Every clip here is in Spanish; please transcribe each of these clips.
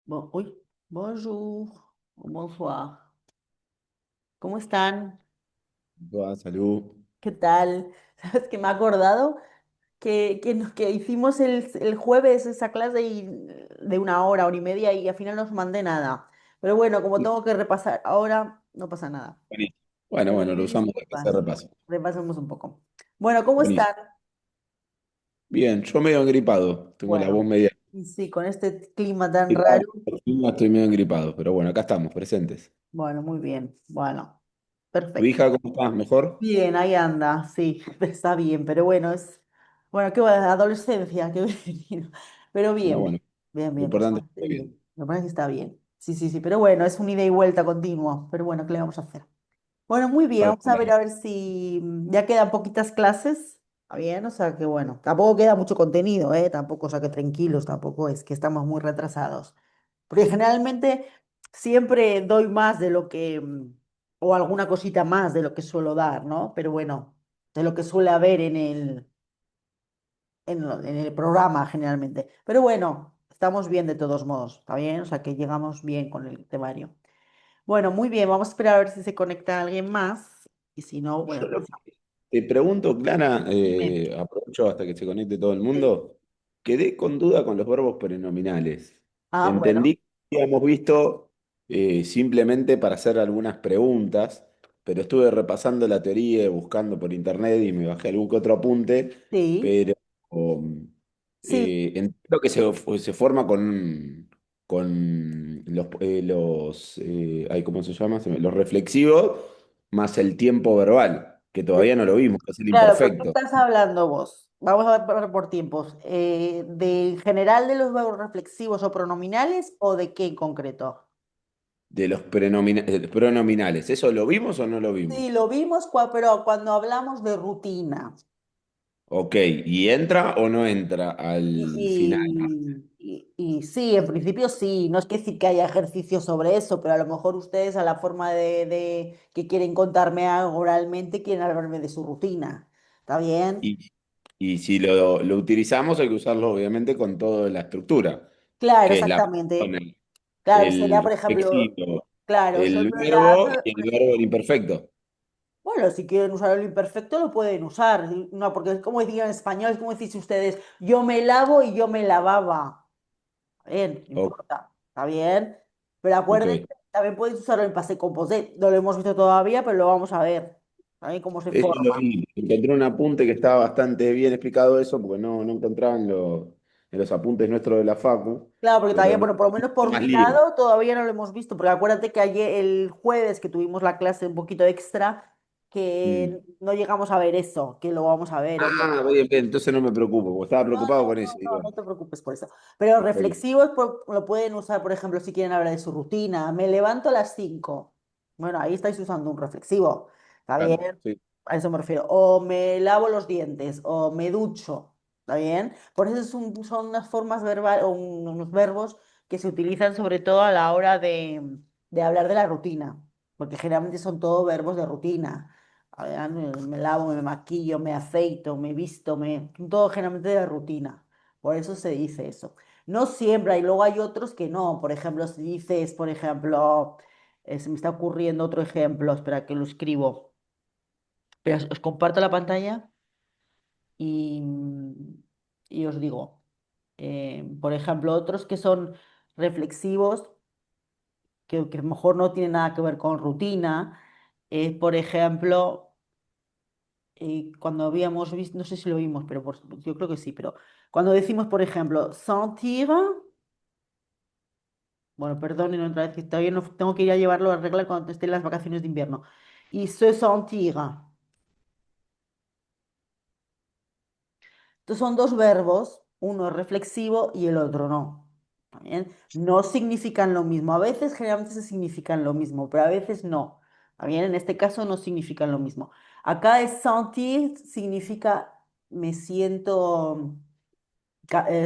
Uy, bonjour, o bonsoir. ¿Cómo están? Salud. ¿Qué tal? ¿Sabes que me he acordado que hicimos el jueves esa clase de una hora y media y al final no os mandé nada? Pero bueno, como tengo que repasar ahora, no pasa nada. Buenísimo. Bueno, Te bueno, pido lo usamos de que se disculpas. repaso. Repasemos un poco. Bueno, ¿cómo Buenísimo. están? Bien, yo medio engripado. Tengo la voz Bueno, media. y sí, con este clima tan Estoy raro. estoy medio engripado, pero bueno, acá estamos, presentes. Bueno, muy bien. Bueno, ¿Tu perfecto. hija cómo está? ¿Mejor? Bien, ahí anda, sí, está bien, pero bueno, bueno, qué va, adolescencia, qué venido. Pero No, bien, bueno, bien, bien, lo bien, por importante es que suerte esté bien. bien. Me parece que está bien. Sí, sí, sí, pero bueno, es un ida y vuelta continuo, pero bueno, ¿qué le vamos a hacer? Bueno, muy bien, Tal vamos cual. a ver si ya quedan poquitas clases, ¿está bien? O sea que bueno, tampoco queda mucho contenido, ¿eh? Tampoco, o sea que tranquilos, tampoco es que estamos muy retrasados. Porque generalmente siempre doy más de lo que, o alguna cosita más de lo que suelo dar, ¿no? Pero bueno, de lo que suele haber en el programa generalmente. Pero bueno, estamos bien de todos modos, ¿está bien? O sea que llegamos bien con el temario. Bueno, muy bien, vamos a esperar a ver si se conecta alguien más. Y si no, bueno, Yo lo empezamos. que te pregunto, Clara, Dime. aprovecho hasta que se conecte todo el Sí. mundo, quedé con duda con los verbos prenominales. Ah, bueno, Entendí que habíamos visto simplemente para hacer algunas preguntas, pero estuve repasando la teoría, y buscando por internet y me bajé algún que otro apunte, sí, pero um, sí. entiendo que se forma con ay, ¿cómo se llama? Los reflexivos más el tiempo verbal, que todavía no lo vimos, que es el Claro, pero ¿qué imperfecto. estás hablando vos? Vamos a ver por tiempos. ¿De en general de los verbos reflexivos o pronominales o de qué en concreto? De los pronominales. ¿Eso lo vimos o no lo Sí, vimos? lo vimos, pero cuando hablamos de rutina. Ok, ¿y entra o no entra al final? Y sí, en principio sí. No es que decir que haya ejercicio sobre eso, pero a lo mejor ustedes a la forma de que quieren contarme algo oralmente, quieren hablarme de su rutina. ¿Está bien? Y, y si lo utilizamos, hay que usarlo obviamente con toda la estructura, Claro, que es la persona, exactamente. Claro, sería, el por ejemplo, reflexivo, claro, yo el me verbo lavo. y el verbo del imperfecto. Bueno, si quieren usar el imperfecto, lo pueden usar. No, porque es como decían en español, es como decís ustedes, yo me lavo y yo me lavaba. Está bien, no O- importa, está bien. Pero ok. acuérdense, también podéis usarlo en passé composé. No lo hemos visto todavía, pero lo vamos a ver. También cómo se Eso lo forma. vi. Encontré un apunte que estaba bastante bien explicado eso, porque no encontraba en los apuntes nuestros de la Facu, Claro, porque pero todavía, me bueno, por lo menos por más mi lío. lado todavía no lo hemos visto, porque acuérdate que ayer, el jueves que tuvimos la clase un poquito extra, Mm. que no llegamos a ver eso, que lo vamos a ver. Ah, bien, bien, entonces no me preocupo, porque estaba No, preocupado no, con eso. no, no, Digo, no te preocupes por eso. Pero está bien. reflexivos lo pueden usar, por ejemplo, si quieren hablar de su rutina. Me levanto a las 5. Bueno, ahí estáis usando un reflexivo. ¿Está bien? Claro, sí. A eso me refiero. O me lavo los dientes, o me ducho. ¿Está bien? Por eso son unas formas verbales, o unos verbos que se utilizan sobre todo a la hora de hablar de la rutina. Porque generalmente son todo verbos de rutina. A ver, me lavo, me maquillo, me afeito, me visto, todo generalmente de rutina. Por eso se dice eso. No siempre, y luego hay otros que no. Por ejemplo, si dices, por ejemplo, se me está ocurriendo otro ejemplo, espera que lo escribo. Pero os comparto la pantalla y, y os digo. Por ejemplo, otros que son reflexivos, que a lo mejor no tienen nada que ver con rutina, por ejemplo. Cuando habíamos visto, no sé si lo vimos, pero yo creo que sí, pero cuando decimos, por ejemplo, sentir, bueno, perdonen otra vez que todavía no tengo que ir a llevarlo a arreglar cuando esté en las vacaciones de invierno. Y se sentir. Estos son dos verbos, uno es reflexivo y el otro no. ¿Bien? No significan lo mismo. A veces generalmente se significan lo mismo, pero a veces no. ¿Bien? En este caso no significan lo mismo. Acá es sentir significa me siento.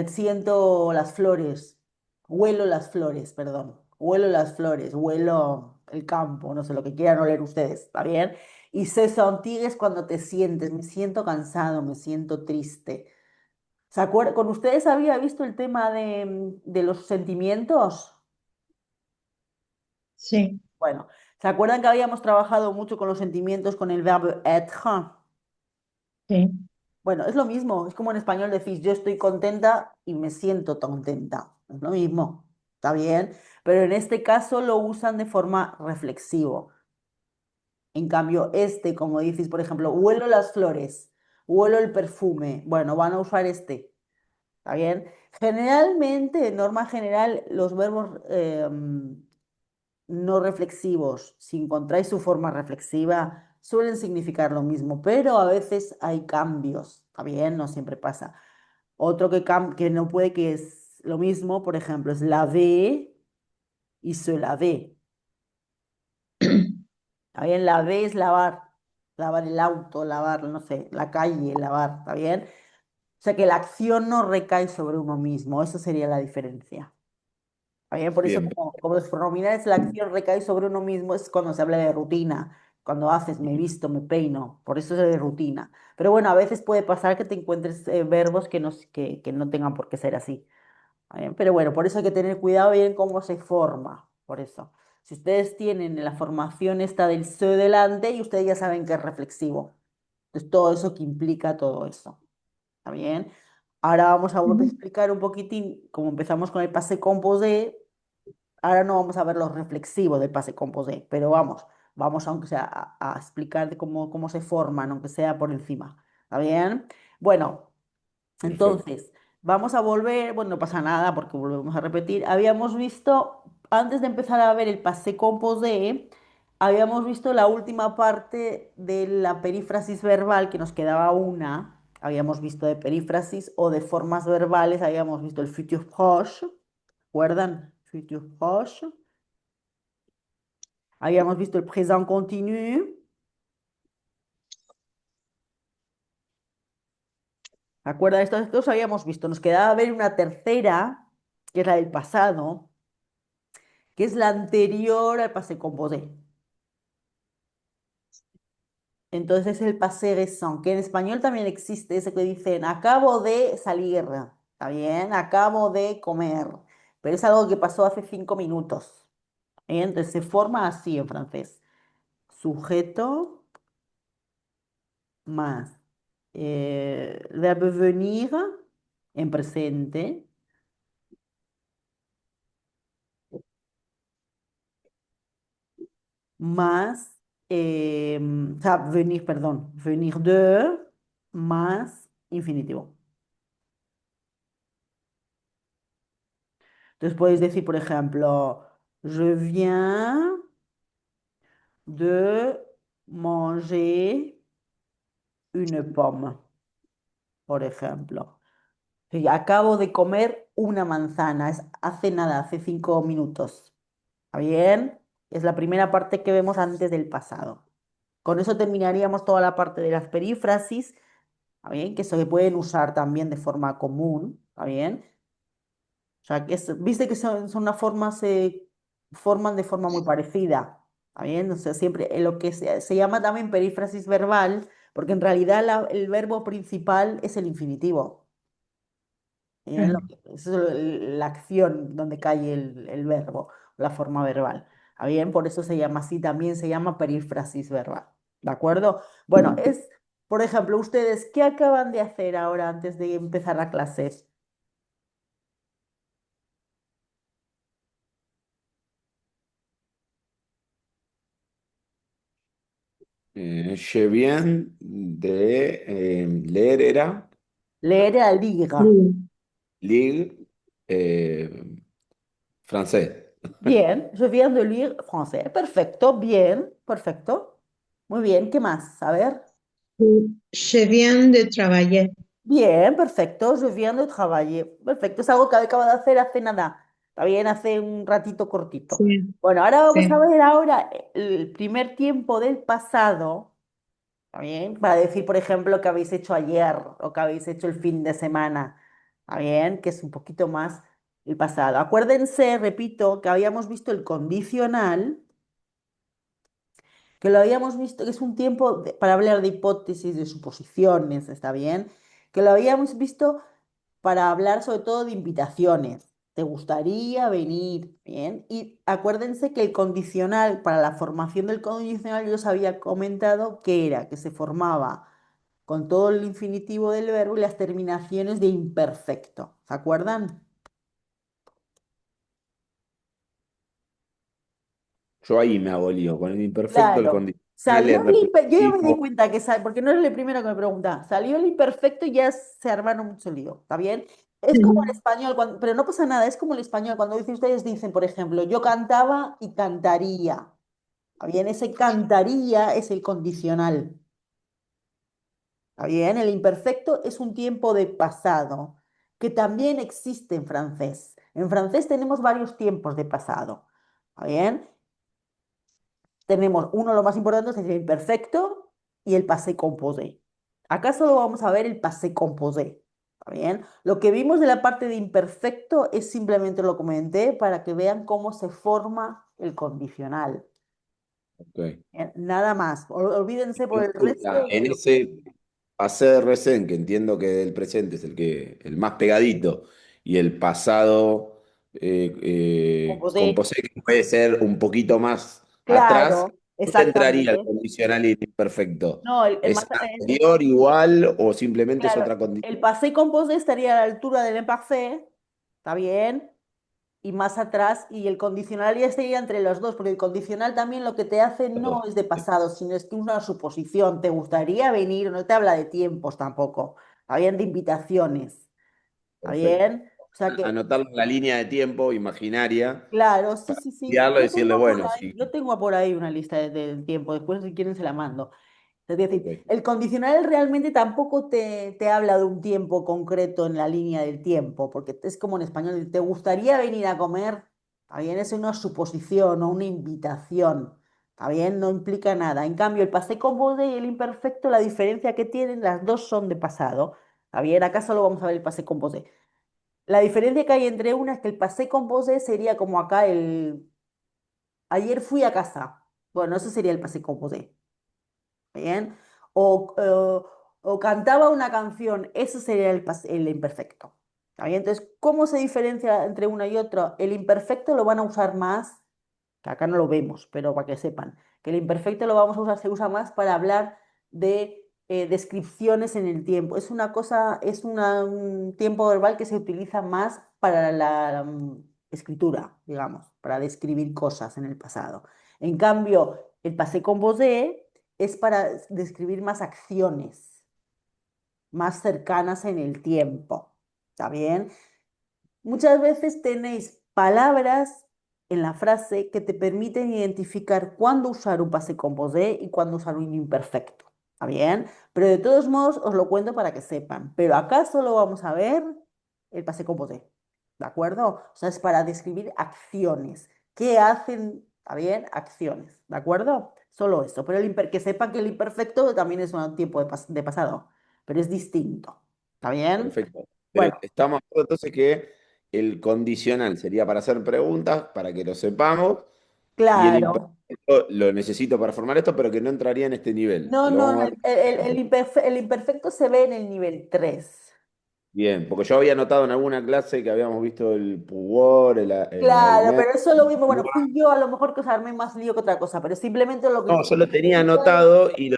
Siento las flores, huelo las flores, perdón, huelo las flores, huelo el campo, no sé lo que quieran oler ustedes, ¿está bien? Y se sentir es cuando te sientes, me siento cansado, me siento triste. ¿Se acuerdan? ¿Con ustedes había visto el tema de los sentimientos? sí, Bueno, ¿se acuerdan que habíamos trabajado mucho con los sentimientos con el verbo être? sí. Bueno, es lo mismo, es como en español decís yo estoy contenta y me siento contenta. Es lo mismo, ¿está bien? Pero en este caso lo usan de forma reflexivo. En cambio, este, como dices, por ejemplo, huelo las flores, huelo el perfume. Bueno, van a usar este, ¿está bien? Generalmente, de norma general, los verbos no reflexivos, si encontráis su forma reflexiva, suelen significar lo mismo, pero a veces hay cambios, ¿está bien? No siempre pasa. Otro que no puede que es lo mismo, por ejemplo, es laver y se laver. ¿Está bien? Laver es lavar, lavar el auto, lavar, no sé, la calle, lavar, ¿está bien? O sea que la acción no recae sobre uno mismo, eso sería la diferencia. ¿Está bien? Por eso Bien, como los pronominales, la acción recae sobre uno mismo, es cuando se habla de rutina, cuando haces, me visto, me peino, por eso es de rutina. Pero bueno, a veces puede pasar que te encuentres verbos que no tengan por qué ser así. ¿Está bien? Pero bueno, por eso hay que tener cuidado bien cómo se forma, por eso. Si ustedes tienen la formación esta del se delante, y ustedes ya saben que es reflexivo. Entonces, todo eso que implica todo eso. ¿Está bien? Ahora vamos a volver a Ujú. explicar un poquitín, como empezamos con el passé composé, ahora no vamos a ver los reflexivos del passé composé, pero vamos aunque sea a explicar de cómo se forman, aunque sea por encima. ¿Está bien? Bueno, perfecto. entonces, vamos a volver, bueno, no pasa nada porque volvemos a repetir. Habíamos visto, antes de empezar a ver el passé composé, habíamos visto la última parte de la perífrasis verbal, que nos quedaba una. Habíamos visto de perífrasis o de formas verbales, habíamos visto el futur proche, ¿recuerdan? Futur proche. Habíamos visto el présent continu. ¿Se acuerdan? Estos dos habíamos visto. Nos quedaba ver una tercera, que es la del pasado, que es la anterior al passé composé. Entonces es el passé récent, que en español también existe ese que dicen acabo de salir, ¿está bien? Acabo de comer, pero es algo que pasó hace 5 minutos. Entonces se forma así en francés. Sujeto más verbo venir en presente más, o sea, venir, perdón, venir de más infinitivo. Entonces podéis decir, por ejemplo, je viens de manger une pomme, por ejemplo. Sí, acabo de comer una manzana, es hace nada, hace 5 minutos. ¿Está bien? Es la primera parte que vemos antes del pasado. Con eso terminaríamos toda la parte de las perífrasis, ¿está bien? Que se pueden usar también de forma común, ¿está bien? O sea, viste que son una forma, se forman de forma muy parecida. ¿Está bien? O sea, siempre lo que se llama también perífrasis verbal, porque en realidad el verbo principal es el infinitivo. ¿Bien? Ujú. Eso es la acción donde cae el verbo, la forma verbal. ¿Está bien? Por eso se llama así, también se llama perífrasis verbal. ¿De acuerdo? Bueno, por ejemplo, ustedes, ¿qué acaban de hacer ahora antes de empezar la clase? Je viens de leer era Leer a lire. Sí. lire francés. Bien, je viens de lire français. Perfecto, bien, perfecto. Muy bien, ¿qué más? A ver. Je viens de travailler. Bien, perfecto, je viens de travailler. Perfecto, es algo que acabo de hacer hace nada. Está bien, hace un ratito cortito. Sí, Bueno, ahora vamos a sí. ver ahora el primer tiempo del pasado. ¿Está bien? Para decir, por ejemplo, que habéis hecho ayer o que habéis hecho el fin de semana. ¿Está bien? Que es un poquito más el pasado. Acuérdense, repito, que habíamos visto el condicional, que lo habíamos visto, que es un tiempo para hablar de hipótesis, de suposiciones, ¿está bien? Que lo habíamos visto para hablar sobre todo de invitaciones. ¿Te gustaría venir? Bien. Y acuérdense que el condicional, para la formación del condicional, yo os había comentado que era que se formaba con todo el infinitivo del verbo y las terminaciones de imperfecto. ¿Se acuerdan? Yo ahí me hago lío. Con el imperfecto, el Claro. condicional, Salió el yo ya me di repetitivo. cuenta que porque no es el primero que me pregunta. Salió el imperfecto y ya se armaron mucho lío. ¿Está bien? Es como el Sí. español, pero no pasa nada, es como el español. Cuando ustedes dicen, por ejemplo, yo cantaba y cantaría. ¿Está bien? Ese cantaría es el condicional. ¿Está bien? El imperfecto es un tiempo de pasado que también existe en francés. En francés tenemos varios tiempos de pasado. ¿Está bien? Tenemos uno, lo más importante, es el imperfecto y el passé composé. Acá solo vamos a ver el passé composé. ¿Está bien? Lo que vimos de la parte de imperfecto es simplemente lo comenté para que vean cómo se forma el condicional. Ok. Bien, nada más. Olvídense por el Entonces, resto de en lo ese pasé recién, que entiendo que el presente es el más pegadito, y el pasado composé. composé, que puede ser un poquito más atrás, Claro, ¿dónde entraría el exactamente. condicional y el imperfecto? No, ¿Es anterior igual o simplemente es claro, otra condición? el passé composé estaría a la altura del imparfait, ¿está bien? Y más atrás, y el condicional ya estaría entre los dos, porque el condicional también lo que te hace no es de pasado, sino es que una suposición. ¿Te gustaría venir? No te habla de tiempos tampoco. Está bien, de invitaciones. ¿Está Perfecto. bien? O sea que, Anotarlo en la línea de tiempo imaginaria claro, sí, para sí, sí. estudiarlo y decirle, bueno, sí, Yo tengo por ahí una lista del tiempo. Después, si quieren, se la mando. Es decir, ok. el condicional realmente tampoco te habla de un tiempo concreto en la línea del tiempo, porque es como en español, ¿te gustaría venir a comer? Está bien, es una suposición o una invitación. Está bien, no implica nada. En cambio, el passé composé y el imperfecto, la diferencia que tienen, las dos son de pasado. Está bien, acá solo vamos a ver el passé composé. La diferencia que hay entre una es que el passé composé sería como acá ayer fui a casa. Bueno, eso sería el passé composé. Bien. O, eh, o cantaba una canción, eso sería el imperfecto. ¿Está bien? Entonces, ¿cómo se diferencia entre uno y otro? El imperfecto lo van a usar más, que acá no lo vemos, pero para que sepan, que el imperfecto lo vamos a usar, se usa más para hablar de descripciones en el tiempo. Es una cosa, un tiempo verbal que se utiliza más para la escritura, digamos, para describir cosas en el pasado. En cambio, el passé composé es para describir más acciones, más cercanas en el tiempo. ¿Está bien? Muchas veces tenéis palabras en la frase que te permiten identificar cuándo usar un passé composé y cuándo usar un imperfecto. ¿Está bien? Pero de todos modos os lo cuento para que sepan. Pero acá solo vamos a ver el passé composé. ¿De acuerdo? O sea, es para describir acciones. ¿Qué hacen? ¿Está bien? Acciones. ¿De acuerdo? Solo eso. Pero que sepan que el imperfecto también es un tiempo de pasado, pero es distinto. ¿Está bien? Perfecto. Pero Bueno, estamos de acuerdo entonces que el condicional sería para hacer preguntas, para que lo sepamos, y el claro. imperfecto lo necesito para formar esto, pero que no entraría en este nivel, No, que lo no, vamos no, a ver. el imperfecto se ve en el nivel 3. Bien, porque yo había notado en alguna clase que habíamos visto el pugor, el Claro, ailmet. pero eso lo mismo, bueno, fui yo a lo mejor que os armé más lío que otra cosa, pero simplemente lo que No, yo lo tenía anotado y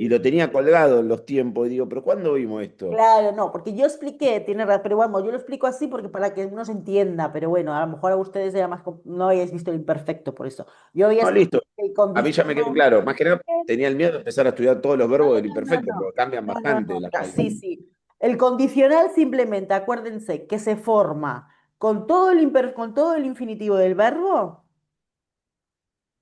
lo tenía colgado en los tiempos, y digo, ¿pero cuándo vimos esto? claro, no, porque yo expliqué, tiene razón, pero bueno, yo lo explico así porque para que uno se entienda, pero bueno, a lo mejor a ustedes era más, no habíais visto el imperfecto por eso. Yo había No, explicado listo. el A mí ya me quedó condicional. claro. Más que nada tenía el miedo de empezar a estudiar todos los No, verbos no, del no, imperfecto, no, porque cambian no, no, bastante no, las sí, palabras. sí. El condicional simplemente, acuérdense, que se forma con todo con todo el infinitivo del verbo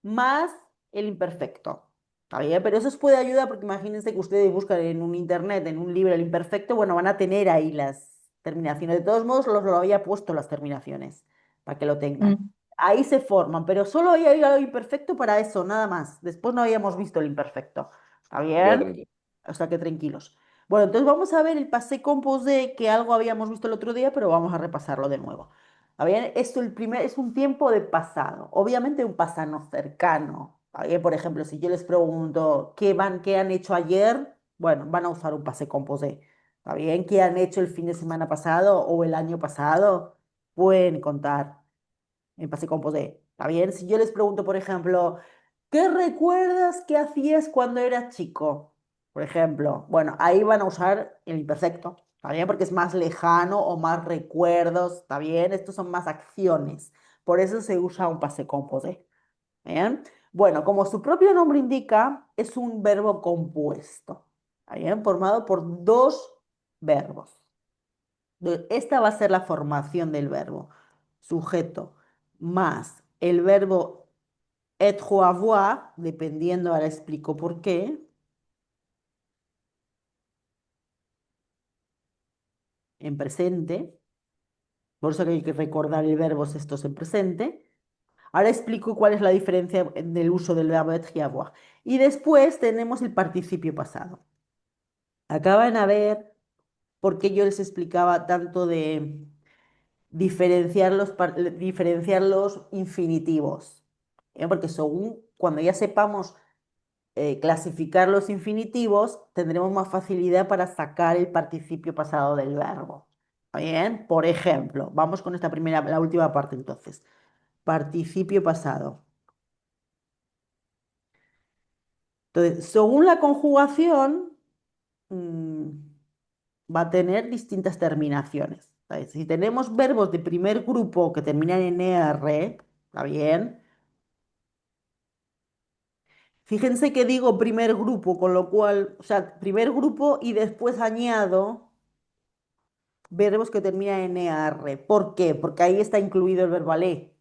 más el imperfecto. ¿Está bien? Pero eso os puede ayudar porque imagínense que ustedes buscan en un internet, en un libro, el imperfecto, bueno, van a tener ahí las terminaciones. De todos modos, lo había puesto las terminaciones para que lo tengan. Mm. Ahí se forman, pero solo hay algo imperfecto para eso, nada más. Después no habíamos visto el imperfecto. ¿Está Me quedo bien? tranquilo. O sea que tranquilos. Bueno, entonces vamos a ver el passé composé, que algo habíamos visto el otro día, pero vamos a repasarlo de nuevo. ¿Está bien? Esto es un tiempo de pasado, obviamente un pasado cercano. ¿Está bien? Por ejemplo, si yo les pregunto qué han hecho ayer, bueno, van a usar un passé composé. ¿Está bien? ¿Qué han hecho el fin de semana pasado o el año pasado? pueden contar en passé composé. ¿Está bien? Si yo les pregunto, por ejemplo, ¿qué recuerdas que hacías cuando eras chico? Por ejemplo, bueno, ahí van a usar el imperfecto, ¿está bien? Porque es más lejano o más recuerdos, ¿está bien? Estos son más acciones. Por eso se usa un passé composé. ¿Bien? Bueno, como su propio nombre indica, es un verbo compuesto, ¿está bien? Formado por dos verbos. Esta va a ser la formación del verbo. Sujeto más el verbo être o avoir, dependiendo, ahora explico por qué, en presente. Por eso que hay que recordar el verbo estos en presente. Ahora explico cuál es la diferencia del uso del verbo être y avoir. Y después tenemos el participio pasado. Acaban a ver por qué yo les explicaba tanto de diferenciar los infinitivos. Porque según cuando ya sepamos clasificar los infinitivos, tendremos más facilidad para sacar el participio pasado del verbo. ¿Está bien? Por ejemplo, vamos con esta primera, la última parte entonces. Participio pasado. Entonces, según la conjugación, mm, va a tener distintas terminaciones. ¿Sabes? Si tenemos verbos de primer grupo que terminan en ER, ¿está bien? Fíjense que digo primer grupo, con lo cual, o sea, primer grupo y después añado verbos que terminan en ER. ¿Por qué? Porque ahí está incluido el verbo alé.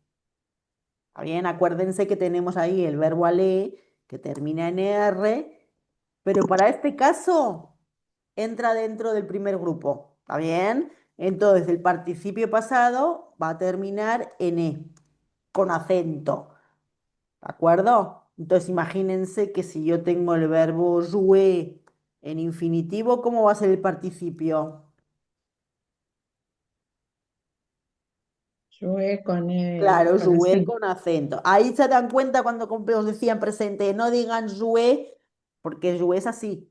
¿Está bien? Acuérdense que tenemos ahí el verbo alé que termina en ER, pero para este caso entra dentro del primer grupo. ¿Está bien? Entonces, el participio pasado va a terminar en E, con acento. ¿De acuerdo? Entonces, imagínense que si yo tengo el verbo jouer en infinitivo, ¿cómo va a ser el participio? Joué Claro, con jouer acento. con acento. Ahí se dan cuenta cuando os decía en presente, no digan jouer, porque jouer es así.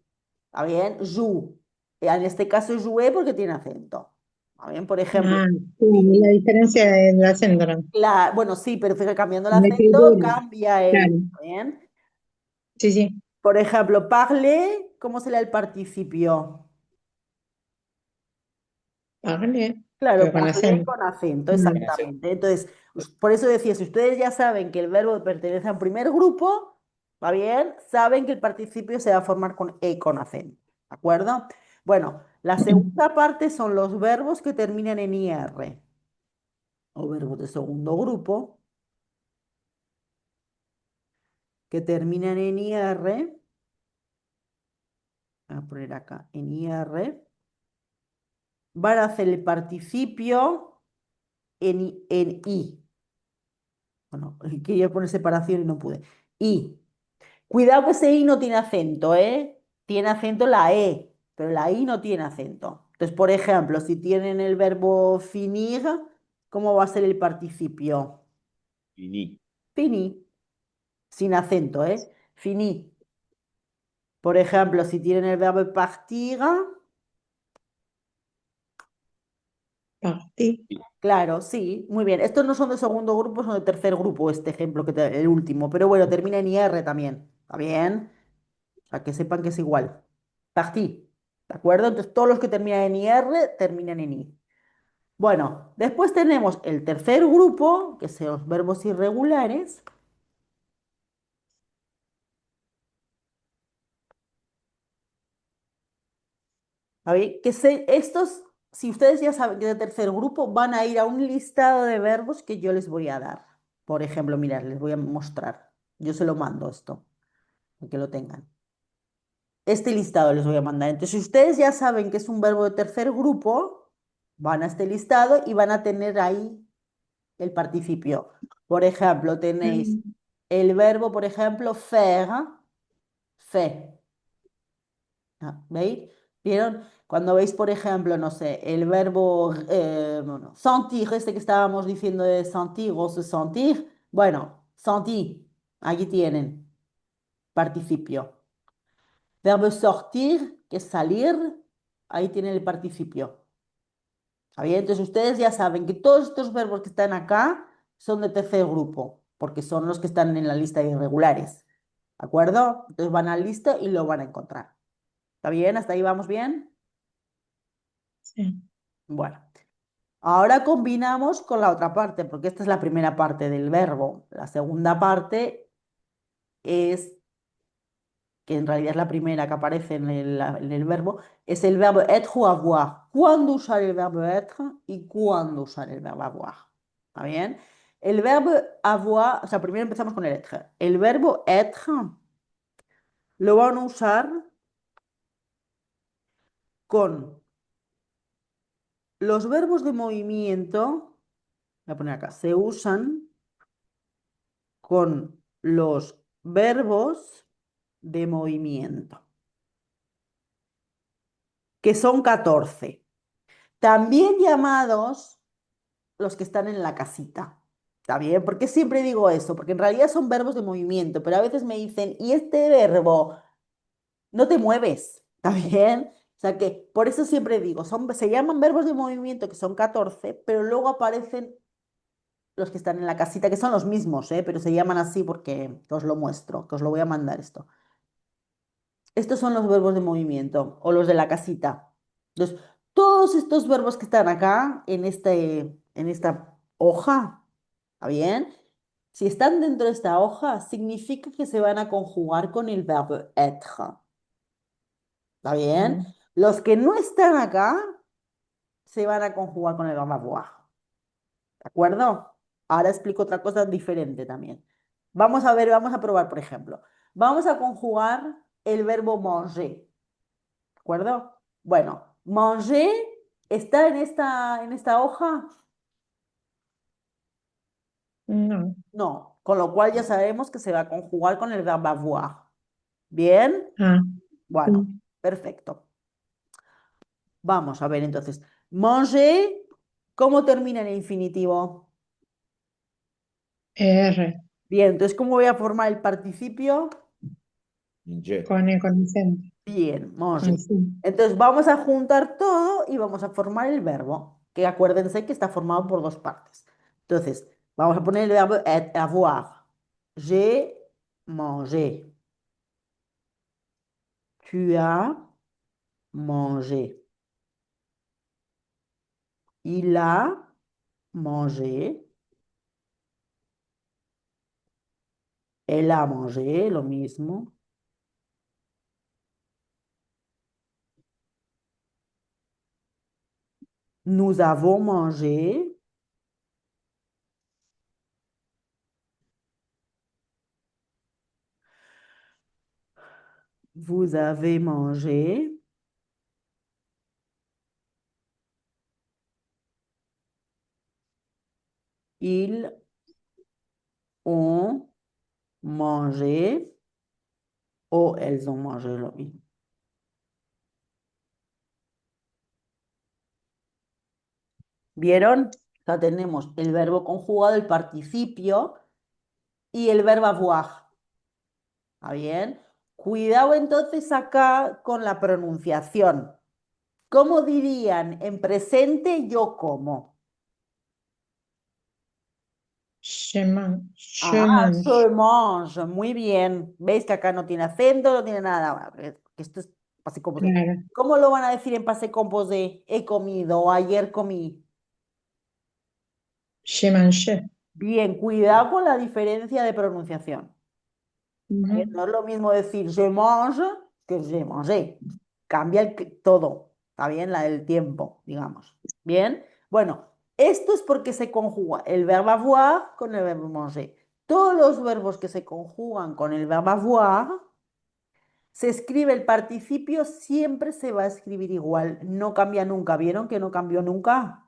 ¿Está bien? Jou. En este caso, jouer porque tiene acento. ¿Está bien? Por ejemplo, Ah, sí, la diferencia del acento, ¿no? bueno, sí, pero fíjate, cambiando el La acento escritura, cambia claro. ¿está bien? Sí, sí. Por ejemplo, parler, ¿cómo sería el participio? Parle, Claro, pero con parler acento. con acento, Mm. Con acento. exactamente. Entonces, por eso decía, si ustedes ya saben que el verbo pertenece a un primer grupo, ¿va bien? Saben que el participio se va a formar con e con acento, ¿de acuerdo? Bueno, la segunda parte son los verbos que terminan en IR, o verbos de segundo grupo, que terminan en IR, voy a poner acá, en IR, van a hacer el participio en I. Bueno, quería poner separación y no pude. I. Cuidado que ese I no tiene acento, ¿eh? Tiene acento la E, pero la I no tiene acento. Entonces, por ejemplo, si tienen el verbo finir, ¿cómo va a ser el participio? Finí. Fini, sin acento, ¿eh? Fini. Por ejemplo, si tienen el verbo partir, Partí. claro, sí, muy bien. Estos no son de segundo grupo, son de tercer grupo, este ejemplo, el último. Pero bueno, termina en IR también. ¿Está bien? Para que sepan que es igual. Parti. ¿De acuerdo? Entonces, todos los que terminan en IR terminan en I. Bueno, después tenemos el tercer grupo, que son los verbos irregulares. ¿Sabéis? Estos, si ustedes ya saben que es de tercer grupo, van a ir a un listado de verbos que yo les voy a dar. Por ejemplo, mirad, les voy a mostrar. Yo se lo mando esto, para que lo tengan. Este listado les voy a mandar. Entonces, si ustedes ya saben que es un verbo de tercer grupo, van a este listado y van a tener ahí el participio. Por ejemplo, tenéis Mm. el verbo, por ejemplo, faire, fait. ¿Veis? ¿Vieron? Cuando veis, por ejemplo, no sé, el verbo bueno, sentir, este que estábamos diciendo de sentir o se sentir, bueno, sentir, aquí tienen, participio. Verbo sortir, que es salir, ahí tienen el participio. ¿Está bien? Entonces ustedes ya saben que todos estos verbos que están acá son de tercer grupo, porque son los que están en la lista de irregulares. ¿De acuerdo? Entonces van al lista y lo van a encontrar. ¿Está bien? ¿Hasta ahí vamos bien? Sí. Bueno, ahora combinamos con la otra parte, porque esta es la primera parte del verbo. La segunda parte es, que en realidad es la primera que aparece en el verbo, es el verbo être o avoir. ¿Cuándo usar el verbo être y cuándo usar el verbo avoir? ¿Está bien? El verbo avoir, o sea, primero empezamos con el être. El verbo être lo van a usar con los verbos de movimiento, voy a poner acá, se usan con los verbos de movimiento, que son 14, también llamados los que están en la casita. ¿Está bien? ¿Por qué siempre digo eso? Porque en realidad son verbos de movimiento, pero a veces me dicen, ¿y este verbo? No te mueves. ¿Está bien? O sea que por eso siempre digo, se llaman verbos de movimiento que son 14, pero luego aparecen los que están en la casita, que son los mismos, ¿eh? Pero se llaman así porque os lo muestro, que os lo voy a mandar esto. Estos son los verbos de movimiento o los de la casita. Entonces, todos estos verbos que están acá en esta hoja, ¿está bien? Si están dentro de esta hoja, significa que se van a conjugar con el verbo être. ¿Está bien? Mm. Los que no están acá se van a conjugar con el verbo avoir. ¿De acuerdo? Ahora explico otra cosa diferente también. Vamos a ver, vamos a probar, por ejemplo. Vamos a conjugar el verbo manger. ¿De acuerdo? Bueno, manger está en esta hoja. No. No, con lo cual ya sabemos que se va a conjugar con el verbo avoir. ¿Bien? Ah, Bueno, sí. perfecto. Vamos a ver entonces. Manger, ¿cómo termina en infinitivo? R. Bien, entonces, ¿cómo voy a formar el participio? Ye. Con acento. Bien, Con manger. sí. Entonces, vamos a juntar todo y vamos a formar el verbo, que acuérdense que está formado por dos partes. Entonces, vamos a poner el verbo avoir. J'ai mangé. Tu as mangé. Il a mangé. Elle a mangé, lo mismo. Nous avons mangé. Vous avez mangé. Ils ont mangé. O elles ont mangé lo mismo. ¿Vieron? Ya tenemos el verbo conjugado, el participio y el verbo avoir. ¿Está bien? Cuidado entonces acá con la pronunciación. ¿Cómo dirían en presente yo como? Je Ah, mange. je mange. Muy bien. ¿Veis que acá no tiene acento, no tiene nada? Bueno, que esto es pasé composé. Claro. ¿Cómo lo van a decir en pasé composé? He comido o ayer comí. J'ai mangé. Bien, cuidado con la diferencia de pronunciación. Ujú. No es lo mismo decir je mange que je mangé. Cambia todo. Está bien, la del tiempo, digamos. Bien. Bueno, esto es porque se conjuga el verbo avoir con el verbo manger. Todos los verbos que se conjugan con el verbo avoir, se escribe el participio, siempre se va a escribir igual. No cambia nunca. ¿Vieron que no cambió nunca?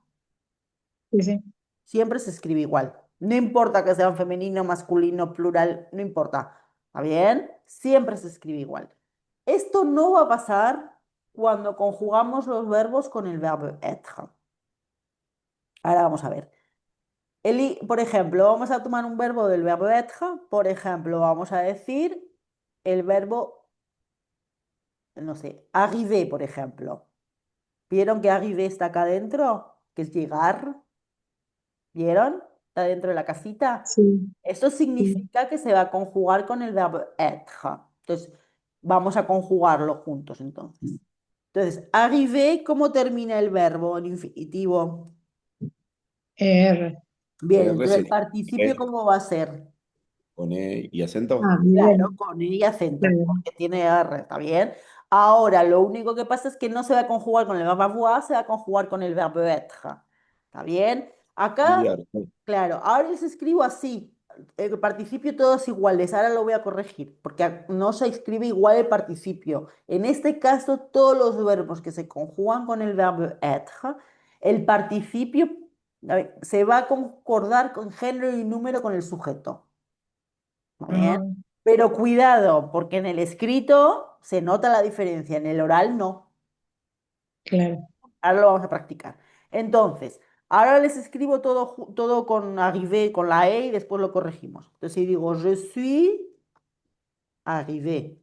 Sí, sí. Siempre se escribe igual. No importa que sea femenino, masculino, plural, no importa. ¿Está bien? Siempre se escribe igual. Esto no va a pasar cuando conjugamos los verbos con el verbo être. Ahora vamos a ver. Por ejemplo, vamos a tomar un verbo del verbo être. Por ejemplo, vamos a decir el verbo, no sé, arriver, por ejemplo. ¿Vieron que arriver está acá adentro? que es llegar, ¿vieron? Está dentro de la casita. Sí, Esto sí. significa que se va a conjugar con el verbo être. Entonces, vamos a conjugarlo juntos entonces. Entonces, arrivé, ¿cómo termina el verbo en infinitivo? R. Bien, R entonces el sería participio, E, ¿cómo va a ser? con E y acento. Ah, bien. Claro, con I y acento, Claro. porque tiene R, ¿está bien? Ahora, lo único que pasa es que no se va a conjugar con el verbo avoir, se va a conjugar con el verbo être. ¿Está bien? Acá, Cambiar, ¿no? claro, ahora les escribo así. El participio todos iguales, ahora lo voy a corregir, porque no se escribe igual el participio. En este caso, todos los verbos que se conjugan con el verbo être, el participio se va a concordar con género y número con el sujeto. ¿Está bien? Ah, Pero cuidado, porque en el escrito se nota la diferencia, en el oral no. claro. Ahora lo vamos a practicar. Entonces, ahora les escribo todo, todo con arrivé, con la E y después lo corregimos. Entonces, si digo, je suis arrivé.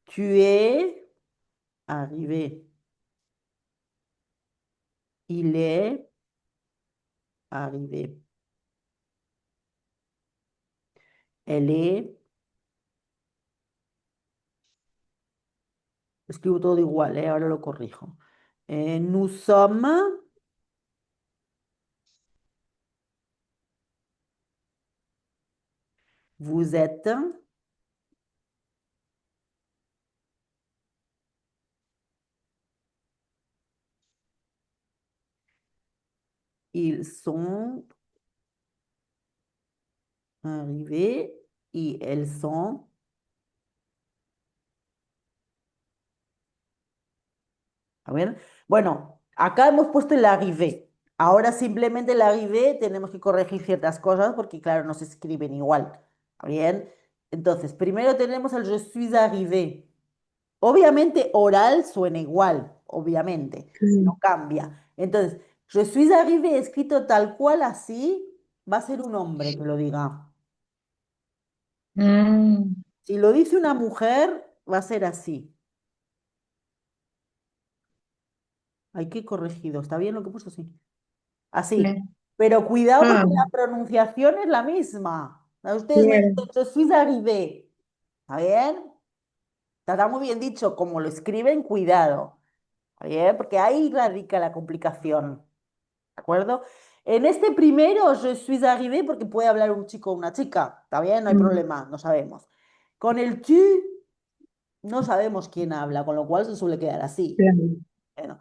Tu es arrivé. Il est arrivé. Elle est. Escribo todo igual, ¿eh? Ahora lo corrijo. Nous sommes, vous êtes, ils sont arrivés y elles sont. A ver, bueno, acá hemos puesto el arrivé. Ahora simplemente el arrivé tenemos que corregir ciertas cosas porque, claro, no se escriben igual. ¿Está bien? Entonces, primero tenemos el je suis arrivé. Obviamente oral suena igual, obviamente, no Claro. cambia. Entonces, je suis arrivé escrito tal cual así, va a ser un hombre que lo diga. Mm, Si lo dice una mujer, va a ser así. Hay que corregido. ¿Está bien lo que he puesto? Sí. Así. claro. Pero cuidado Ah, porque la pronunciación es la misma. Ustedes me claro. dicen, je suis arrivé. ¿Está bien? Está muy bien dicho. Como lo escriben, cuidado. ¿Está bien? Porque ahí radica la complicación. ¿De acuerdo? En este primero, je suis arrivé porque puede hablar un chico o una chica. ¿Está bien? No hay Mm, problema. No sabemos. Con el tu, no sabemos quién habla, con lo cual se suele quedar así. claro. Bueno,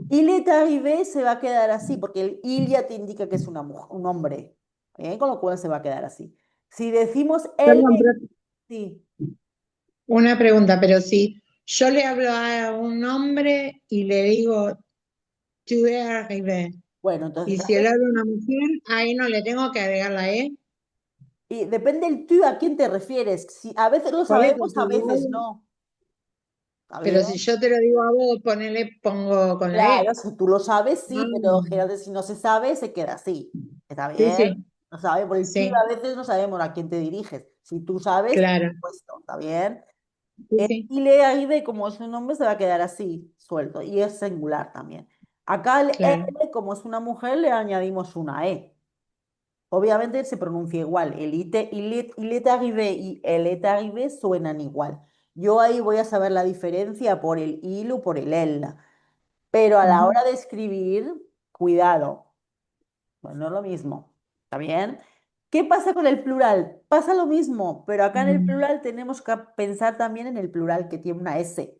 il est arrivé se va a quedar así, porque el il ya te indica que es una un hombre, ¿eh? Con lo cual se va a quedar así. Si decimos él, Perdón, pero sí. una pregunta, pero si yo le hablo a un hombre y le digo, tu es arrivé, Bueno, y entonces, si él habla a una mujer, ahí no le tengo que agregar la E. y depende el tú a quién te refieres. Si, a veces lo Por eso, sabemos, a si yo veces hablo- no. ¿Está pero bien? si yo te lo digo a vos, pongo con la Claro, E. si tú lo sabes, sí, pero Ah, generalmente si no se sabe, se queda así. ¿Está sí, bien? sí, No sabe, por el tú sí, a veces no sabemos a quién te diriges. Si tú sabes, por claro. supuesto, ¿está bien? Sí, sí, Y le ahí como su nombre se va a quedar así, suelto, y es singular también. Acá el claro. L, como es una mujer, le añadimos una E. Obviamente se pronuncia igual. El ite, il est arrivé y el est arrivé suenan igual. Yo ahí voy a saber la diferencia por el il o por el el. Pero a la Ujú, hora de escribir, cuidado. Bueno, no es lo mismo. ¿Está bien? ¿Qué pasa con el plural? Pasa lo mismo, pero acá en el mm, plural tenemos que pensar también en el plural que tiene una S.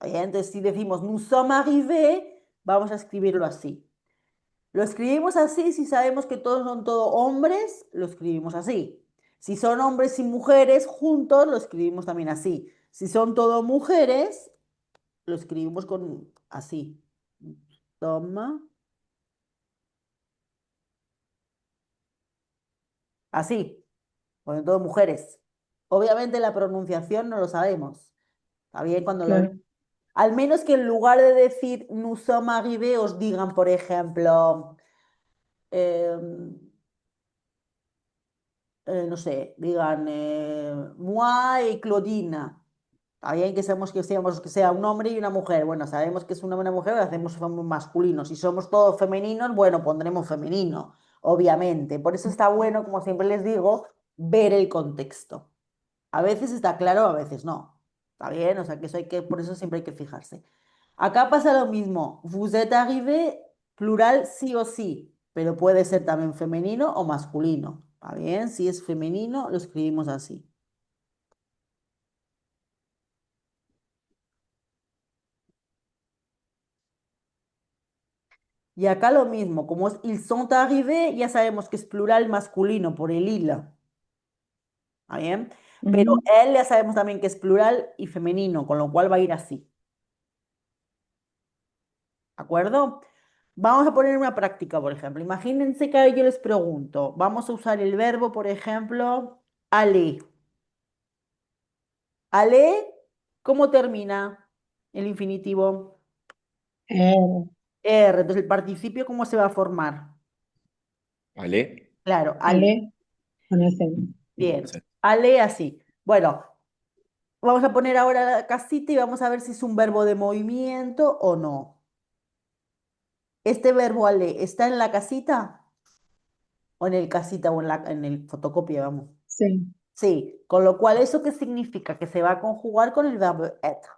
Entonces, si decimos nous sommes arrivés, vamos a escribirlo así. Lo escribimos así si sabemos que todos son todos hombres, lo escribimos así. Si son hombres y mujeres juntos, lo escribimos también así. Si son todo mujeres, lo escribimos con así. Toma, así. Son todos mujeres. Obviamente la pronunciación no lo sabemos. Está bien cuando lo. claro. Al menos que en lugar de decir nous sommes arrivés, os digan, por ejemplo, em, no sé, digan moi y Claudine. Está bien que sea un hombre y una mujer. Bueno, sabemos que es un hombre y una mujer, hacemos somos masculinos. Si somos todos femeninos, bueno, pondremos femenino, obviamente. Por eso está bueno, como siempre les digo, ver el contexto. A veces está claro, a veces no. ¿Está bien? O sea, que eso hay que, por eso siempre hay que fijarse. Acá pasa lo mismo. Vous êtes arrivé, plural sí o sí, pero puede ser también femenino o masculino. ¿Está bien? Si es femenino, lo escribimos así. Y acá lo mismo, como es ils sont arrivés, ya sabemos que es plural masculino por el il. ¿Está bien? Pero Ujú. él ya sabemos también que es plural y femenino, con lo cual va a ir así. ¿De acuerdo? Vamos a poner una práctica, por ejemplo. Imagínense que yo les pregunto, vamos a usar el verbo, por ejemplo, aller. Aller, ¿cómo termina el infinitivo? Eh, R. Entonces, el participio, ¿cómo se va a formar? ¿Vale? Claro, aller. Ale, con acento. Bien. Aller así. Bueno, vamos a poner ahora la casita y vamos a ver si es un verbo de movimiento o no. ¿Este verbo aller está en la casita o en el casita o en el fotocopia, vamos? Sí. Sí, con lo cual, ¿eso qué significa? Que se va a conjugar con el verbo être.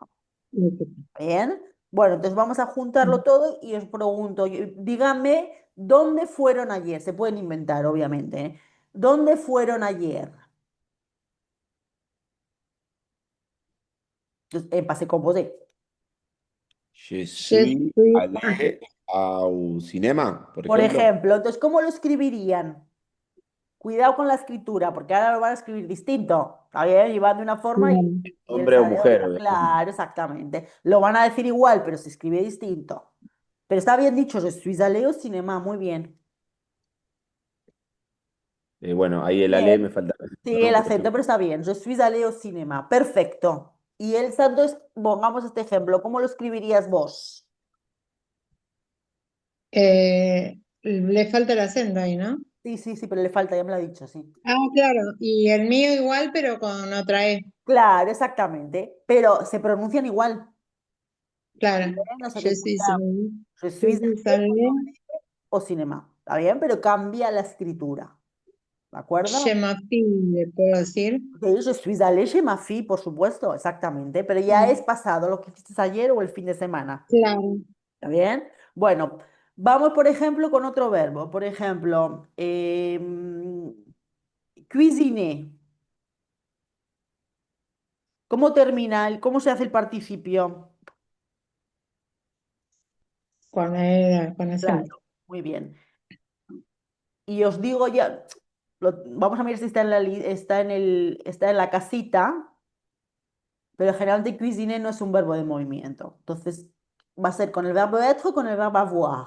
Bien. Bueno, entonces vamos a juntarlo todo y os pregunto, díganme, ¿dónde fueron ayer? Se pueden inventar, obviamente, ¿eh? ¿Dónde fueron ayer? Entonces, passé composé. Je Je suis suis, allé au cinéma, por Por ejemplo. ejemplo, entonces, ¿cómo lo escribirían? Cuidado con la escritura, porque ahora lo van a escribir distinto. ¿Está bien? Y van de una forma claro, y él Hombre o sabe de mujer, otra. obviamente. Claro, exactamente. Lo van a decir igual, pero se escribe distinto. Pero está bien dicho, je suis allé au cinéma, muy bien. Bueno, ahí el Ale Bien. me falta el acento, Sí, ¿no? el Por acento, ejemplo. pero está bien. Je suis allé au cinéma. Perfecto. Y el santo es, pongamos este ejemplo, ¿cómo lo escribirías vos? le falta el acento ahí, ¿no? Sí, sí, sí, pero le falta, ya me lo ha dicho, sí. Ah, claro, y el mío igual, pero con otra E. Claro, exactamente. Pero se pronuncian igual. Claro, Bien, o sea je que suis cuidado. allé, Je je suis suis allé con allé, doble E o cinéma. Está bien, pero cambia la escritura. ¿De je acuerdo? m'appelle, le puedo decir. Ok, je suis allé chez ma fille, por supuesto, exactamente. Pero ya es Mm, pasado lo que hiciste ayer o el fin de semana. claro, ¿Está bien? Bueno, vamos, por ejemplo, con otro verbo. Por ejemplo, cuisiner. ¿Cómo termina? ¿Cómo se hace el participio? con acento. Claro, muy bien. Y os digo ya, vamos a ver si está en está en la casita, pero generalmente cuisiner no es un verbo de movimiento. Entonces, va a ser con el verbo être o con el verbo avoir.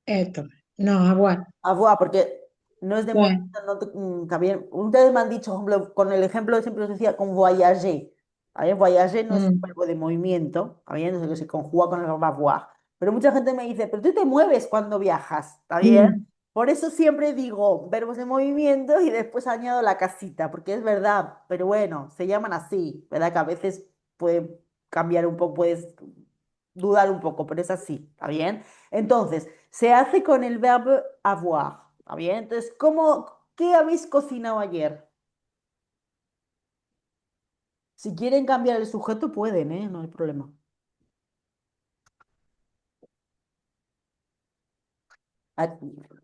Esto, no, agua. Avoir, porque no es de Bueno, movimiento, también, ustedes me han dicho, por ejemplo, con el ejemplo siempre os decía con voyager. ¿Está bien? Voyager no es un mm, verbo de movimiento, ¿está bien? Entonces se conjuga con el verbo avoir. Pero mucha gente me dice, pero tú te mueves cuando viajas, ¿está bien? mm, Por eso siempre digo verbos de movimiento y después añado la casita, porque es verdad, pero bueno, se llaman así, ¿verdad? Que a veces puede cambiar un poco, puedes dudar un poco, pero es así, ¿está bien? Entonces, se hace con el verbo avoir, ¿está bien? Entonces, qué habéis cocinado ayer? Si quieren cambiar el sujeto, pueden, ¿eh? No hay problema. Ah,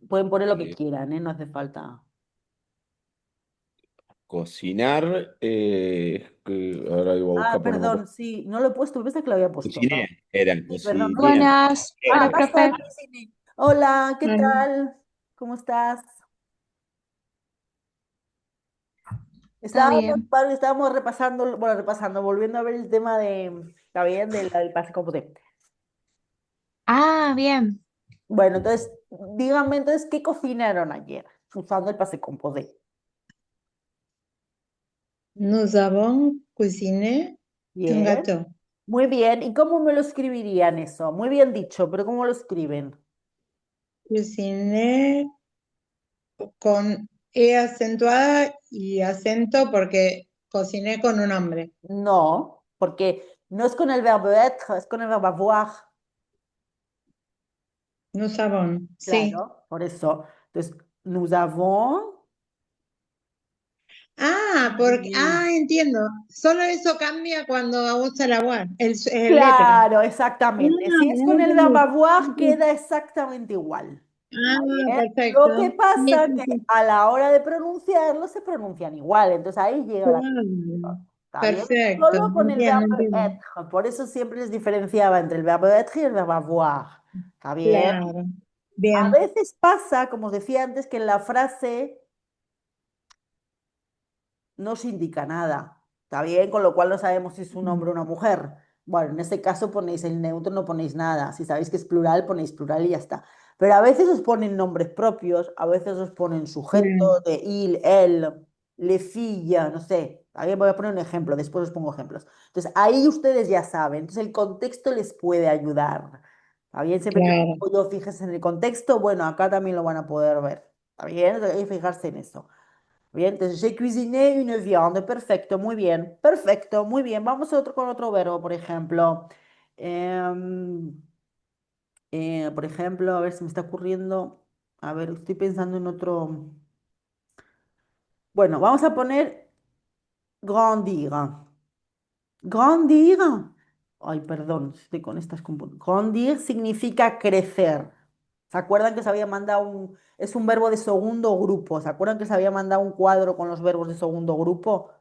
pueden poner lo que Eh, quieran, ¿eh? No hace falta. Cocinar, ahora iba a Ah, buscar, pero no me acuerdo. perdón, sí, no lo he puesto, pensé que lo había puesto. Cociné, era, Sí, perdón, no lo he cociné. puesto. Buenas, Ah, hola, acá está, profe. Crisine. Hola, ¿qué bueno, tal? ¿Cómo estás? ¿Todo bien? Estábamos repasando, bueno, repasando, volviendo a ver el tema está bien, del pase computé. Ah, bien. Bueno, entonces, díganme entonces, ¿qué cocinaron ayer? Usando el pase composé. nous avons cuisiné un Bien, gâteau. muy bien. ¿Y cómo me lo escribirían eso? Muy bien dicho, pero ¿cómo lo escriben? Cuisiné con E acentuada y acento porque cociné con un hombre. No, porque no es con el verbo être, es con el verbo avoir. Nous savons. Sí. Claro, por eso. Entonces, nous avons. Entiendo. Solo eso cambia cuando usa la word, el letra. Claro, exactamente. Si es con el verbo Entendí. avoir, queda exactamente igual. ¿Bien? Perfecto. Lo que Sí, pasa sí, que sí. a la hora de pronunciarlo se pronuncian igual, entonces ahí llega la Claro. confusión. ¿Está bien? Perfecto. Solo con el Entiendo, verbo entiendo. être. Por eso siempre les diferenciaba entre el verbo être y el verbo avoir. ¿Está bien? Claro. A Bien. veces pasa, como os decía antes, que en la frase no se indica nada. ¿Está bien? Con lo cual no sabemos si es un hombre o una mujer. Bueno, en este caso ponéis el neutro, no ponéis nada. Si sabéis que es plural, ponéis plural y ya está. Pero a veces os ponen nombres propios, a veces os ponen Claro. sujeto de il, él, le filla, no sé. Ahí voy a poner un ejemplo, después os pongo ejemplos. Entonces, ahí ustedes ya saben. Entonces, el contexto les puede ayudar. ¿Está bien? Siempre que Claro. yo fijes en el contexto, bueno, acá también lo van a poder ver. ¿Está bien? Entonces, hay que fijarse en eso. Bien, entonces j'ai cuisiné une viande. Perfecto, muy bien. Perfecto, muy bien. Vamos a otro, con otro verbo, por ejemplo. Em, por ejemplo, a ver si me está ocurriendo. A ver, estoy pensando en otro. Bueno, vamos a poner grandir. Grandir. Ay, perdón, estoy con estas. Grandir significa crecer. ¿Se acuerdan que se había mandado un... Es un verbo de segundo grupo. ¿Se acuerdan que se había mandado un cuadro con los verbos de segundo grupo?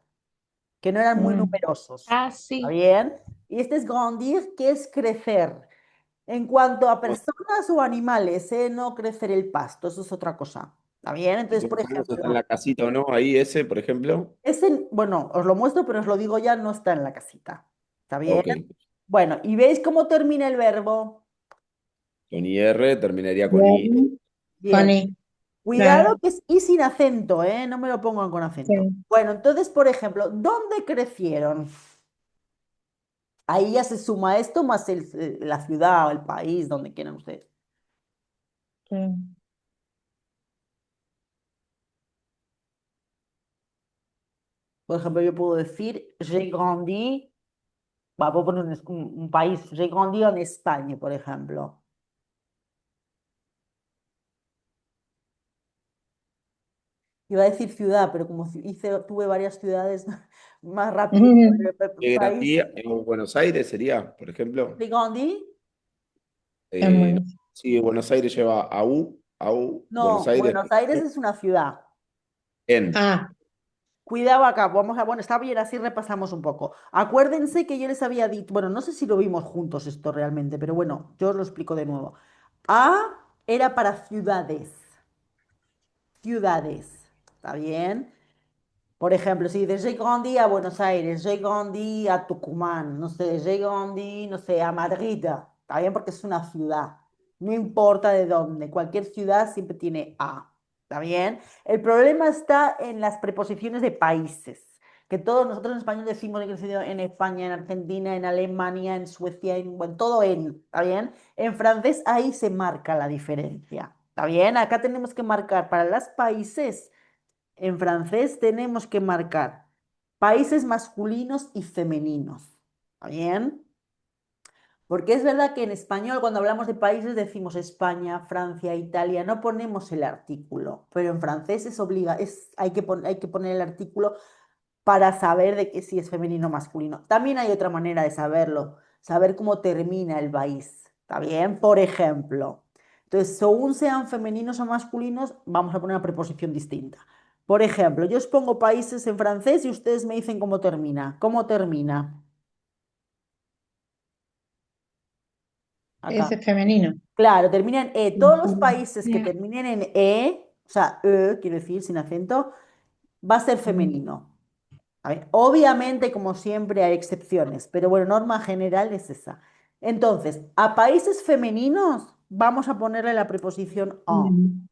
Que no eran muy Mm. numerosos. Ah, ¿Está sí. bien? Y este es grandir, que es crecer. En cuanto a Bueno, personas o animales, no crecer el pasto, eso es otra cosa. ¿Está bien? y Entonces, si no por sabemos si está en ejemplo, la casita o no, ahí ese, por ejemplo. ese, bueno, os lo muestro, pero os lo digo ya, no está en la casita. ¿Está bien? Ok. Bueno, ¿y veis cómo termina el verbo? Con IR terminaría con I. Bien. Bien. Connie. Cuidado Claro. que es y sin acento, ¿eh? No me lo pongan con acento. Sí. Bueno, entonces, por ejemplo, ¿dónde crecieron? Ahí ya se suma esto más la ciudad o el país, donde quieran ustedes. Sí. Por ejemplo, yo puedo decir, j'ai grandi, puedo poner un país, j'ai grandi en España, por ejemplo. Iba a decir ciudad, pero como tuve varias ciudades más rápido, país, Grandía en Buenos Aires sería, por ejemplo. j'ai grandi. No, Bueno. sí, Buenos Aires lleva AU, Buenos No, Aires, Buenos Aires es una ciudad. en. Ah, Cuidado acá, vamos a, bueno, está bien, así repasamos un poco. Acuérdense que yo les había dicho, bueno, no sé si lo vimos juntos esto realmente, pero bueno, yo os lo explico de nuevo. A era para ciudades, ciudades, ¿está bien? Por ejemplo, si dices, j'ai grandi a Buenos Aires, j'ai grandi a Tucumán, no sé, j'ai grandi, no sé, a Madrid, ¿está bien? Porque es una ciudad, no importa de dónde, cualquier ciudad siempre tiene a, ¿está bien? El problema está en las preposiciones de países, que todos nosotros en español decimos que he crecido en España, en Argentina, en Alemania, en Suecia, en, bueno, todo en, ¿está bien? En francés ahí se marca la diferencia, ¿está bien? Acá tenemos que marcar para los países. En francés tenemos que marcar países masculinos y femeninos. ¿Está bien? Porque es verdad que en español cuando hablamos de países decimos España, Francia, Italia, no ponemos el artículo, pero en francés es obliga, hay que poner el artículo para saber de que si es femenino o masculino. También hay otra manera de saberlo, saber cómo termina el país. ¿Está bien? Por ejemplo, entonces, según sean femeninos o masculinos, vamos a poner una preposición distinta. Por ejemplo, yo os pongo países en francés y ustedes me dicen cómo termina. ¿Cómo termina? Acá. ese es femenino. Claro, termina en E. Todos los países que Bien. terminen en E, o sea, quiero decir, sin acento, va a ser femenino. A ver, obviamente, como siempre, hay excepciones, pero bueno, norma general es esa. Entonces, a países femeninos vamos a ponerle la preposición en. Bien.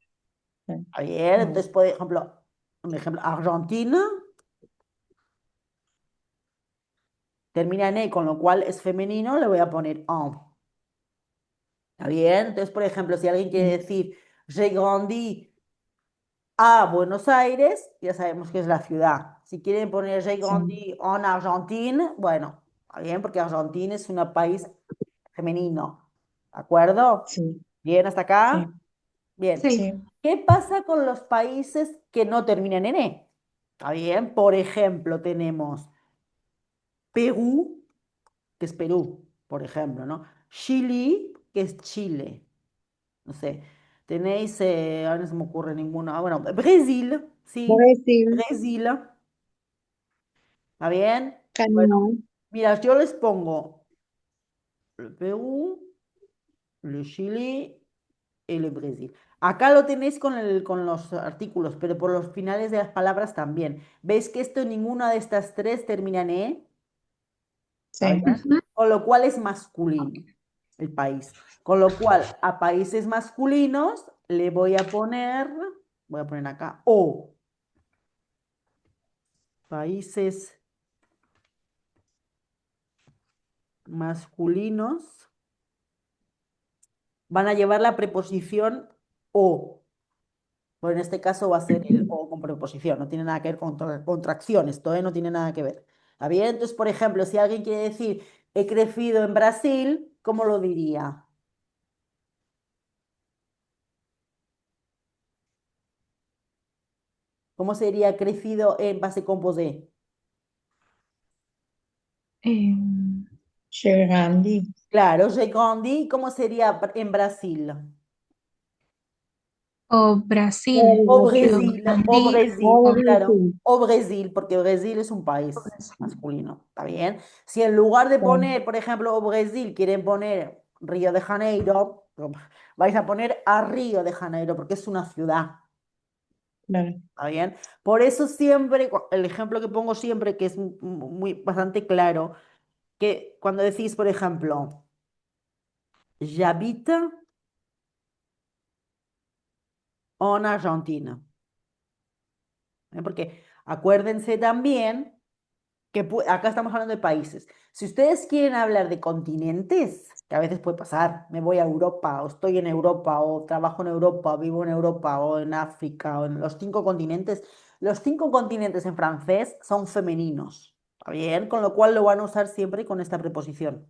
Sí. ¿Está bien? Bueno. Entonces, por ejemplo, un ejemplo, Argentina termina en E, con lo cual es femenino, le voy a poner en. ¿Está bien? Entonces, por ejemplo, si alguien quiere decir, j'ai grandi a Buenos Aires, ya sabemos que es la ciudad. Si quieren poner j'ai Sí, grandi en Argentine, bueno, está bien, porque Argentina es un país femenino. ¿De acuerdo? sí, Bien, hasta acá. sí, Bien. Sí. sí. ¿Qué pasa con los países que no terminan en E? Está bien. Por ejemplo, tenemos Perú, que es Perú, por ejemplo, ¿no? Chile, que es Chile. No sé. Tenéis, ahora no se me ocurre ninguna. Bueno, Brasil, sí. Brasil, Brasil, ¿está bien? Bueno, Cañón. mira, yo les pongo el Perú, el Chile y el Brasil. Acá lo tenéis con los artículos, pero por los finales de las palabras también. ¿Veis que esto ninguna de estas tres termina en E? ¿Está Sí, bien? Ujú. Con lo cual es masculino el país. Con lo cual a países masculinos le voy a poner acá O. Países masculinos van a llevar la preposición O. Bueno, en este caso va a ser el O con preposición, no tiene nada que ver con contracciones, esto no tiene nada que ver. ¿Está bien? Entonces, por ejemplo, si alguien quiere decir he crecido en Brasil, ¿cómo lo diría? ¿Cómo sería crecido en base composé? Em, Gerandi, Claro, Gandhi, ¿cómo sería en Brasil? o Brasil, O Brasil, Brasil, o Yogandi, Brasil, o claro, Brasil, o Brasil, porque Brasil es un país Brasil. masculino, ¿está bien? Si en lugar de claro, poner, por ejemplo, o Brasil, quieren poner Río de Janeiro, vais a poner a Río de Janeiro, porque es una ciudad, claro. ¿está bien? Por eso siempre, el ejemplo que pongo siempre, que es muy, bastante claro, que cuando decís, por ejemplo, j'habite en Argentina, ¿eh? Porque acuérdense también que acá estamos hablando de países. Si ustedes quieren hablar de continentes, que a veces puede pasar, me voy a Europa, o estoy en Europa, o trabajo en Europa, o vivo en Europa, o en África, o en los 5 continentes en francés son femeninos, ¿está bien? Con lo cual lo van a usar siempre con esta preposición,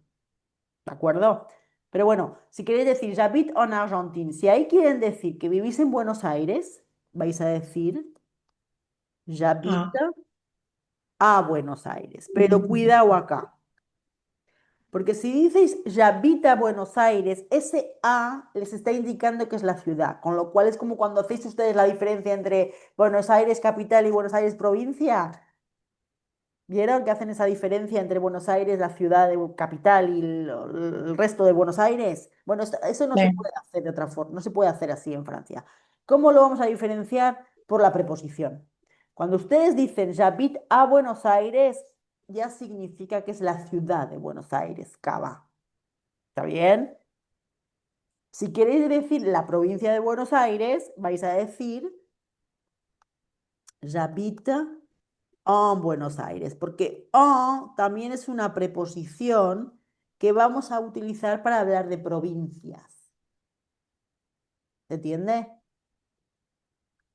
¿de acuerdo? Pero bueno, si queréis decir j'habite en Argentine, si ahí quieren decir que vivís en Buenos Aires, vais a decir Ah, j'habite a Buenos Aires. Pero cuidado acá. Porque si dices Yavita, Buenos Aires, ese A les está indicando que es la ciudad, con lo cual es como cuando hacéis ustedes la diferencia entre Buenos Aires capital y Buenos Aires provincia. ¿Vieron que hacen esa diferencia entre Buenos Aires, la ciudad capital y el resto de Buenos Aires? Bueno, eso no se sí, puede hacer de otra forma, no se puede hacer así en Francia. ¿Cómo lo vamos a diferenciar? Por la preposición. Cuando ustedes dicen j'habite a Buenos Aires, ya significa que es la ciudad de Buenos Aires, Cava. ¿Está bien? Si queréis decir la provincia de Buenos Aires, vais a decir j'habite en Buenos Aires, porque en también es una preposición que vamos a utilizar para hablar de provincias. ¿Se entiende?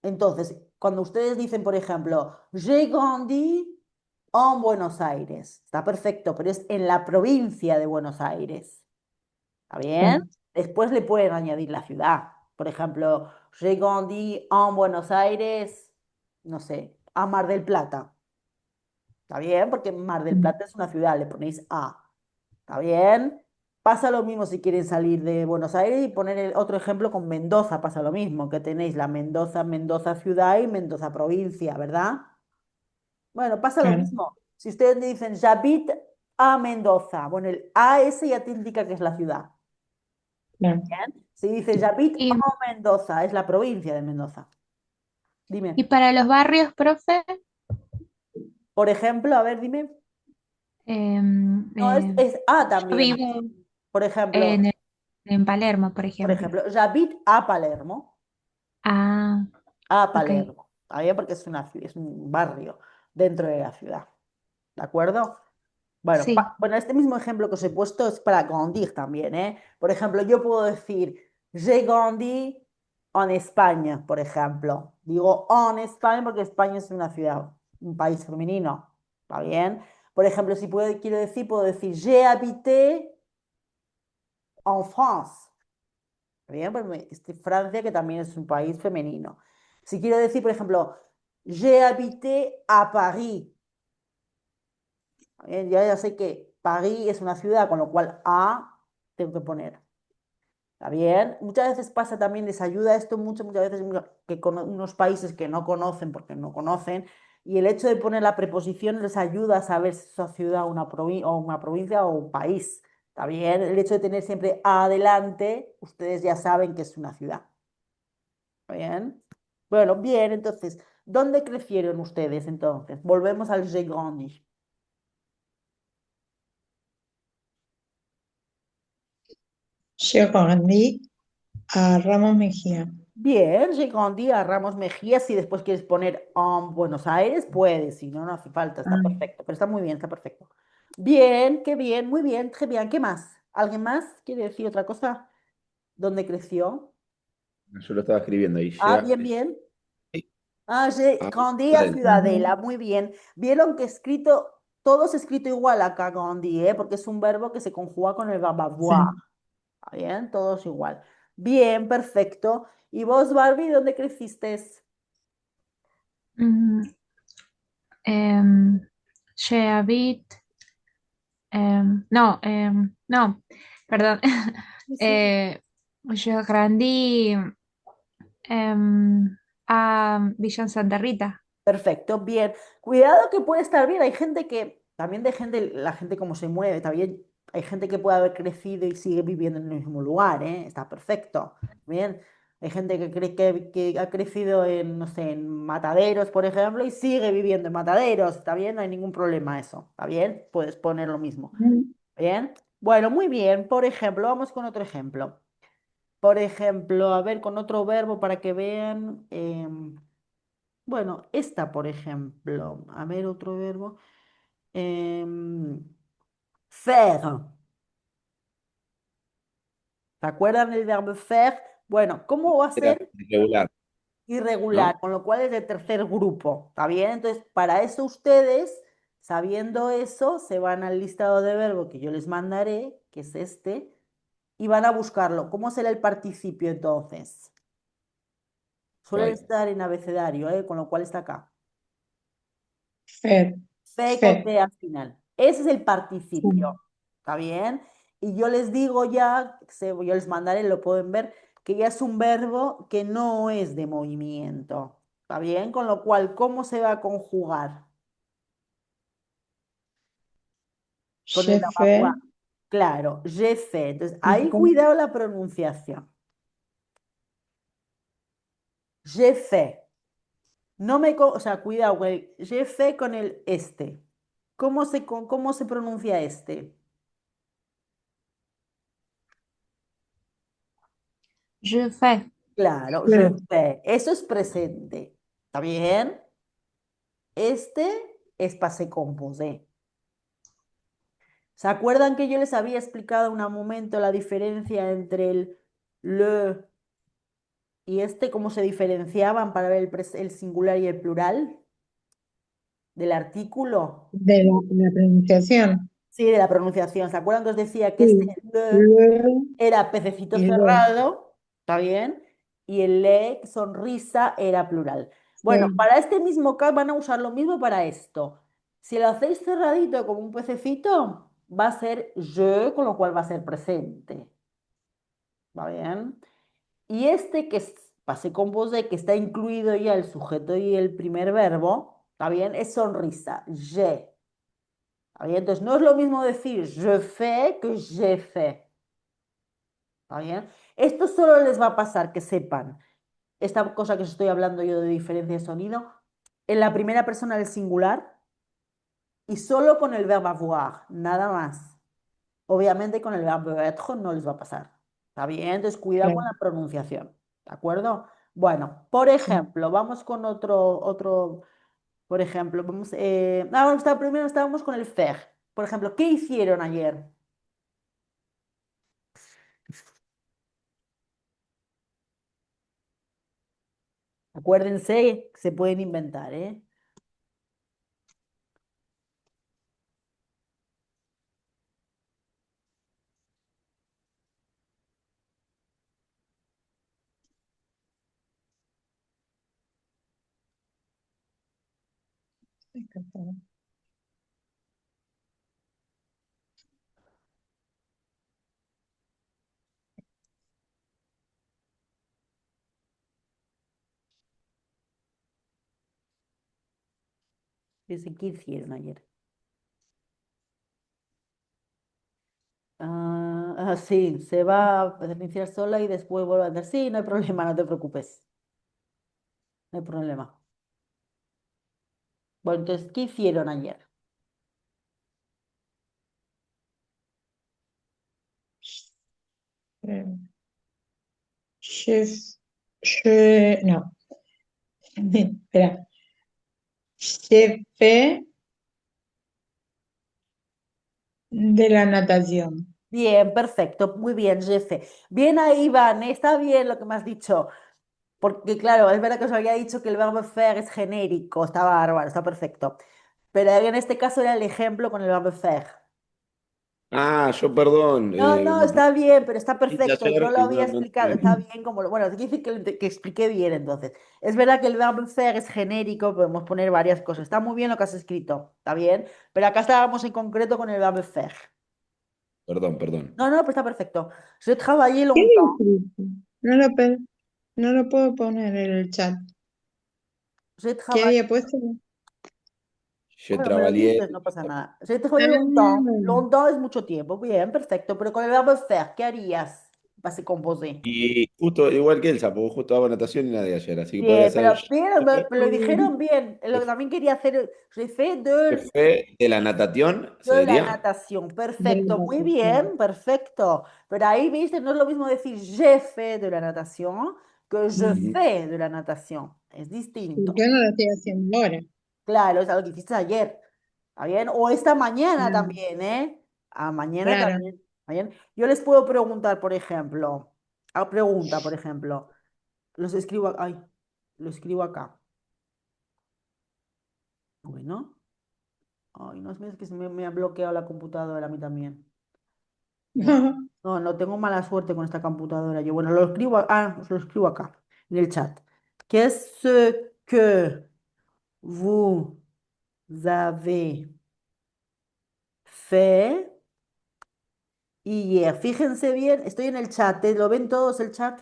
Entonces, cuando ustedes dicen, por ejemplo, j'ai grandi en Buenos Aires, está perfecto, pero es en la provincia de Buenos Aires. ¿Está bien? sí, Después le pueden añadir la ciudad. Por ejemplo, j'ai grandi en Buenos Aires, no sé, a Mar del Plata. ¿Está bien? Porque Mar del sí, Plata es una ciudad, le ponéis a. ¿Está bien? Pasa lo mismo si quieren salir de Buenos Aires y poner el otro ejemplo con Mendoza, pasa lo mismo, que tenéis la Mendoza, Mendoza ciudad y Mendoza provincia, ¿verdad? Bueno, pasa lo claro, mismo. Si ustedes me dicen j'habite a Mendoza, bueno, el a ese ya te indica que es la ciudad. claro. Bien. Si dice j'habite Y, a Mendoza, es la provincia de Mendoza. y Dime. para los barrios, profe, Por ejemplo, a ver, dime. em, No, em, es a yo también. vivo Por en, ejemplo, en Palermo, por ejemplo. j'habite a Palermo. Ah, A ok. Palermo. ¿Está bien? Porque es es un barrio dentro de la ciudad. ¿De acuerdo? Bueno, Sí. bueno, este mismo ejemplo que os he puesto es para grandir también, ¿eh? Por ejemplo, yo puedo decir, j'ai grandi en España, por ejemplo. Digo en España porque España es una ciudad, un país femenino. ¿Está bien? Por ejemplo, si quiero decir, puedo decir, j'ai habité en France. ¿Está bien? Pues Francia, que también es un país femenino. Si quiero decir, por ejemplo, j'ai habité à Paris. ¿Está bien? Ya sé que París es una ciudad, con lo cual a tengo que poner. ¿Está bien? Muchas veces pasa también, les ayuda esto muchas veces que con unos países que no conocen, porque no conocen, y el hecho de poner la preposición les ayuda a saber si es una ciudad o una provincia o un país. ¿Está bien? El hecho de tener siempre adelante, ustedes ya saben que es una ciudad. ¿Está bien? Bueno, bien, entonces, ¿dónde crecieron ustedes entonces? Volvemos al j'ai grandi. Yo grandi a Ramos Mejía. Bien, j'ai grandi a Ramos Mejía. Si después quieres poner Buenos Aires, puedes. Si no, no hace falta. Está Ah, perfecto. Pero está muy bien, está perfecto. Bien, qué bien, muy bien, qué bien. ¿Qué más? ¿Alguien más quiere decir otra cosa? ¿Dónde creció? Yo lo estaba escribiendo ahí. Ah, bien, bien. Ah, j'ai Ah, grandi a Ciudadela. Ciudadela. Muy bien. Vieron que escrito, todo es escrito igual acá, grandi, ¿eh? Porque es un verbo que se conjuga con el verbo avoir. sí. ¿Está bien? Todo es igual. Bien, perfecto. ¿Y vos, Barbie, dónde creciste? Mm, em, je habite, no, no, perdón. Sí. Je grandi a Villa Santa Rita. Perfecto, bien. Cuidado que puede estar bien. Hay gente que, también de gente, la gente como se mueve, también hay gente que puede haber crecido y sigue viviendo en el mismo lugar, ¿eh? Está perfecto. Bien. Hay gente que cree que ha crecido en, no sé, en Mataderos, por ejemplo, y sigue viviendo en Mataderos. ¿Está bien? No hay ningún problema eso. ¿Está bien? Puedes poner lo mismo. Mm. ¿Bien? Bueno, muy bien. Por ejemplo, vamos con otro ejemplo. Por ejemplo, a ver, con otro verbo para que vean. Bueno, esta, por ejemplo, a ver otro verbo. Em, faire. ¿Se acuerdan del verbo faire? Bueno, ¿cómo va a Era ser? irregular, Irregular, ¿no? con lo cual es de tercer grupo. ¿Está bien? Entonces, para eso ustedes, sabiendo eso, se van al listado de verbo que yo les mandaré, que es este, y van a buscarlo. ¿Cómo será el participio entonces? Suele Fue. estar en abecedario, ¿eh? Con lo cual está acá. Fer, C con Fer. T al final. Ese es el Sí. participio. ¿Está bien? Y yo les digo ya, yo les mandaré, lo pueden ver, que ya es un verbo que no es de movimiento. ¿Está bien? Con lo cual, ¿cómo se va a conjugar? Con el Je fais. avoir. Claro, je fais. Entonces, ahí cuidado la pronunciación. Je fais. No me, o sea, cuidado con el je fais con el este. ¿Cómo se pronuncia este? Je fais. Claro, je Fer. fais. Eso es presente. ¿Está bien? Este es passé composé. ¿Se acuerdan que yo les había explicado en un momento la diferencia entre el le y este, cómo se diferenciaban para ver el singular y el plural del artículo? De la pronunciación. Sí, de la pronunciación. ¿Se acuerdan que os decía que este Sí. le Le era pececito y le. cerrado? ¿Está bien? Y el le, sonrisa, era plural. Bueno, Sí. para este mismo caso van a usar lo mismo para esto. Si lo hacéis cerradito como un pececito, va a ser je, con lo cual va a ser presente. ¿Va bien? Y este que es pase composé, que está incluido ya el sujeto y el primer verbo, ¿está bien? Es sonrisa, je. ¿Está bien? Entonces no es lo mismo decir je fais que j'ai fait. ¿Está bien? Esto solo les va a pasar que sepan esta cosa que os estoy hablando yo de diferencia de sonido en la primera persona del singular y solo con el verbo avoir, nada más. Obviamente con el verbo être no les va a pasar. ¿Está bien? Entonces cuidado con Claro. la pronunciación. ¿De acuerdo? Bueno, por Sí. ejemplo, vamos con otro, por ejemplo, bueno, primero estábamos con el faire. Por ejemplo, ¿qué hicieron ayer? Acuérdense que se pueden inventar, ¿eh? ¿Qué hicieron ayer? Sí, se va a iniciar sola y después vuelve a andar. Sí, no hay problema, no te preocupes. No hay problema. Bueno, entonces, ¿qué hicieron ayer? Eh, no, espera. Jefe de la natación. Bien, perfecto, muy bien, jefe. Bien ahí, Van, está bien lo que me has dicho. Porque, claro, es verdad que os había dicho que el verbo faire es genérico, está bárbaro, está perfecto. Pero en este caso era el ejemplo con el verbo faire. Ah, yo perdón. No, no, está bien, pero está Hice perfecto. Yo ayer lo y había no explicado, está entendí. bien como bueno, quiere decir que expliqué bien entonces. Es verdad que el verbo faire es genérico, podemos poner varias cosas. Está muy bien lo que has escrito, está bien, pero acá estábamos en concreto con el verbo faire. Perdón, perdón. No, no, pero está perfecto. Je travaillé ¿Qué longtemps. dice? No lo puedo poner en el chat. Je ¿Qué travaillé. había puesto? Je Bueno, me lo travaillé. dices, no pasa nada. Je travaillé longtemps. Ah, Longtemps es mucho tiempo. Bien, perfecto. Pero con el verbo faire, ¿qué harías? Base composé. Y justo igual que Elsa, porque justo hago natación y nadie ayer, así que podría Bien, ser pero bien, me lo dijeron bien. Lo que je también quería hacer, je fais de fue de la natación, de la ¿sería? natación, de la perfecto, muy natación. bien, perfecto. Pero ahí, viste, no es lo mismo decir je fais de la natación que je Mm. Ujú. fais de la natación. Es Y distinto. yo no lo estoy haciendo ahora. Claro, es algo que hiciste ayer. ¿Está bien? O esta mañana Mm, también, ¿eh? A mañana claro. también. ¿Está bien? Yo les puedo preguntar, por ejemplo, pregunta, por ejemplo, los escribo, ay, lo escribo acá. Bueno, ay, no es que me ha bloqueado la computadora a mí también. Bueno, no, no tengo mala suerte con esta computadora. Yo, bueno, lo escribo, lo escribo acá, en el chat. Qu'est-ce que vous avez fait hier? Fíjense bien, estoy en el chat, ¿eh? ¿Lo ven todos el chat?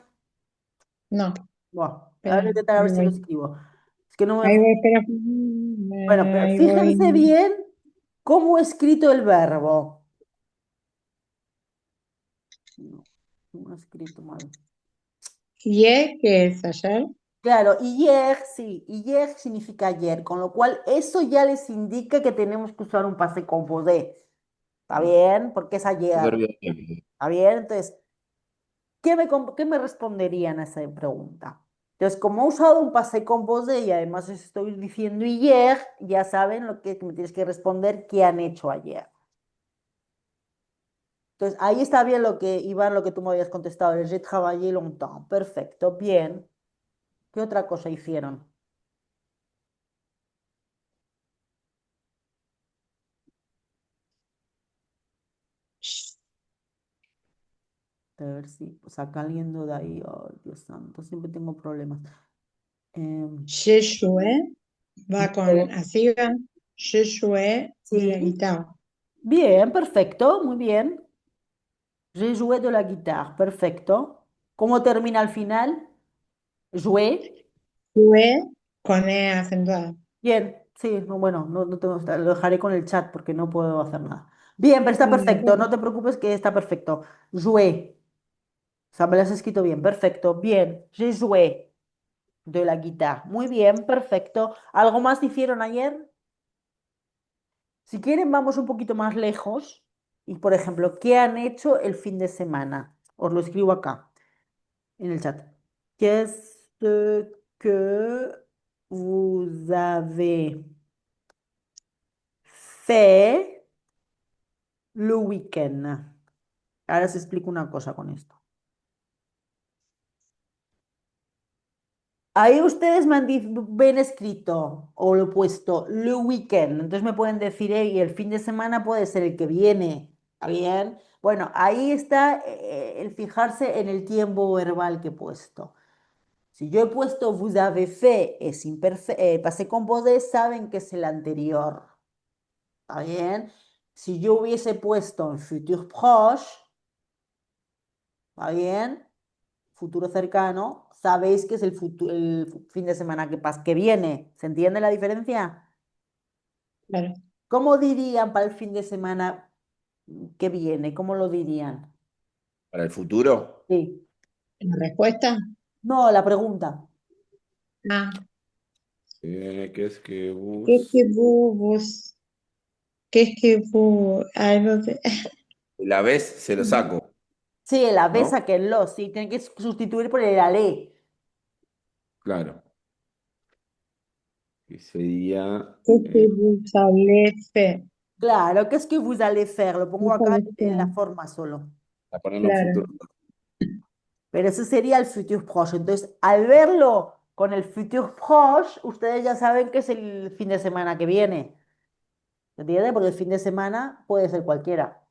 No, Bueno, ahora voy espera, a intentar a ver ahí si lo voy. escribo. Es que no me... Ahí voy, espera. Bueno, pero Ahí fíjense voy. bien cómo he escrito el verbo. No, no he escrito mal. ¿Y es que es ayer? Claro, hier, sí, hier significa ayer, con lo cual eso ya les indica que tenemos que usar un passé composé. ¿Está bien? Porque es ayer. Proverbio de tiempo. ¿Está bien? Entonces, qué me responderían a esa pregunta? Entonces, como he usado un passé composé y además les estoy diciendo hier, ya saben lo que me tienes que responder, qué han hecho ayer. Entonces, ahí está bien lo que, Iván, lo que tú me habías contestado, el j'ai travaillé longtemps. Perfecto, bien. ¿Qué otra cosa hicieron? A ver si saliendo de ahí. Ay, Dios santo, siempre tengo problemas. Em, Je joué, va con, bien, así va. Je joué de la sí, guitarra. bien, perfecto, muy bien. J'ai joué de la guitare, perfecto. ¿Cómo termina al final? Joué. Joué con E acentuada. Bien, sí, no, bueno, no tengo, lo dejaré con el chat porque no puedo hacer nada. Bien, pero está perfecto, no te preocupes que está perfecto. Joué, o sea, me lo has escrito bien, perfecto, bien. J'ai joué de la guitarra, muy bien, perfecto. ¿Algo más hicieron ayer? Si quieren, vamos un poquito más lejos y, por ejemplo, ¿qué han hecho el fin de semana? Os lo escribo acá, en el chat. Qu'est-ce que vous avez fait le week-end? Ahora os explico una cosa con esto. Ahí ustedes ven escrito o lo he puesto le weekend, entonces me pueden decir, y el fin de semana puede ser el que viene, ¿está bien? Bueno, ahí está el fijarse en el tiempo verbal que he puesto. Si yo he puesto vous avez fait es passé composé, saben que es el anterior, ¿está bien? Si yo hubiese puesto en futur proche, ¿está bien? Futuro cercano, sabéis que es el fin de semana que viene. ¿Se entiende la diferencia? Claro. ¿Cómo dirían para el fin de semana que viene? ¿Cómo lo dirían? ¿Para el futuro? Sí. ¿La respuesta? No, la pregunta. Ah, ¿Qué es que ¿qué es que bus? qué es que algo La vez se lo saco, Sí, la B ¿no? sáquenlo, sí, tienen que sustituir por el ale. Claro. Que sería, qué es que allez faire? Claro, ¿qué es que vous allez faire? Lo pongo Vous acá allez en la faire. forma solo. a ponerlo en Claro. futuro. Pero ese sería el futur proche. Entonces, al verlo con el futur proche, ustedes ya saben que es el fin de semana que viene. ¿Entiendes? Porque el fin de semana puede ser cualquiera.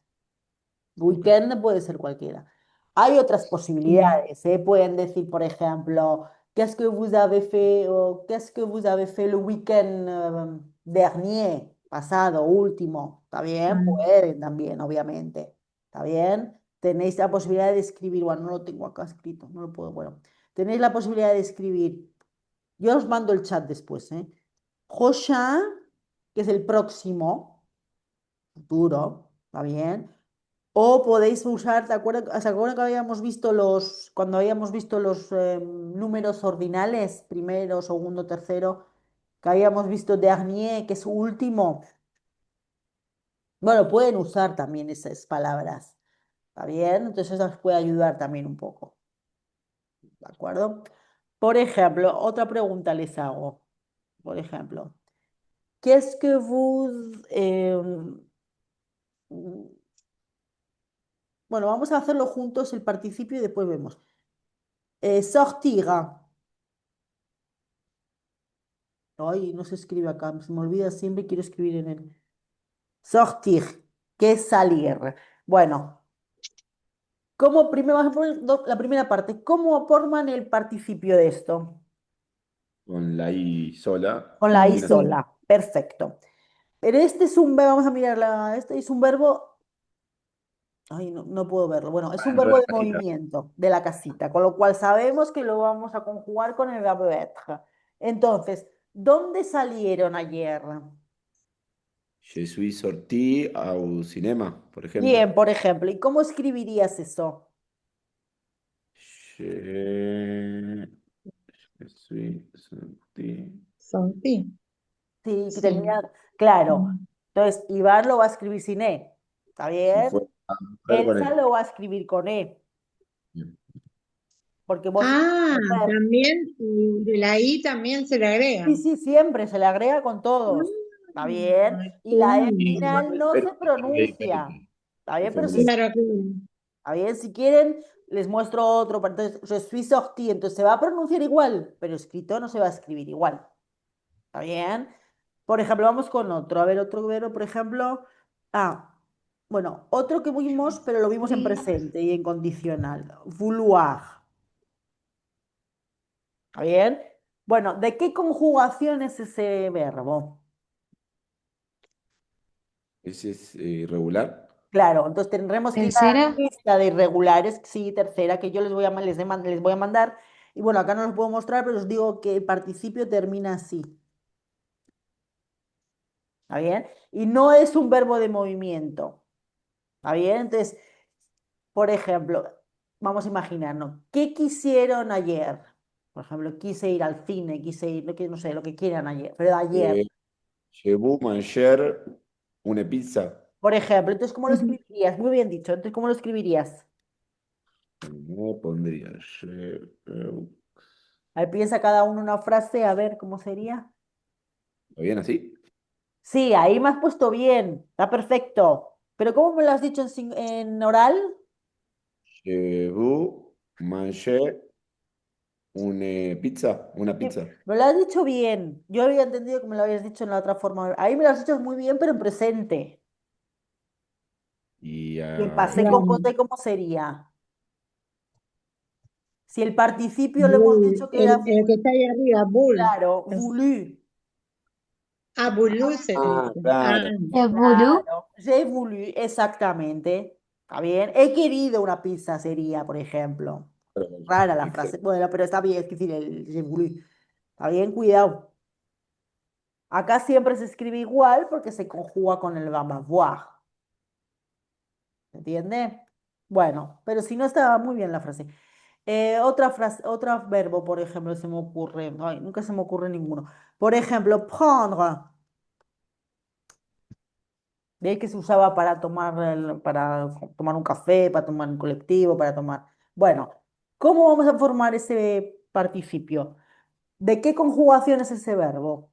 Ok. Weekend puede ser cualquiera. Hay otras Mm. posibilidades, ¿eh? Pueden decir, por ejemplo, qu'est-ce que vous avez fait o qu'est-ce que vous avez fait le week-end dernier, pasado, último. ¿Está bien? Ah, Pueden también, obviamente. ¿Está bien? Tenéis la posibilidad de escribir, bueno, no lo tengo acá escrito, no lo puedo, bueno. Tenéis la posibilidad de escribir. Yo os mando el chat después, ¿eh? Prochain, que es el próximo, futuro, ¿está bien? O podéis usar, ¿se acuerdan que habíamos visto cuando habíamos visto los números ordinales, primero, segundo, tercero, que habíamos visto dernier, que es último? Bueno, pueden usar también esas palabras, ¿está bien? Entonces eso os puede ayudar también un poco, ¿de acuerdo? Por ejemplo, otra pregunta les hago. Por ejemplo, qu'est-ce que bueno, vamos a hacerlo juntos el participio y después vemos. Sortira. Ay, no se escribe acá, se me olvida siempre, quiero escribir en el. Sortir, que es salir. Bueno, primero vamos a poner la primera parte. ¿Cómo forman el participio de esto? Con la I sola, Con la I termina así. sí, sola. Perfecto. Pero este es un verbo, vamos a mirarla. Este es un verbo. Ay, no, no puedo verlo. Bueno, es un Dentro verbo de de la casita. movimiento de la casita, con lo cual sabemos que lo vamos a conjugar con el verbo être. Entonces, ¿dónde salieron ayer? Je suis sorti au cinéma, por ejemplo. Bien, por ejemplo. ¿Y cómo escribirías eso? Je, je suis sorti. son sí. Sí, que Sí. termina, claro. Mm. Entonces, Iván lo va a escribir sin E, ¿está Si bien? fue a mujer con Elsa él. lo va a escribir con E, Bien. porque vos, Ah, mujer. también, y de la I también se le agrega. Sí, sí, siempre se le agrega con todos, ¿está bien? Ah, Y la E excelente. final no se pronuncia, ¿está El bien? Pero femenino. Claro, claro. ¿está bien? Si quieren, les muestro otro. Entonces, je suis sorti, entonces se va a pronunciar igual, pero escrito no se va a escribir igual, ¿está bien? Por ejemplo, vamos con otro. A ver, otro verbo, por ejemplo. Ah, bueno, otro que vimos, pero lo vimos en Sí, presente y en condicional. Vouloir. ¿Está bien? Bueno, ¿de qué conjugación es ese verbo? Ese es irregular. Claro, entonces tendremos que ir a la Tercera. lista de irregulares, sí, tercera, que yo les voy a, les voy a mandar. Y bueno, acá no los puedo mostrar, pero os digo que el participio termina así. ¿Está bien? Y no es un verbo de movimiento. ¿Está bien? Entonces, por ejemplo, vamos a imaginarnos, ¿qué quisieron ayer? Por ejemplo, quise ir al cine, quise ir, no sé, lo que quieran ayer, pero ayer. Eh, je vous manger una pizza. Por ejemplo, entonces, ¿cómo lo escribirías? Muy bien dicho, entonces, ¿cómo lo escribirías? No pondría je, A ver, piensa cada uno una frase, a ver cómo sería. ¿Está bien así? Sí, ahí me has puesto bien, está perfecto. Pero ¿cómo me lo has dicho en oral? Je vous manger pizza, una Sí, pizza. me lo has dicho bien. Yo había entendido que me lo habías dicho en la otra forma. Ahí me lo has dicho muy bien, pero en presente. Y Y el passé Claro, composé, ¿cómo sería? Si el participio le hemos bull, dicho que era, el que está ahí arriba, bull. claro, voulu. Ah, bulú se Ah, dice. Ah, claro. J'ai voulu. Claro, j'ai voulu, exactamente. ¿Está bien? He querido una pizza, sería, por ejemplo. Rara la frase. Bueno, pero está bien, es decir, el j'ai voulu. Está bien, cuidado. Acá siempre se escribe igual porque se conjuga con el verbo avoir. ¿Se entiende? Bueno, pero si no estaba muy bien la frase. Otra frase, otro verbo, por ejemplo, se me ocurre. Ay, nunca se me ocurre ninguno. Por ejemplo, prendre. ¿Veis que se usaba para tomar, para tomar un café, para tomar un colectivo, para tomar... Bueno, ¿cómo vamos a formar ese participio? ¿De qué conjugación es ese verbo?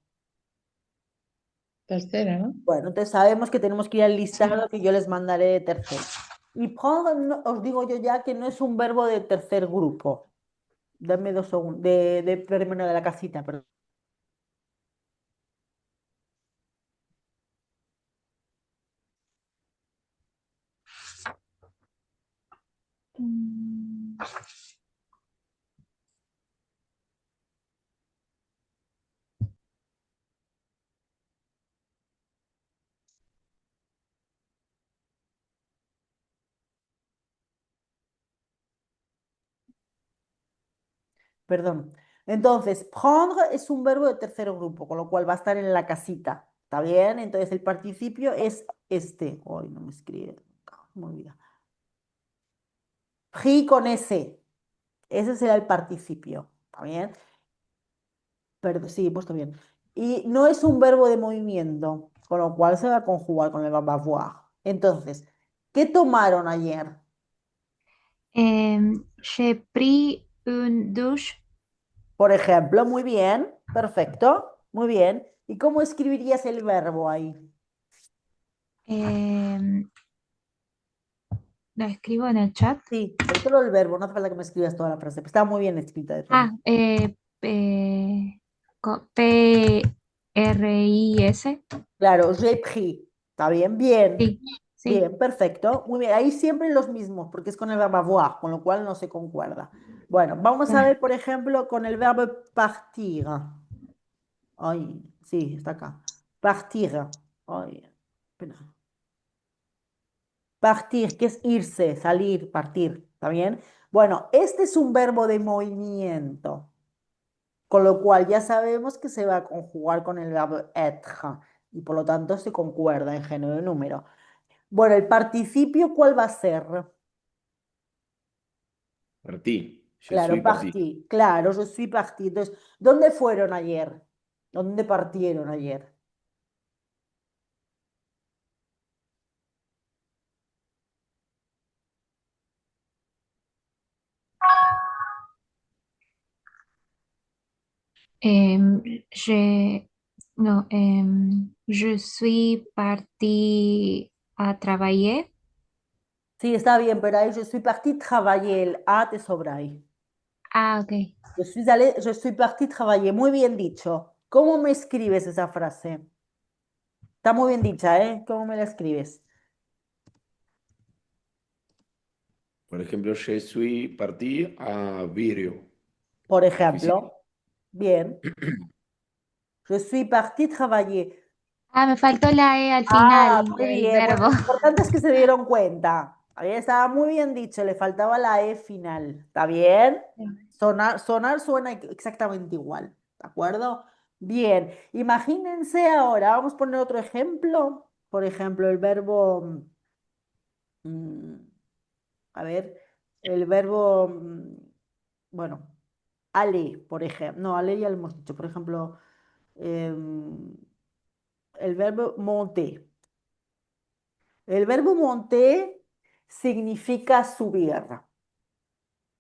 tercera, ¿no? Bueno, entonces sabemos que tenemos que ir al Sí. listado que yo les mandaré de tercero. Y prendre, os digo yo ya que no es un verbo de tercer grupo. Dame 2 segundos, de término de la casita, perdón. Mm, Perdón. Entonces, prendre es un verbo de tercer grupo, con lo cual va a estar en la casita. ¿Está bien? Entonces el participio es este. Hoy no me escribe. Me olvida. Pris con S. Ese será el participio. ¿Está bien? Perdón, sí, he puesto bien. Y no es un verbo de movimiento, con lo cual se va a conjugar con el verbo avoir. Entonces, ¿qué tomaron ayer? j'ai pris une douche. Por ejemplo, muy bien, perfecto, muy bien. ¿Y cómo escribirías el verbo ahí? Em, lo escribo en el chat. Sí, pero solo el verbo, no hace falta que me escribas toda la frase. Está muy bien escrita de todas Ah, maneras. P-R-I-S. Claro, j'ai pris. Está bien, bien, Sí, sí. bien, perfecto. Muy bien, ahí siempre los mismos, porque es con el verbo avoir, con lo cual no se concuerda. Bueno, vamos a Ah, ver, por ejemplo, con el verbo partir. Ay, sí, está acá. Partir. Ay, espera. Partir, que es irse, salir, partir, ¿está bien? Bueno, este es un verbo de movimiento, con lo cual ya sabemos que se va a conjugar con el verbo être y por lo tanto se concuerda en género y número. Bueno, el participio, ¿cuál va a ser? Partí. Je Claro, suis parti. parti, claro, je suis parti. Entonces, ¿dónde fueron ayer? ¿Dónde partieron ayer? em, j'ai- no, je suis partie à travailler. Sí, está bien, pero ahí je suis parti travailler, el A te sobra ahí. Ah, ok. Je suis parti travailler. Muy bien dicho. ¿Cómo me escribes esa frase? Está muy bien dicha, ¿eh? ¿Cómo me la escribes? Por ejemplo, je suis parti à Virio, Por a la oficina. ejemplo, bien. Je suis parti travailler. Ah, me faltó la E al Ah, final muy del bien. Bueno, verbo. lo importante es que se dieron cuenta. Ahí estaba muy bien dicho, le faltaba la E final. ¿Está bien? Sonar suena exactamente igual. ¿De acuerdo? Bien. Imagínense ahora, vamos a poner otro ejemplo. Por ejemplo, el verbo. mm, A ver, el verbo, bueno, aller, por ejemplo. No, aller ya lo hemos dicho. Por ejemplo, em, el verbo monter. El verbo monter significa subir,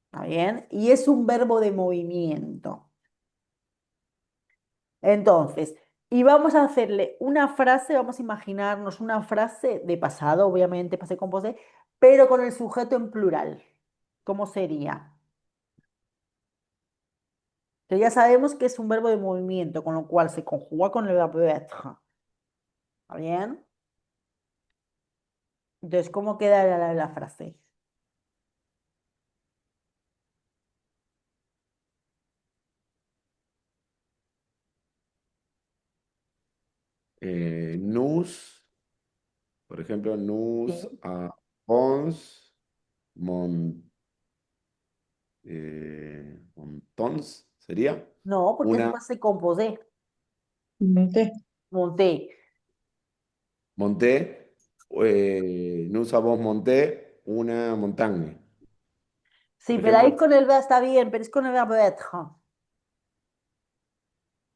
¿está bien? Y es un verbo de movimiento. Entonces, y vamos a hacerle una frase, vamos a imaginarnos una frase de pasado, obviamente, pasé composé, pero con el sujeto en plural. ¿Cómo sería? Que ya sabemos que es un verbo de movimiento, con lo cual se conjuga con el verbo être. ¿Está bien? Entonces, ¿cómo queda la frase? Nous, por ejemplo, Sí. nous avons montons, ¿sería? No, porque es Una passé composé. Monté. Monté. monté, nous avons monté una montaña, Sí, por pero ahí ejemplo. con el verbo está bien, pero es con el verbo être.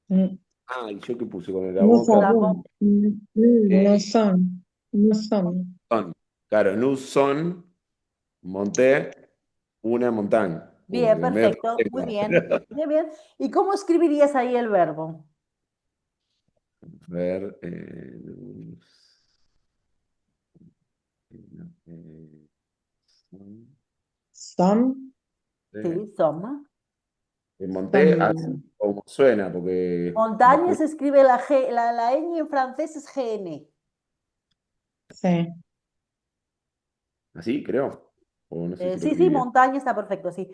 Mm, Ah, ¿y yo qué puse con la No boca? Tampoco. sabón. No Eh, son. No son. son. Claro, nous son, monté una montaña. Bien, Me medio perfecto. Muy bien. Bien, bien. ¿Y cómo escribirías ahí el verbo? ver, Son. eh, Sí, soma. monté así Son. como suena, porque Montaña se escribe la G, la ñ en francés es GN. Sí. así creo. O no sé si lo Sí, escribí sí, bien. montaña está perfecto, sí.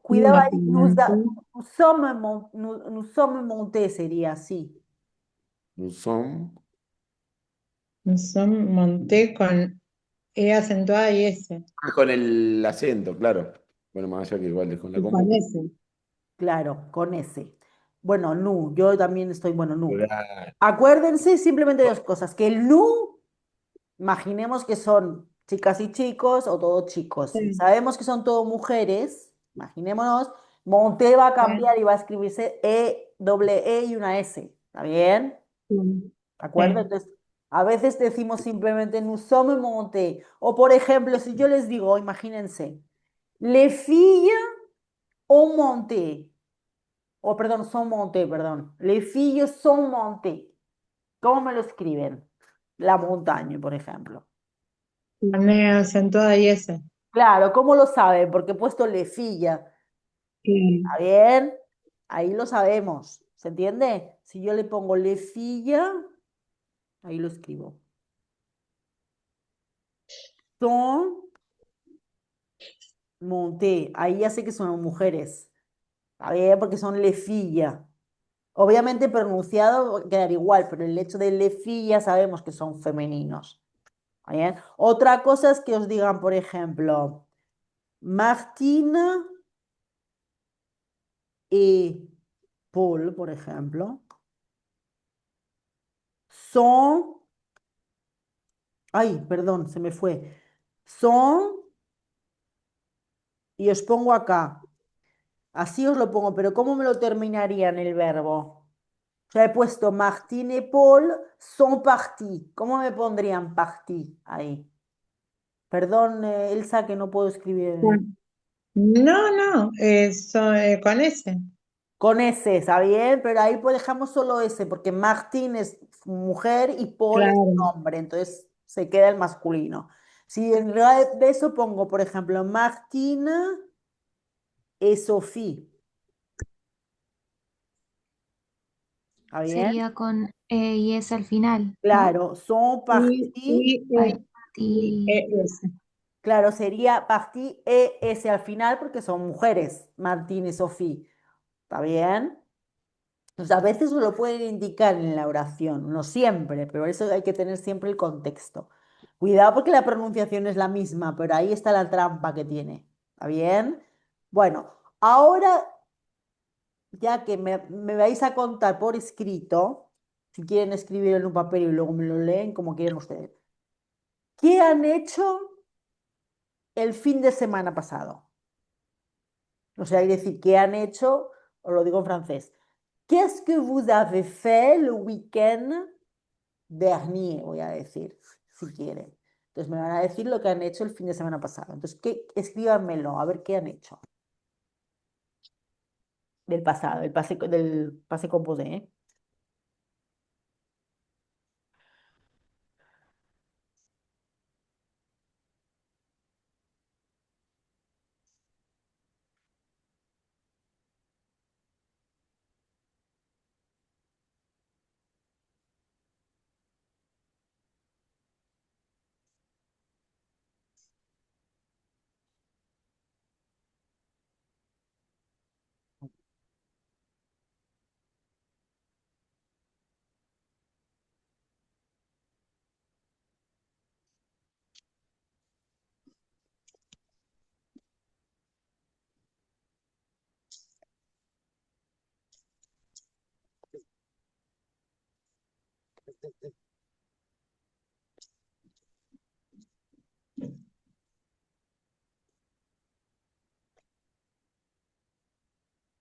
Cuidado No, ahí, nous sommes, nous sommes montés sería así. Nous sommes, son monté con E acentuada y S. con el acento, claro. Bueno, más allá que igual es con la Y con compu. S. Claro, con ese. Bueno, nu, yo también estoy, bueno, nu. Claro. Acuérdense simplemente de dos cosas, que el nu, imaginemos que son chicas y chicos o todos chicos. Si Sí. sabemos que son todos mujeres, imaginémonos, monté va a Sí. cambiar y va a escribirse E, doble E y una S. ¿Está bien? Sí. ¿De acuerdo? Sí. Entonces, a veces decimos simplemente nous sommes montés. O por ejemplo, si yo les digo, imagínense, les filles ont monté. O perdón, son montés, perdón. Les filles sont montés. ¿Cómo me lo escriben? La montaña, por ejemplo. Con E acentuada y S. Claro, ¿cómo lo saben? Porque he puesto les filles. Sí. ¿Está bien? Ahí lo sabemos. ¿Se entiende? Si yo le pongo les filles, ahí lo escribo. Son montés. Ahí ya sé que son mujeres. Está bien, porque son lefilla. Obviamente pronunciado quedaría igual, pero el hecho de lefilla sabemos que son femeninos. ¿Está bien? Otra cosa es que os digan, por ejemplo, Martina y Paul, por ejemplo, son, ay, perdón, se me fue, son, y os pongo acá, así os lo pongo, pero ¿cómo me lo terminaría en el verbo? O sea, he puesto Martine y Paul son partis. ¿Cómo me pondrían partis ahí? Perdón, Elsa, que no puedo escribir No, no, con S. con S, ¿está bien? Pero ahí pues dejamos solo S, porque Martín es mujer y Paul es Claro. hombre, entonces se queda el masculino. Si en lugar de eso pongo, por ejemplo, Martina y Sophie, ¿está bien? Sería con E y S al final, ¿no? Claro, son partis. Ay, E, y S. Claro, sería Parti ES al final porque son mujeres, Martín y Sofía. ¿Está bien? Pues a veces os lo pueden indicar en la oración, no siempre, pero eso hay que tener siempre el contexto. Cuidado porque la pronunciación es la misma, pero ahí está la trampa que tiene. ¿Está bien? Bueno, ahora ya que me vais a contar por escrito, si quieren escribir en un papel y luego me lo leen, como quieran ustedes. ¿Qué han hecho el fin de semana pasado? O sea, hay que decir, ¿qué han hecho? Os lo digo en francés. Qu'est-ce que vous avez fait le week-end dernier? Voy a decir, si quieren. Entonces me van a decir lo que han hecho el fin de semana pasado. Entonces, escríbanmelo, a ver qué han hecho del pasado, del pase composé, ¿eh?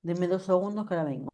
Deme 2 segundos que ahora vengo.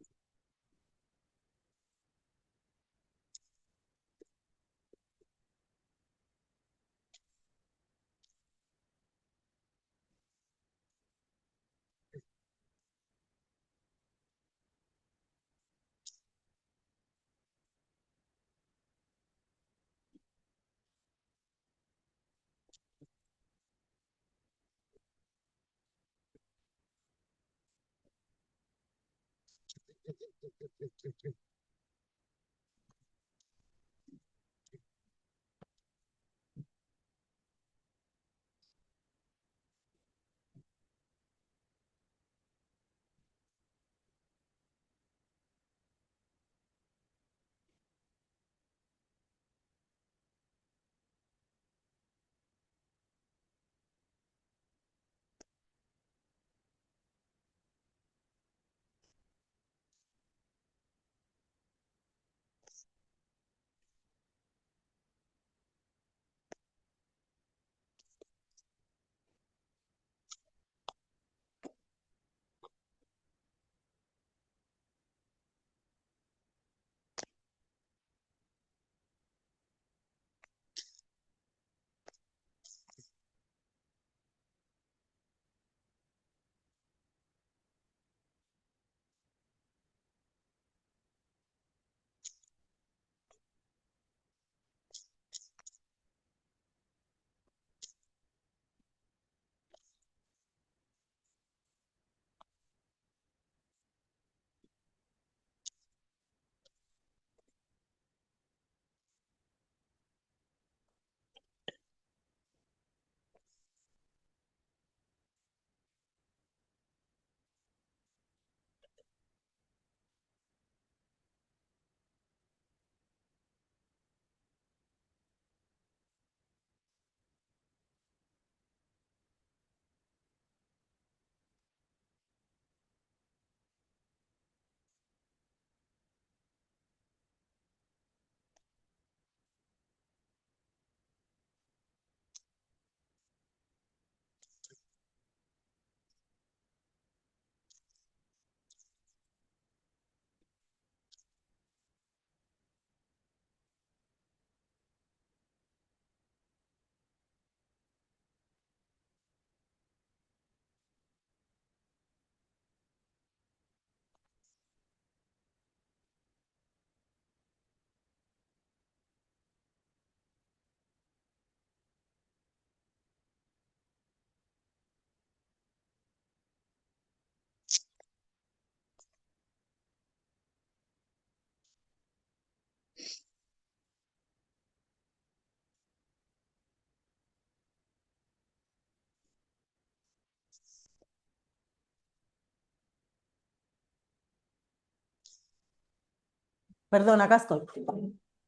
Perdón, acá estoy.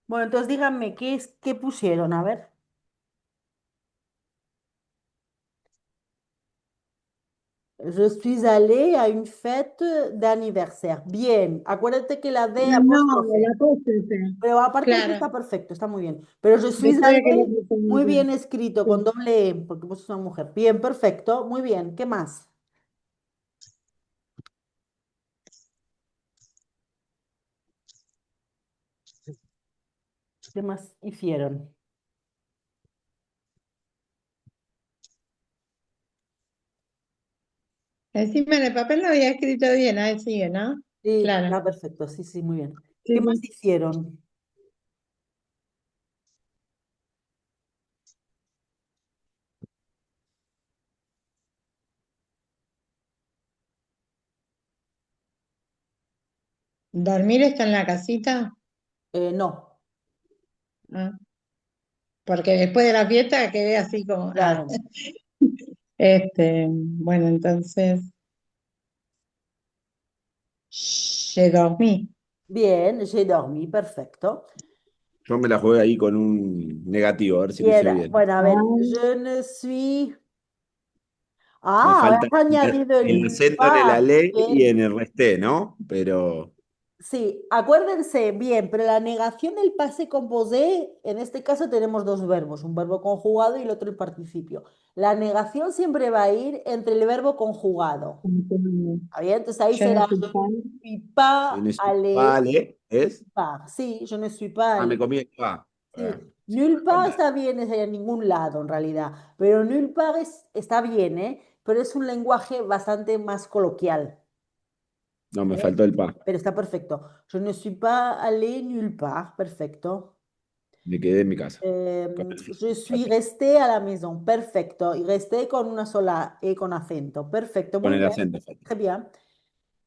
Bueno, entonces díganme, ¿qué pusieron? A ver. Je suis allée à une fête d'anniversaire. Bien, acuérdate que la D No, apóstrofe. la apóstrofe. Pero aparte de eso Claro, está perfecto, está muy bien. Pero je suis después de que le allée, muy puse- bien escrito, con sí. doble E, porque vos sos una mujer. Bien, perfecto, muy bien. ¿Qué más? ¿Qué más hicieron? Encima en el papel lo había escrito bien, ahí sigue, ¿no? Sí, Claro. está perfecto, sí, sí, muy bien. ¿Qué Sí, más sí. hicieron? ¿Dormir está en la casita? No, Ah, porque después de la fiesta quedé así como, claro. bueno, entonces, je dormí. Bien, j'ai dormi, perfecto. Yo me la jugué ahí con un negativo, a ver si lo Bien, hice bien. bueno, a ver, Ah, je ne suis... Me Ah, falta has añadido el el acento en el pas, ale y bien. en el resté, ¿no? Pero Sí, acuérdense bien, pero la negación del passé composé, en este caso tenemos dos verbos, un verbo conjugado y el otro el participio. La negación siempre va a ir entre el verbo conjugado. Entiendo. ¿Está bien? Entonces ahí Yo no será soy je fan. ne suis pas En ese allé vale, nulle ¿es? part. Sí, je ne suis pas Ah, me allé. comí el pa. Sí, Sí, nulle me part falta. está bien, es en ningún lado en realidad, pero nulle part está bien, ¿eh? Pero es un lenguaje bastante más coloquial. No, me ¿Eh? faltó el pa. Pero está perfecto. Je ne suis pas allé nulle part. Perfecto. Me quedé en mi casa. Con Je suis resté à la maison. Perfecto. Y resté con una sola E con acento. Perfecto. con Muy el bien. acento falta. Très bien.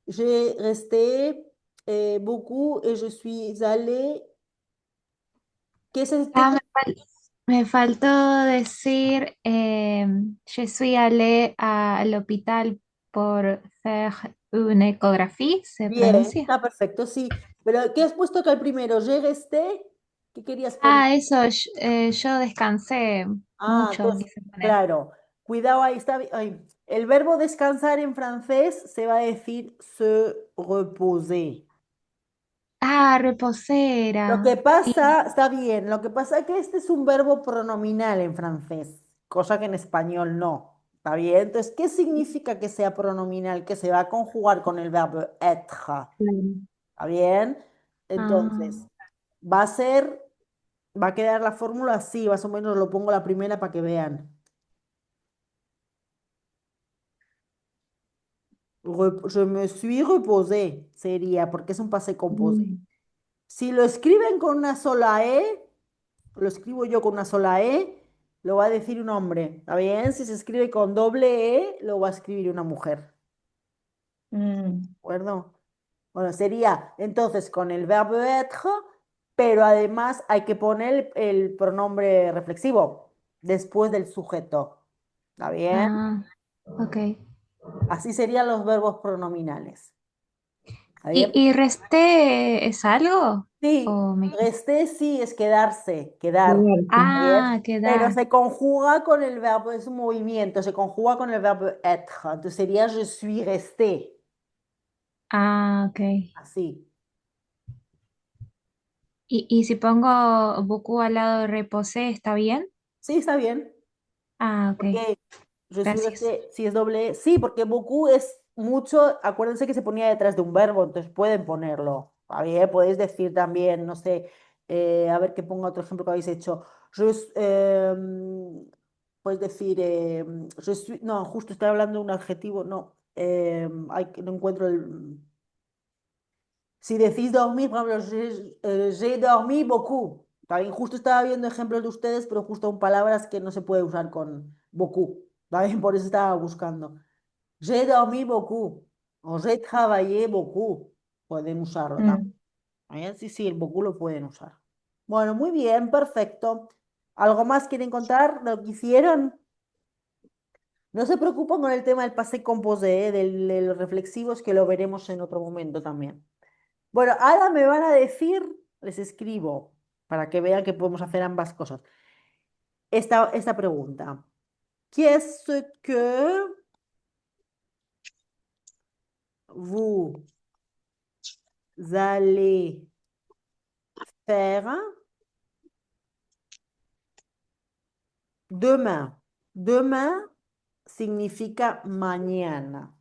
J'ai resté beaucoup et je suis allé. ¿Qué Ah, me faltó decir, je suis allé al hospital por faire une échographie, ¿se Bien, pronuncia? está perfecto, sí. Pero ¿qué has puesto acá el primero? J'ai resté. ¿Qué querías poner? Ah, eso, yo descansé Ah, mucho, entonces, quise poner. claro. Cuidado ahí, está bien. Ay, el verbo descansar en francés se va a decir se reposer. Ah, Lo que reposera. Y, pasa, está bien, lo que pasa es que este es un verbo pronominal en francés, cosa que en español no. ¿Está bien? Entonces, ¿qué significa que sea pronominal? Que se va a conjugar con el verbo être. Claro. ¿Está bien? ah, Entonces, va a ser, va a quedar la fórmula así, más o menos lo pongo la primera para que vean. Je me suis reposé, sería, porque es un passé composé. Mm. Si lo escriben con una sola E, lo escribo yo con una sola E, lo va a decir un hombre. ¿Está bien? Si se escribe con doble E, lo va a escribir una mujer. ¿De Mm. acuerdo? Bueno, sería entonces con el verbo être, pero además hay que poner el pronombre reflexivo después del sujeto. ¿Está bien? ah, ok. Así serían los verbos pronominales. ¿Está bien? ¿Y resté es algo? Sí, ¿O me... resté sí es quedarse, quedar. Quedarse. ¿Está bien? Ah, Pero quedar. se conjuga con el verbo, es un movimiento, se conjuga con el verbo être. Entonces sería je suis resté. Ah, ok. Así. Y si pongo beaucoup al lado de reposé, ¿está bien? Sí, está bien. Ah, ok. Porque je suis Gracias. resté, si es doble E. Sí, porque beaucoup es mucho, acuérdense que se ponía detrás de un verbo, entonces pueden ponerlo. Está bien, podéis decir también, no sé, a ver que ponga otro ejemplo que habéis hecho. Puedes decir, no, justo estoy hablando de un adjetivo, no, no encuentro el. Si decís dormir, por ejemplo, j'ai dormi beaucoup. También justo estaba viendo ejemplos de ustedes, pero justo son palabras que no se puede usar con beaucoup. También por eso estaba buscando. J'ai dormi beaucoup. O j'ai travaillé beaucoup. Pueden usarlo también. Mm. ¿Bien? Sí, sí, el beaucoup lo pueden usar. Bueno, muy bien, perfecto. ¿Algo más quieren contar de lo que hicieron? No se preocupen con el tema del passé composé, de los reflexivos, que lo veremos en otro momento también. Bueno, ahora me van a decir, les escribo, para que vean que podemos hacer ambas cosas. Esta pregunta. Qu'est-ce que vous allez faire demain? Demain significa mañana.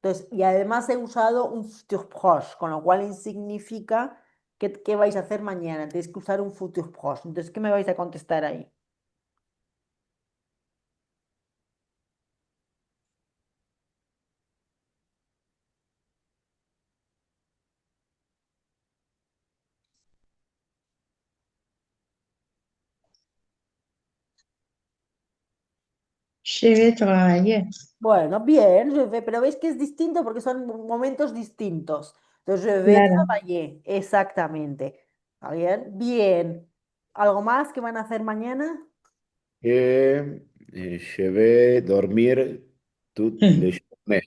Entonces, y además he usado un futur proche, con lo cual significa que, qué vais a hacer mañana. Tenéis que usar un futur proche. Entonces, ¿qué me vais a contestar ahí? Je vais travailler. Bueno, bien, pero veis que es distinto porque son momentos distintos. Entonces, je vais Claro. travailler, exactamente. ¿Está bien? Bien. ¿Algo más que van a hacer mañana? Je vais dormir toute les journées.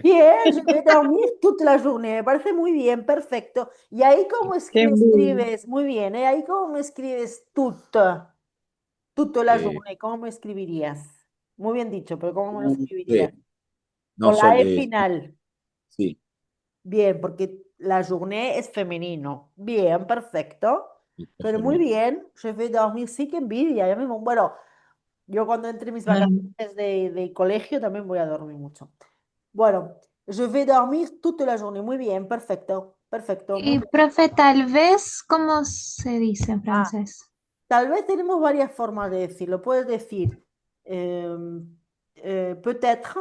Bien, je vais dormir toute la journée. Me parece muy bien, perfecto. ¿Y ahí cómo Qué me envidia. escribes? Muy bien, ¿eh? Ahí cómo me escribes toute la Eh, journée. ¿Cómo me escribirías? Muy bien dicho, pero ¿cómo me lo U escribirías? T. No, Con la E final. sí, Bien, porque la journée es femenino. Bien, perfecto. Pero muy bien. Je vais dormir. Sí, que envidia. Ya mismo. Bueno, yo cuando entre mis Ah, vacaciones de colegio también voy a dormir mucho. Bueno, je vais dormir toute la journée. Muy bien, perfecto. Perfecto, muy Y bien. profe, tal vez, ¿cómo se dice en Ah, francés? tal vez tenemos varias formas de decirlo. Puedes decir peut-être.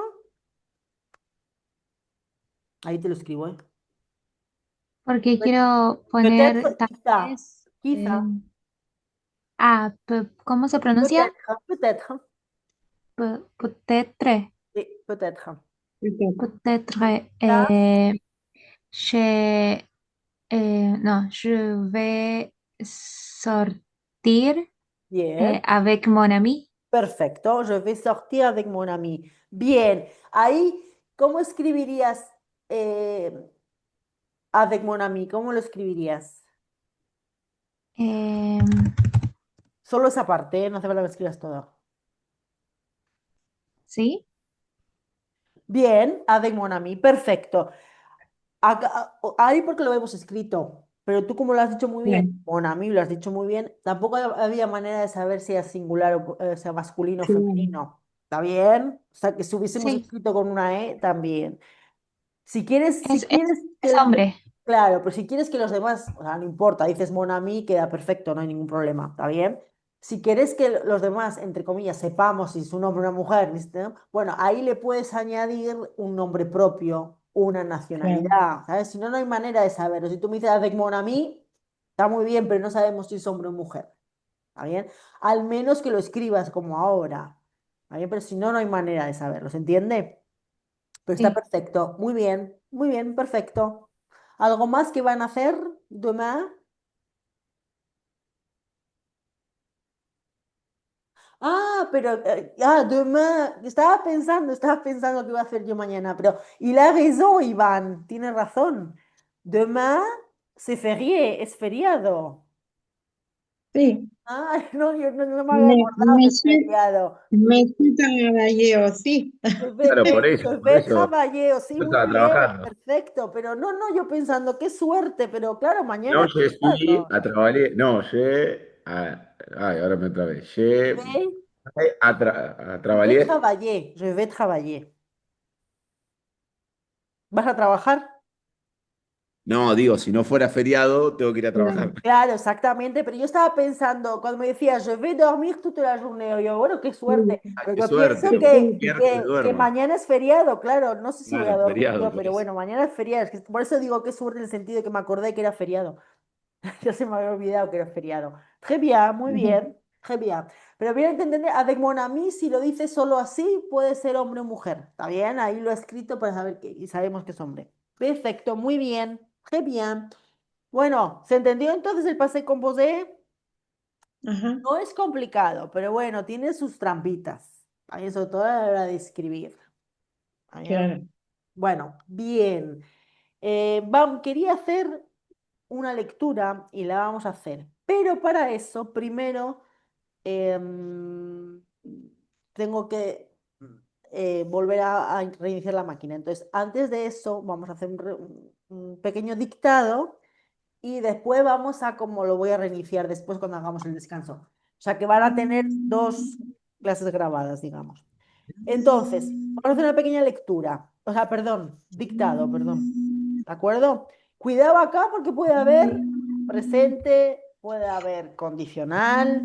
Ahí te lo escribo, ¿eh? Porque quiero poner Peut-être, tal quizá. vez, Quizá. ¿cómo se pronuncia? Peut-être, peut-être. Peut-être, Sí, peut-être. perfecto. peut-être, Quizás. je, no, je vais sortir Bien. avec mon ami. Perfecto. Je vais sortir avec mon ami. Bien. Ahí, ¿cómo escribirías eh, avec mon ami? ¿Cómo lo escribirías? Em, Solo esa parte, ¿eh? No hace falta que escribas todo. ¿Sí? Bien, avec mon ami. Perfecto. Ahí porque lo hemos escrito, pero tú como lo has dicho muy bien, Bien, mon ami lo has dicho muy bien, tampoco había manera de saber si es singular o sea masculino o claro. femenino. ¿Está bien? O sea, que si hubiésemos Sí, escrito con una E, también. Si es, es, quieres es que, hombre. claro, pero si quieres que los demás, o sea, no importa, dices mon ami, queda perfecto, no hay ningún problema, ¿está bien? Si quieres que los demás, entre comillas, sepamos si es un hombre o una mujer, ¿viste? Bueno, ahí le puedes añadir un nombre propio, una Claro, nacionalidad, ¿sabes? Si no, no hay manera de saberlo. Si tú me dices avec mon ami, está muy bien, pero no sabemos si es hombre o mujer, ¿está bien? Al menos que lo escribas como ahora, ¿está bien? Pero si no, no hay manera de saberlo, ¿se entiende? Pero está Sí. perfecto. Muy bien, perfecto. ¿Algo más que van a hacer demain? Ah, pero demain. Estaba pensando que iba a hacer yo mañana, pero il a raison, Iván, tiene razón. Demain, c'est férié, es feriado. sí. Ah, no, yo no me había acordado que es Monsieur, feriado. Monsieur Caballero, sí. Claro, Je por vais eso travailler, sí, yo muy estaba bien, trabajando. perfecto, pero no, yo pensando, qué suerte, pero claro, mañana No, es je suis feriado. à travailler. No, ay, ahora me trabé. Je Je vais a Je vais travailler. travailler, je vais travailler. ¿Vas a trabajar? No, digo, si no fuera feriado, tengo que ir a trabajar. Claro, Claro, exactamente, pero yo estaba pensando, cuando me decías, je vais dormir toute la journée, yo, bueno, qué suerte, sí, Ah, pero qué yo suerte, pienso lo sí, despierto y que duermo. mañana es feriado, claro, no sé si voy a Claro, dormir feriado, yo, por pero eso. bueno, mañana es feriado, es que por eso digo qué suerte en el sentido de que me acordé que era feriado, ya se me había olvidado que era feriado. Très bien, muy ujú, bien, très bien, pero bien entender, avec mon ami, si lo dices solo así, puede ser hombre o mujer, ¿está bien? Ahí lo he escrito para saber que, y sabemos que es hombre. Perfecto, muy bien, très bien. Bueno, ¿se entendió entonces el pase composé? ajá, No es complicado, pero bueno, tiene sus trampitas. Ahí sobre todo a la hora de escribir. Ahí, claro, bueno, bien. Quería hacer una lectura y la vamos a hacer. Pero para eso, primero em, tengo que volver a reiniciar la máquina. Entonces, antes de eso, vamos a hacer un pequeño dictado y después vamos a, como lo voy a reiniciar después cuando hagamos el descanso. O sea que van a tener dos clases grabadas, digamos. Entonces, vamos a hacer una pequeña lectura. O sea, perdón, dictado, perdón. ¿De acuerdo? Cuidado acá porque puede haber presente, puede haber condicional,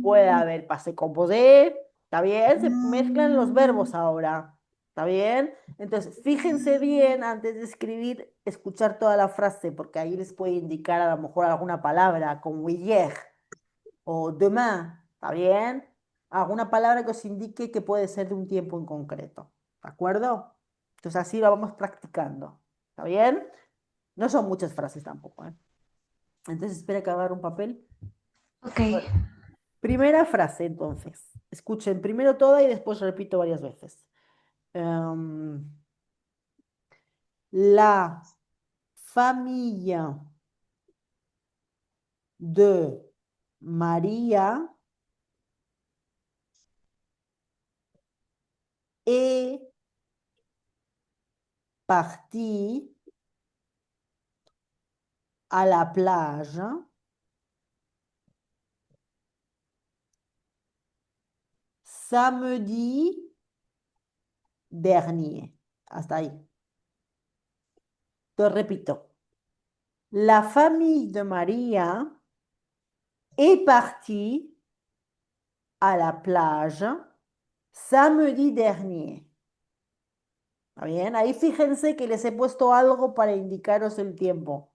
puede haber passé composé. ¿Está bien? Se mezclan los verbos ahora. ¿Está bien? Entonces, fíjense bien antes de escribir, escuchar toda la frase, porque ahí les puede indicar a lo mejor alguna palabra, como hier o demain. ¿Está bien? Alguna palabra que os indique que puede ser de un tiempo en concreto. ¿De acuerdo? Entonces, así lo vamos practicando. ¿Está bien? No son muchas frases tampoco, ¿eh? Entonces, espera que agarre un papel. Ok. Bueno, primera frase, entonces. Escuchen primero toda y después repito varias veces. Em, la familia de María est partie à la plage samedi dernier. Hasta ahí. Te repito. La famille de María est partie à la plage samedi dernier. ¿Está bien? Ahí fíjense que les he puesto algo para indicaros el tiempo.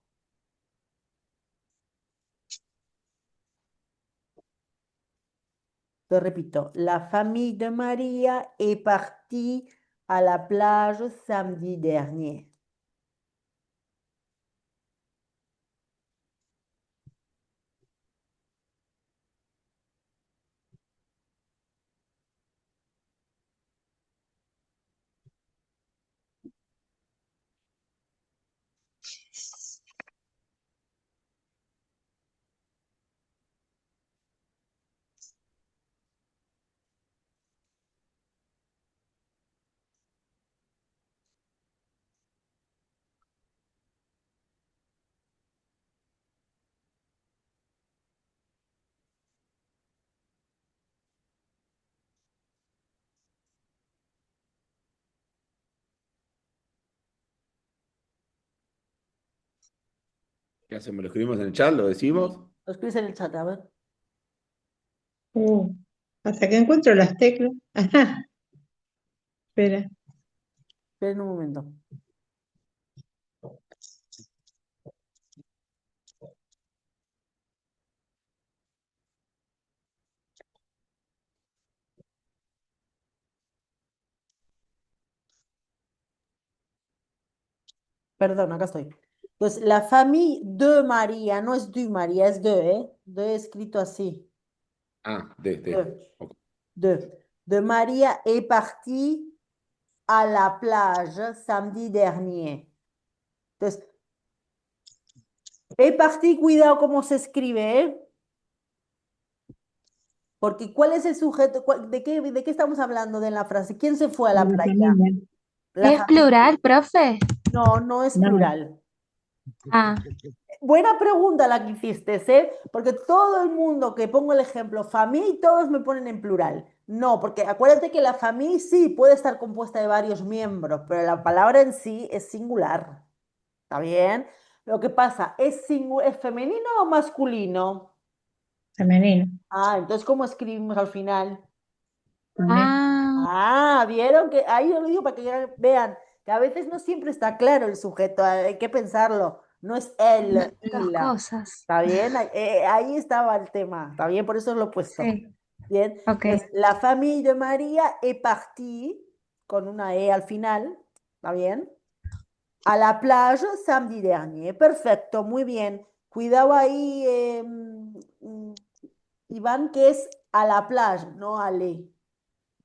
Te repito, la famille de María est partie à la plage samedi dernier. ¿Qué hacemos? ¿Lo escribimos en el chat? ¿Lo decimos? Sí, lo escribes en el chat, a ver. Uh, hasta que encuentro las teclas. Ajá, espera. Esperen un momento. Perdón, acá estoy. Pues la famille de María, no es du María, es de, ¿eh? De escrito así. Ah, De, ok. de María est partie à la plage samedi dernier. Entonces, est partie, cuidado cómo se escribe, ¿eh? Porque ¿cuál es el sujeto? ¿De qué estamos hablando de la frase? ¿Quién se fue a De la la playa? familia. La ¿Es familia. plural, profe? No, no es No, plural. Ah, Buena pregunta la que hiciste, ¿eh? Porque todo el mundo que pongo el ejemplo familia, todos me ponen en plural. No, porque acuérdate que la familia sí puede estar compuesta de varios miembros, pero la palabra en sí es singular. ¿Está bien? Lo que pasa, ¿es femenino o masculino? femenino. Ah, entonces, ¿cómo escribimos al final? También. ah, Ah, vieron que ahí yo lo digo para que ya vean que a veces no siempre está claro el sujeto, hay que pensarlo. No es él y dos la. cosas. ¿Está bien? Ahí estaba el tema. ¿Está bien? Por eso lo he puesto. Sí, Bien. ok. Entonces, la famille de María est partie, con una E al final. ¿Está bien? A la plage samedi dernier. Perfecto, muy bien. Cuidado ahí, Iván, que es a la plage, no a le,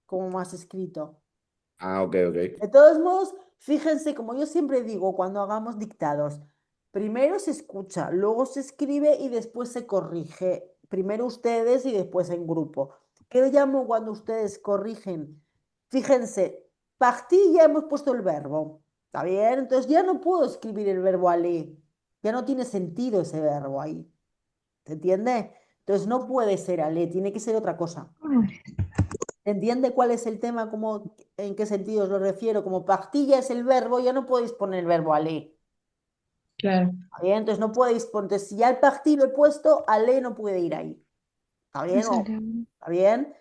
como más escrito. Ah, ok, ok. De todos modos, fíjense, como yo siempre digo cuando hagamos dictados, primero se escucha, luego se escribe y después se corrige. Primero ustedes y después en grupo. ¿Qué llamo cuando ustedes corrigen? Fíjense, partí ya hemos puesto el verbo. ¿Está bien? Entonces ya no puedo escribir el verbo aller. Ya no tiene sentido ese verbo ahí. ¿Se entiende? Entonces no puede ser aller, tiene que ser otra cosa. ¿Entiende cuál es el tema? Cómo, en qué sentido os lo refiero? Como pastilla es el verbo, ya no podéis poner el verbo aller. Claro. ¿Está bien? Entonces no podéis poner, entonces, si ya el parti lo he puesto, aller no puede ir ahí. ¿Está Me bien? sale. ¿Está bien?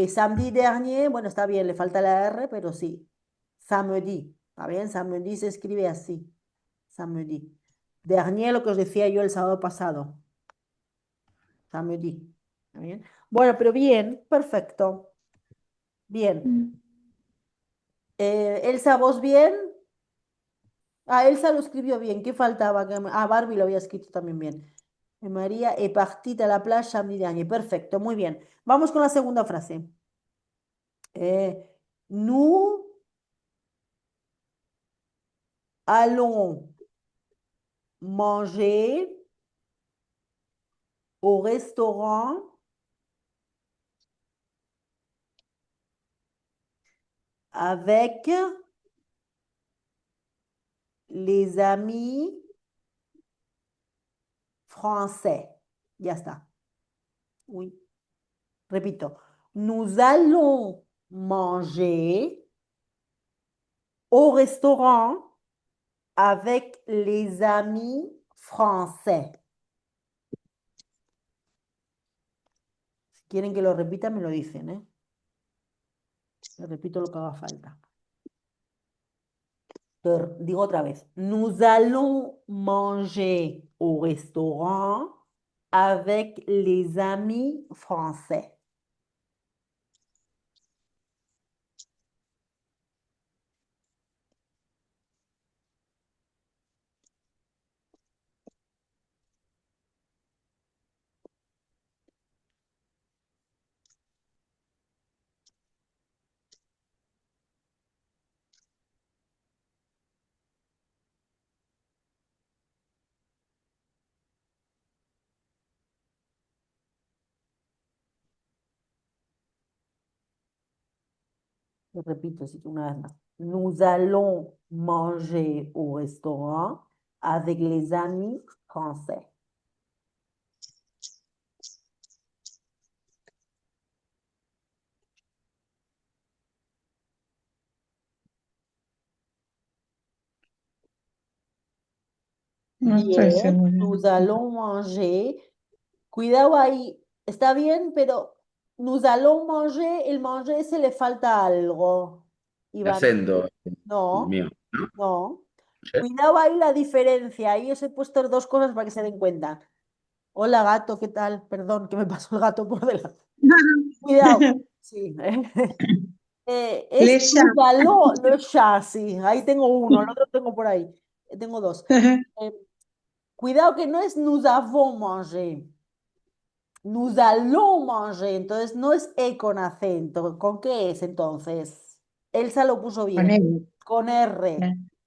Samedi dernier, bueno, está bien, le falta la R, pero sí. Samedi. ¿Está bien? Samedi se escribe así. Samedi. Dernier, lo que os decía yo el sábado pasado. Samedi. ¿Está bien? Bueno, pero bien, perfecto. Bien. Mm. Elsa, ¿vos bien? Ah, Elsa lo escribió bien. ¿Qué faltaba? Ah, Barbie lo había escrito también bien. María est partie à la plage samedi dernier. Perfecto, muy bien. Vamos con la segunda frase. Nous allons manger au restaurant avec les amis français. Ya está. Uy. Repito. Nous allons manger au restaurant avec les amis français. Si quieren que lo repita, me lo dicen, ¿eh? Le repito lo que haga falta. Digo otra vez. Nous allons manger au restaurant avec les amis français. Lo repito, así que una vez más. Nous allons manger au restaurant avec les amis français. No estoy Bien, segura. nous allons manger. Cuidado ahí, está bien, pero nous allons manger, el manger se le falta algo. El Iván, acento no, mío, ¿no? no. ¿Sí? Cuidado ahí la diferencia. Ahí os he puesto dos cosas para que se den cuenta. Hola gato, ¿qué tal? Perdón, que me pasó el gato por delante. Cuidado. Sí. Es Le nous llamo. allons, le chat, sí. Ahí tengo uno, el otro tengo por ahí. Tengo dos. Eh, Cuidado que no es nous avons mangé. Nous allons manger. Entonces no es E con acento. ¿Con qué es entonces? Elsa lo puso Con bien. él. Con R.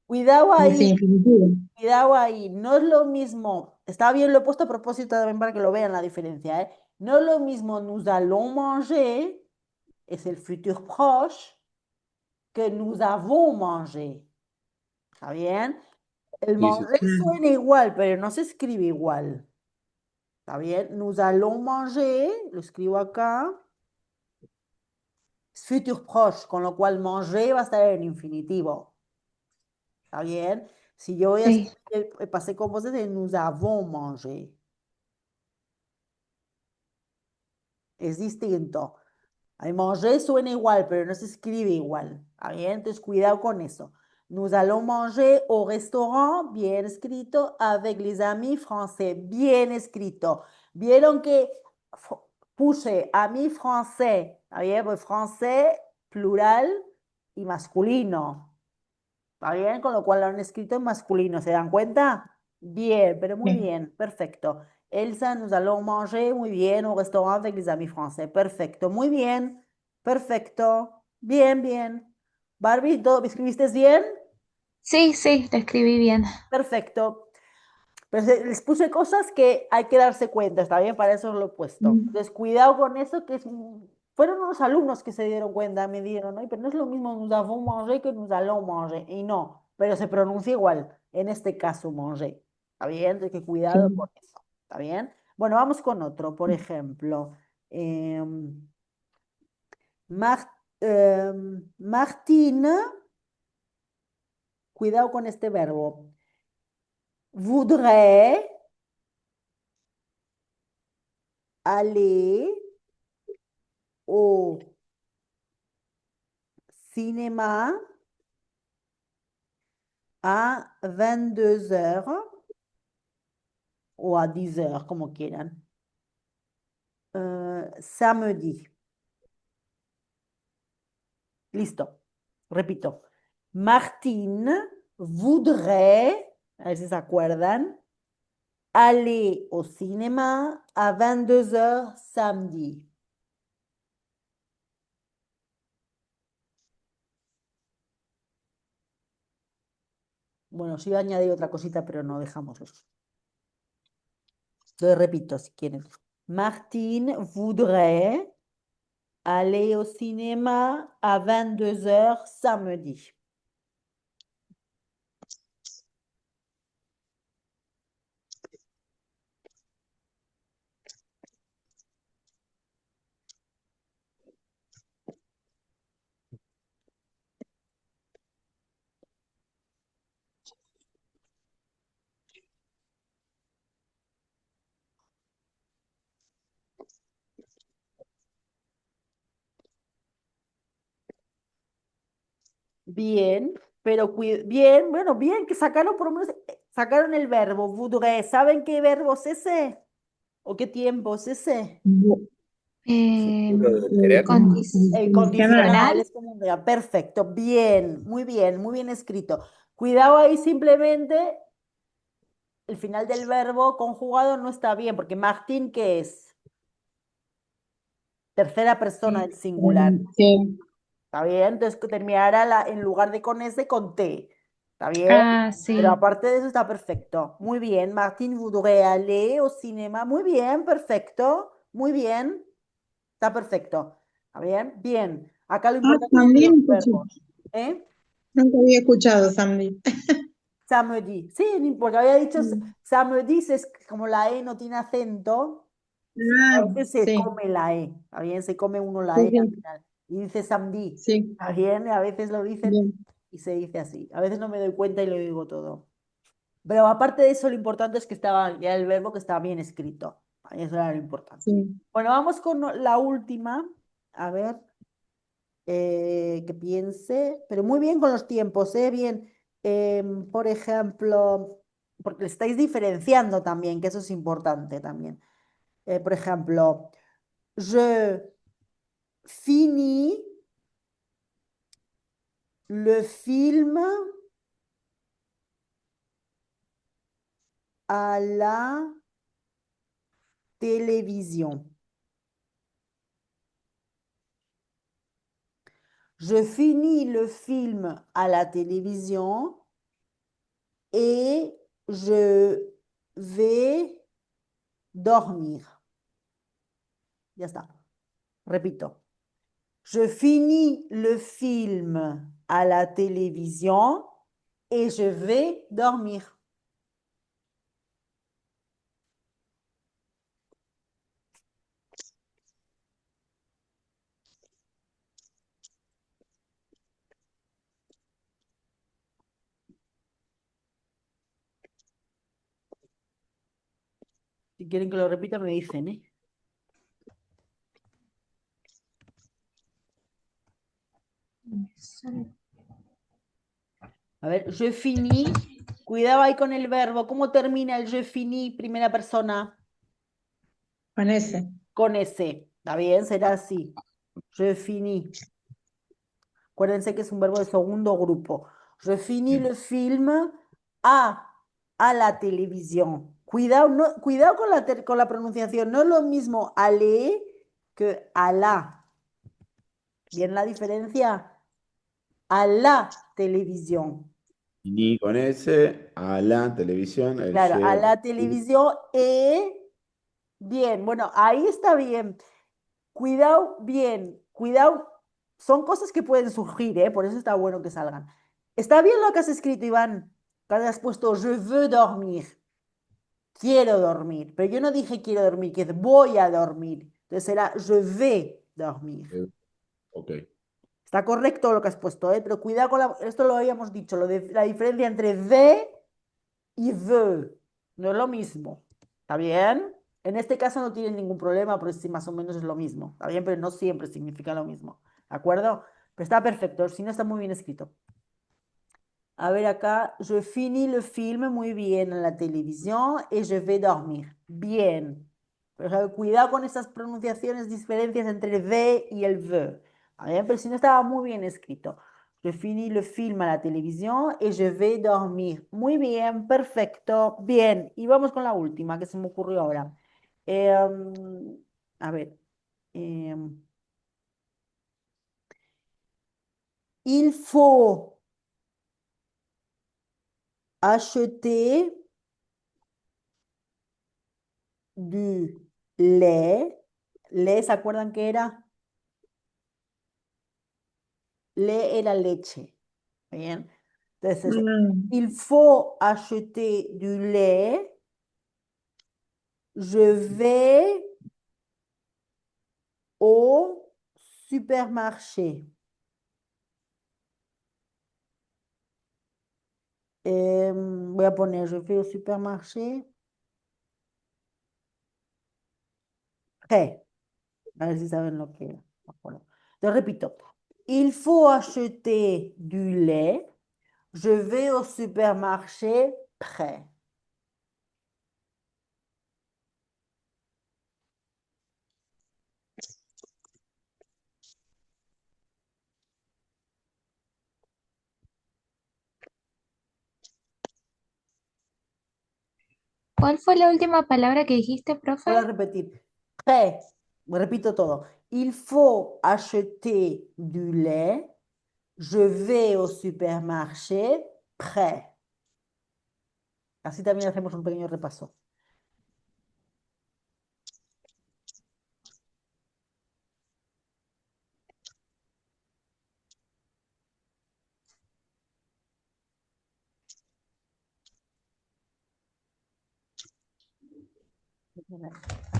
Cuidado Dice ahí. infinitivo. Cuidado ahí. No es lo mismo. Está bien, lo he puesto a propósito también para que lo vean la diferencia, ¿eh? No es lo mismo nous allons manger, es el futur proche, que nous avons mangé. ¿Está bien? El Sí, sí. manger suena igual, pero no se escribe igual. ¿Está bien? Nous allons manger, lo escribo acá. Es futur proche, con lo cual manger va a estar en infinitivo. ¿Está bien? Si yo voy a Sí. escribir el passé composé de nous avons mangé. Es distinto. El manger suena igual, pero no se escribe igual. ¿Está bien? Entonces, cuidado con eso. Nous allons manger au restaurant, bien escrito, avec les amis français, bien escrito. Vieron que puse amis français, ¿está bien? Pues français, plural y masculino. ¿Está bien? Con lo cual lo han escrito en masculino. ¿Se dan cuenta? Bien, pero muy Bien. bien. Perfecto. Elsa, nous allons manger muy bien au restaurant avec les amis français. Perfecto. Muy bien. Perfecto. Bien, bien. Barbie, ¿todo escribiste bien? Sí, sí, lo escribí bien. Perfecto. Pero les puse cosas que hay que darse cuenta, ¿está bien? Para eso lo he puesto. Mm. Entonces, cuidado con eso, que fueron unos alumnos que se dieron cuenta, me dieron, ¿no? Pero no es lo mismo nous avons mangé que nous allons manger. Y no, pero se pronuncia igual, en este caso, manger. ¿Está bien? Entonces, que cuidado Sí. con eso. ¿Está bien? Bueno, vamos con otro. Por ejemplo, Mar- Martine, cuidado con este verbo. Voudrait aller au cinéma à 22 heures o a 10 heures, como quieran. Samedi. Listo. Repito. Martine voudrait, a ver si se acuerdan, aller au cinéma à 22 heures samedi. Bueno, sí iba a añadir otra cosita, pero no dejamos eso. Lo repito si quieren. Martine voudrait aller au cinéma à 22 heures samedi. « Bien, pero bien, bueno, bien, que sacaron por lo menos, sacaron el verbo voudrais. ¿Saben qué verbo es ese? ¿O qué tiempo es ese? Futuro de El querer. El condicional. condicional es como un verbo. Perfecto, bien, muy bien escrito. Cuidado ahí simplemente, el final del verbo conjugado no está bien, porque Martín, ¿qué es? Tercera persona del singular. Sí. ¿Está bien? Entonces terminará en lugar de con S, con T. ¿Está bien? Ah, Pero sí. aparte de eso está perfecto. Muy bien. Martín voudrait aller au cinéma. Muy bien, perfecto. Muy bien. Está perfecto. ¿Está bien? Bien. Acá lo Ah, importante son los también escuché. verbos. ¿Eh? Nunca había escuchado Sandy. Samedi. Sí, porque había dicho Mm. samedi, es como la E no tiene acento. Ah, A veces se sí, come la E. ¿Está bien? Se come uno la sí, E al sí, final. Y dice samedi. sí, ¿Está bien? A veces lo dicen bien, y se dice así. A veces no me doy cuenta y lo digo todo. Pero aparte de eso, lo importante es que estaba ya el verbo que estaba bien escrito. Eso era lo importante. sí. Bueno, vamos con la última. A ver, que piense. Pero muy bien con los tiempos, ¿eh? Bien. Por ejemplo, porque le estáis diferenciando también, que eso es importante también. Por ejemplo, je finis le film à la télévision. Je finis le film à la télévision et je vais dormir. Ya está. Repito. Je finis le film à la télévision et je vais dormir. Si quieren que lo repita, me dicen, ¿eh? A ver, je finis. Cuidado ahí con el verbo. ¿Cómo termina el je finis, primera persona? Con ese. Con S. ¿Está bien? Será así. Je finis. Acuérdense que es un verbo de segundo grupo. Je finis le film a, a la televisión. Cuidado, cuidado con con la pronunciación. No es lo mismo ale que a la. ¿Bien la diferencia? A la televisión. Ni con ese, a la televisión, el Claro, a jet. la televisión. Bien, bueno, ahí está bien. Cuidado, bien, cuidado. Son cosas que pueden surgir, ¿eh? Por eso está bueno que salgan. Está bien lo que has escrito, Iván. Que has puesto je veux dormir. Quiero dormir. Pero yo no dije quiero dormir, que es voy a dormir. Entonces será je vais dormir. Eh, Ok. Está correcto lo que has puesto, ¿eh? Pero cuidado con esto lo habíamos dicho, la diferencia entre ve y veut. No es lo mismo. ¿Está bien? En este caso no tienen ningún problema, porque sí, más o menos es lo mismo. ¿Está bien? Pero no siempre significa lo mismo. ¿De acuerdo? Pero está perfecto, si no está muy bien escrito. A ver acá, je finis le film muy bien en la televisión y je vais dormir. Bien. Pero cuidado con esas pronunciaciones, diferencias entre el ve y el ve. ¿Está bien? Pero si no estaba muy bien escrito. Je finis le film a la televisión y je vais dormir. Muy bien, perfecto. Bien. Y vamos con la última que se me ocurrió ahora. A ver. em, il faut acheter du lait. Lait, ¿se acuerdan qué era? Lait era leche. Bien. Entonces, Mm, il faut acheter du lait. Je vais au supermarché. Voy a poner, je vais au supermarché. Hey, a ver si saben lo que era. Me acuerdo. Te repito. Il faut acheter du lait. Je vais au supermarché près. ¿Cuál fue la última palabra que dijiste, Voy a profe? repetir. Près. Repito todo. Il faut acheter du lait. Je vais au supermarché près. Así también hacemos un pequeño repaso.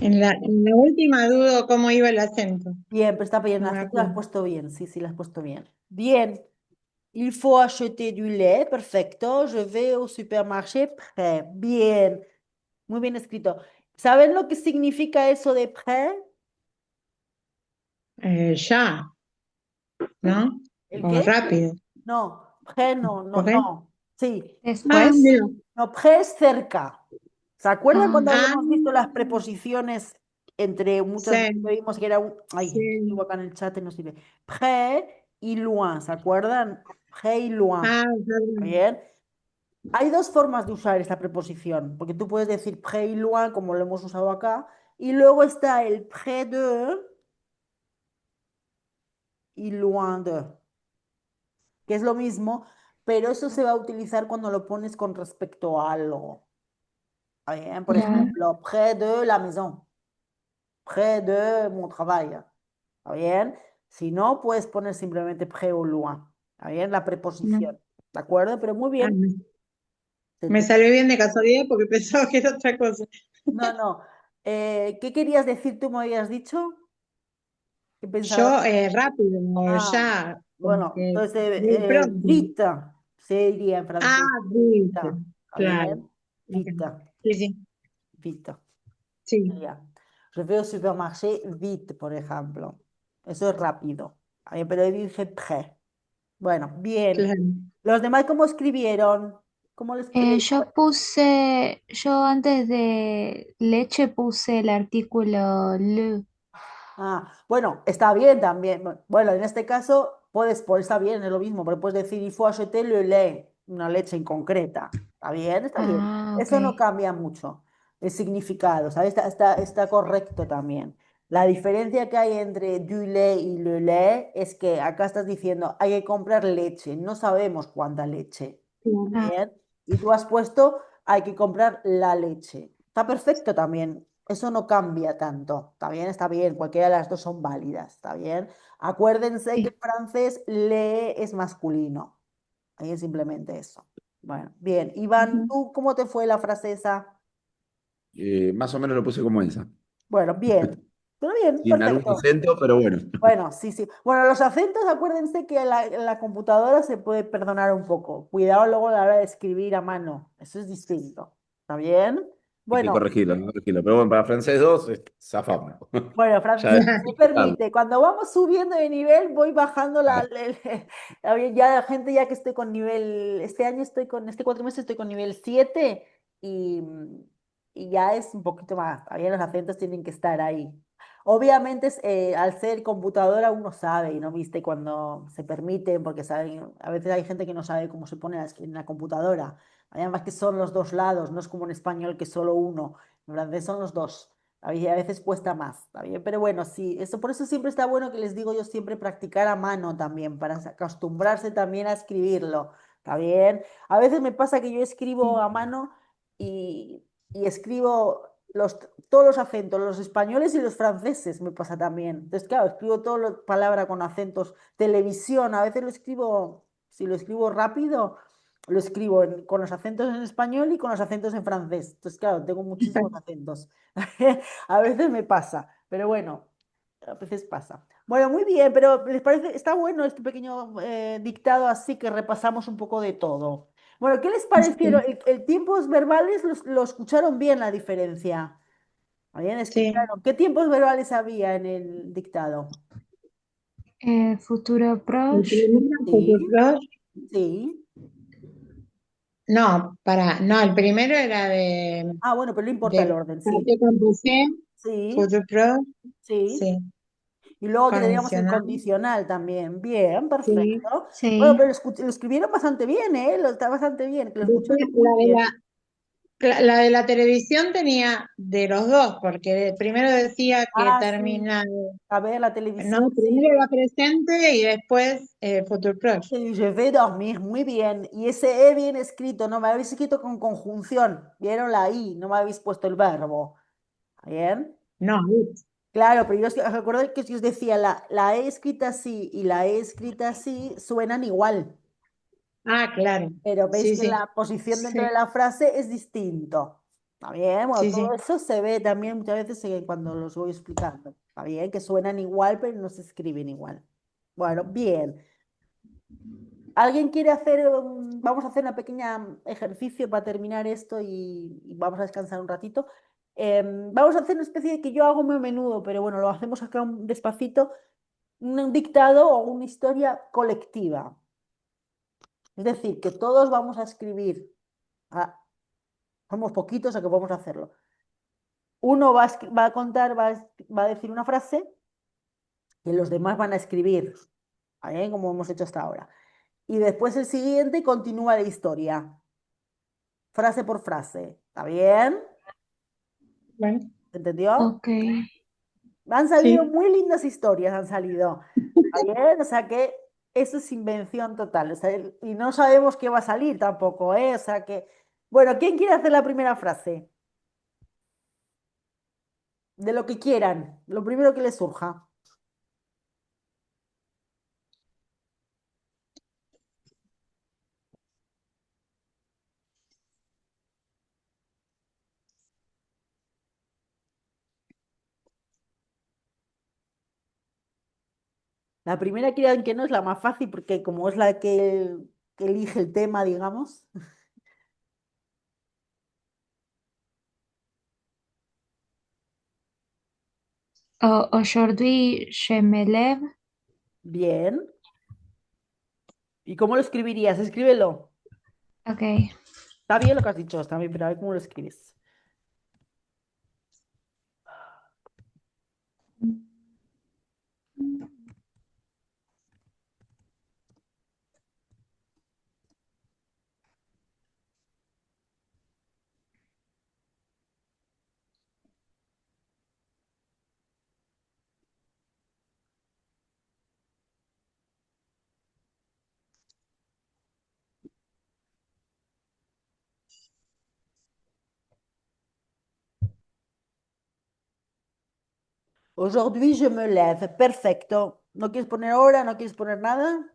En la última dudo cómo iba el acento. Bien, pero está bien, No el me acento lo has acuerdo. puesto bien, sí, sí, lo has puesto bien. Bien, il faut acheter du lait, perfecto. Je vais au supermarché près. Bien, muy bien escrito. ¿Saben lo que significa eso de près? Ya, ¿no? ¿El O qué? rápido. No, près no, no, ¿Ok? no. Sí, Ah, Después. mira. no, près es cerca. ¿Se acuerdan Ah, cuando Ah, habíamos visto las preposiciones entre muchas veces que sí, vimos que era un... Ay, sí. estuvo acá en el chat y no sirve. Près y loin, ¿se acuerdan? Près y loin. Ah, ¿Está perdón. bien? Hay dos formas de usar esta preposición, porque tú puedes decir près y loin, como lo hemos usado acá, y luego está el près de y loin de, que es lo mismo, pero eso se va a utilizar cuando lo pones con respecto a algo. ¿Está bien? Por ya. Ujú. ejemplo, près de la maison, près de mon travail. ¿Está bien? Si no, puedes poner simplemente près o loin. ¿Está bien? La No. preposición. ¿De acuerdo? Pero muy Ah, bien. ¿Se me entiende? salió bien de casualidad porque pensaba que era otra cosa. No, no. ¿Qué querías decir tú? ¿Me habías dicho? ¿Qué pensabas? Yo rápido, Ah, ya, como bueno, que entonces, muy pronto. vite, se diría en Ah, francés. Vite, viste, ¿está claro. bien? Ok. Vite, Sí, sí, vite. sí, Sería. Je vais au supermarché vite, por ejemplo. Eso es rápido. Pero dije prêt. Bueno, bien. claro. ¿Los demás cómo escribieron? ¿Cómo les que Yo antes de leche puse el artículo le. Ah, bueno, está bien también. Bueno, en este caso puedes, está bien, es lo mismo, pero puedes decir il faut acheter le lait, una leche en concreta. ¿Está bien? Está bien. Ah, ok. Eso no cambia mucho el significado, ¿sabes? Está correcto también. La diferencia que hay entre du lait y le lait es que acá estás diciendo hay que comprar leche, no sabemos cuánta leche. ¿Está Claro. Ah, bien? Y tú has puesto hay que comprar la leche. Está perfecto también. Eso no cambia tanto. ¿Está bien? Está bien. Cualquiera de las dos son válidas. ¿Está bien? Acuérdense que sí. en francés le es masculino. Ahí es simplemente eso. Bueno, bien. Iván, Ujú. ¿tú cómo te fue la frase esa? Más o menos lo puse como esa. Bueno, bien. Pero bien, Sin algún perfecto. acento, pero bueno. Bueno, sí, sí. Bueno, los acentos, acuérdense que en la computadora se puede perdonar un poco. Cuidado luego a la hora de escribir a mano. Eso es distinto. ¿Está bien? Hay que Bueno, corregirlo, hay que corregirlo. Pero bueno, para francés 2 zafamos. bueno, Ya Francis, es me disfrutarlo. permite, cuando vamos subiendo de nivel, voy bajando ya la gente ya que estoy con nivel, este año estoy con, este cuatrimestre estoy con nivel 7 y, y ya es un poquito más, todavía los acentos tienen que estar ahí. Obviamente, al ser computadora uno sabe y no viste cuando se permiten, porque saben, a veces hay gente que no sabe cómo se pone en la computadora. Además que son los dos lados, no es como en español que es solo uno, en francés son los dos. A veces cuesta más, ¿está bien? Pero bueno, sí, eso, por eso siempre está bueno que les digo yo siempre practicar a mano también, para acostumbrarse también a escribirlo, ¿está bien? A veces me pasa que yo escribo Sí, a mano y escribo todos los acentos, los españoles y los franceses, me pasa también. Entonces, claro, escribo toda la palabra con acentos. Televisión, a veces lo escribo, si lo escribo rápido, lo escribo con los acentos en español y con los acentos en francés. Entonces, claro, tengo muchísimos acentos. A veces me pasa, pero bueno, a veces pasa. Bueno, muy bien, pero ¿les parece? Está bueno este pequeño dictado así que repasamos un poco de todo. Bueno, ¿qué les parecieron? sí, El tiempos verbales lo escucharon bien la diferencia. ¿Bien? sí. ¿Escucharon? ¿Qué tiempos verbales había en el dictado? Futuro El proche. primero, Sí, Futuprof. sí. No, el primero era de, Ah, bueno, pero no importa el de orden, sí. Partí Composé, Sí, Futuprof, sí. sí, Y luego tendríamos el condicional, condicional también. Bien, sí. perfecto. Bueno, Sí. pero lo escribieron bastante bien, ¿eh? Está bastante bien, que lo Después, escucharon muy bien. la de la televisión tenía de los dos, porque primero decía que Ah, sí. termina, A ver, la no, televisión, sí. primero era presente y después Futuprof. Sí, je vais dormir, muy bien. Y ese E bien escrito, no me habéis escrito con conjunción. ¿Vieron la I? No me habéis puesto el verbo. ¿Bien? No, Claro, pero yo os acuerdo que si os decía la E escrita así y la E escrita así suenan igual. claro, Pero veis sí, que sí, la posición dentro de Sí. la frase es distinto. ¿Está bien? Bueno, sí, todo sí. eso se ve también muchas veces cuando los voy explicando. ¿Está bien? Que suenan igual, pero no se escriben igual. Bueno, bien. ¿Alguien quiere hacer, vamos a hacer una pequeña ejercicio para terminar esto y vamos a descansar un ratito? Vamos a hacer una especie de que yo hago muy a menudo, pero bueno, lo hacemos acá despacito, un dictado o una historia colectiva. Es decir, que todos vamos a escribir, somos poquitos, o sea que podemos hacerlo. Uno va a contar, va a decir una frase que los demás van a escribir, ¿vale? Como hemos hecho hasta ahora. Y después el siguiente continúa la historia, frase por frase. ¿Está bien? Bueno, ¿Entendió? Ok. Han salido sí. muy lindas historias, han salido. ¿Está bien? O sea que eso es invención total. O sea, y no sabemos qué va a salir tampoco, ¿eh? O sea que, bueno, ¿quién quiere hacer la primera frase? De lo que quieran, lo primero que les surja. La primera crean que no es la más fácil porque como es la que elige el tema, digamos. Aujourd'hui, je me lève. Bien. ¿Y cómo lo escribirías? Escríbelo. Ok. Está bien lo que has dicho, está bien, pero a ver cómo lo escribes. Aujourd'hui, je me lève. Perfecto. ¿No quieres poner hora? ¿No quieres poner nada?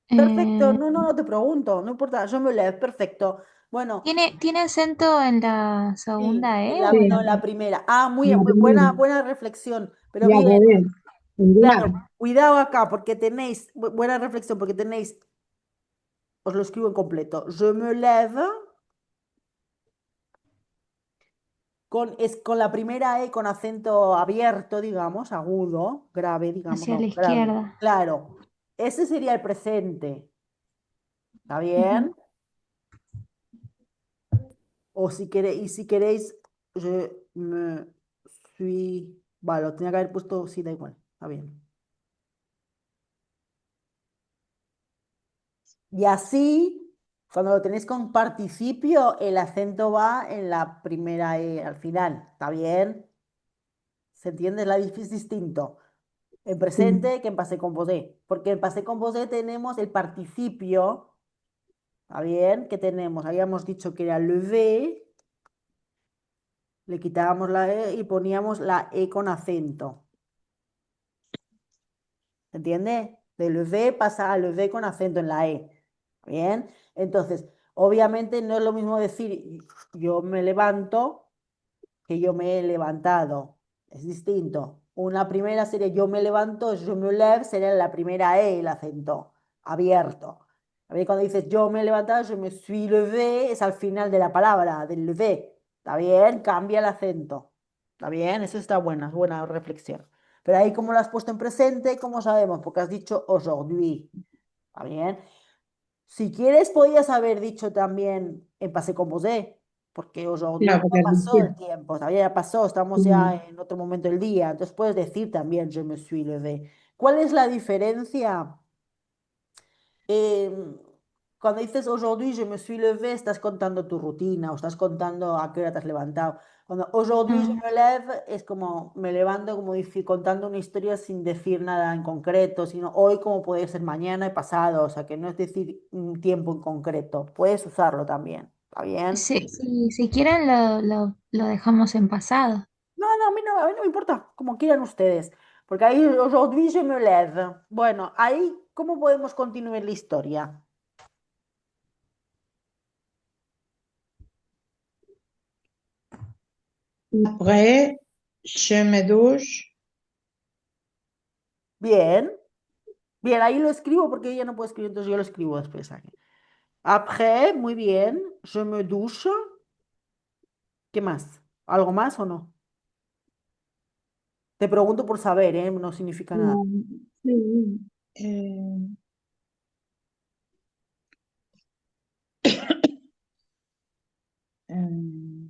Perfecto. Eh, No, no, no te pregunto. No importa. Je me lève. Perfecto. Bueno, ¿tiene acento en la sí, segunda en E o no, Sí, en en la primera. Ah, muy la buena, primera. buena reflexión. Pero Y al bien, revés, singular. claro, cuidado acá porque tenéis, buena reflexión, porque tenéis, os lo escribo en completo. Je me lève con la primera E con acento abierto, digamos, agudo, grave, digamos, hacia no, la grave. izquierda? Claro, ese sería el presente, ¿está bien? Ujú. O si queréis, y si queréis, je me suis, vale, lo tenía que haber puesto, sí, da igual, está bien. Y así, cuando lo tenéis con participio, el acento va en la primera E al final, ¿está bien? ¿Se entiende? Es distinto en Sí. presente que en passé composé, porque en passé composé tenemos el participio, ¿está bien? Que tenemos, habíamos dicho que era levé, le quitábamos la E y poníamos la E con acento, ¿se entiende? De levé pasa a levé con acento en la E, ¿bien? Entonces, obviamente no es lo mismo decir yo me levanto que yo me he levantado. Es distinto. Una primera sería yo me levanto, je me lève, sería la primera E, el acento abierto. A ver, cuando dices yo me he levantado, je me suis levé, es al final de la palabra, del levé. ¿Está bien? Cambia el acento. ¿Está bien? Eso está buena, es buena reflexión. Pero ahí como lo has puesto en presente, ¿cómo sabemos? Porque has dicho aujourd'hui. ¿Está bien? Si quieres, podías haber dicho también en passé composé, porque aujourd'hui Claro, ya porque pasó el tiempo, todavía ya pasó, estamos ya sí, en otro momento del día. Entonces puedes decir también je me suis levé. ¿Cuál es la diferencia? Eh, Cuando dices aujourd'hui je me suis levé, estás contando tu rutina o estás contando a qué hora te has levantado. Cuando aujourd'hui je Ah, me lève es como me levanto como contando una historia sin decir nada en concreto, sino hoy como puede ser mañana y pasado, o sea que no es decir un tiempo en concreto. Puedes usarlo también, ¿está bien? si quieren lo dejamos en pasado. No, no, a mí no me importa, como quieran ustedes, porque ahí aujourd'hui je me lève. Bueno, ahí, ¿cómo podemos continuar la historia? après, je me douche. Bien. Bien, ahí lo escribo porque ella no puede escribir, entonces yo lo escribo después aquí. Après, muy bien. Je me douche. ¿Qué más? ¿Algo más o no? Te pregunto por saber, ¿eh? No significa nada. Sí, eh, em,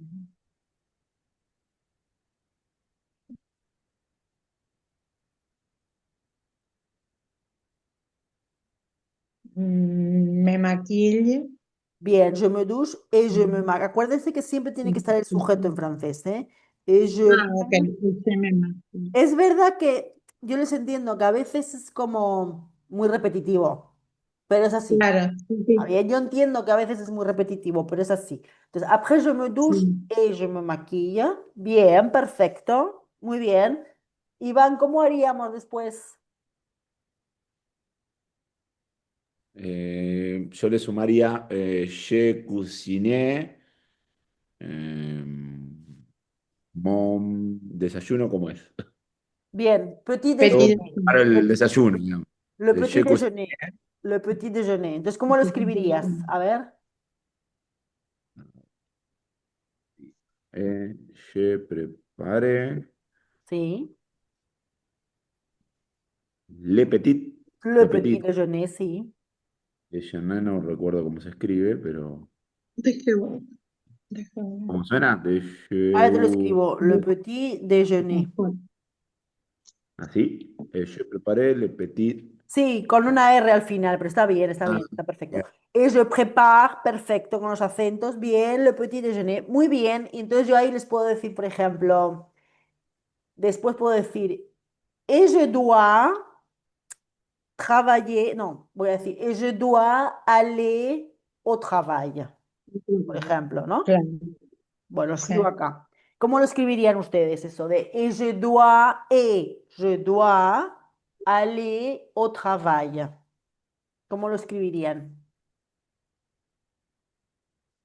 me maquille. Bien, je me douche et je me maquille. Acuérdense que siempre tiene que estar el sujeto en francés, ¿eh? Et je Ok, me... usted me maquille. Es verdad que yo les entiendo que a veces es como muy repetitivo, pero es así. Claro, sí, Ah, sí, bien, yo entiendo que a veces es muy repetitivo, pero es así. Entonces, après je me douche sí. et je me maquille. Bien, perfecto. Muy bien. Iván, ¿cómo haríamos después? Yo le sumaría je cuisiné mon desayuno, ¿cómo es? Bien, petit Yo Petit déjeuner. preparo el desayuno, digamos. Le petit Je cuisiné déjeuner. Le petit déjeuner. Entonces, ¿cómo lo escribirías? A ver. je préparé Sí. le petit, Le le petit petit. déjeuner, sí. Déjeuner no recuerdo cómo se escribe, pero déjeuner. Déjeuner. ¿cómo suena? Ahora te lo escribo. Le petit déjeuner. Así. Je préparé le petit. Sí, con una R al final, pero Ah, está perfecto. bien. Et je prépare, perfecto, con los acentos, bien, le petit déjeuner, muy bien. Y entonces yo ahí les puedo decir, por ejemplo, después puedo decir, et je dois travailler, no, voy a decir, et je dois aller au travail, por ejemplo, ¿no? Claro, Bueno, lo escribo sí. acá. ¿Cómo lo escribirían ustedes eso de et je dois aller au travail? ¿Cómo lo escribirían?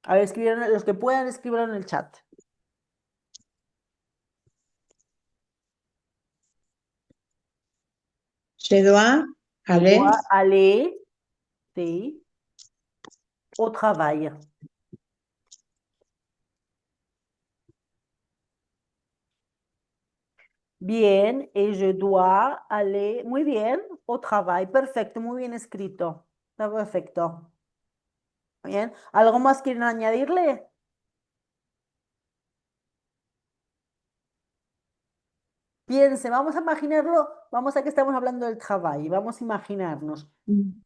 A ver, escriban, los que puedan, escribirlo en el chat. Je dois Je dois aller. aller, sí, au travail. Bien, et je dois aller, muy bien, au travail. Perfecto, muy bien escrito. Está perfecto. Bien. ¿Algo más quieren añadirle? Piense, vamos a imaginarlo, vamos a que estamos hablando del trabajo, vamos a imaginarnos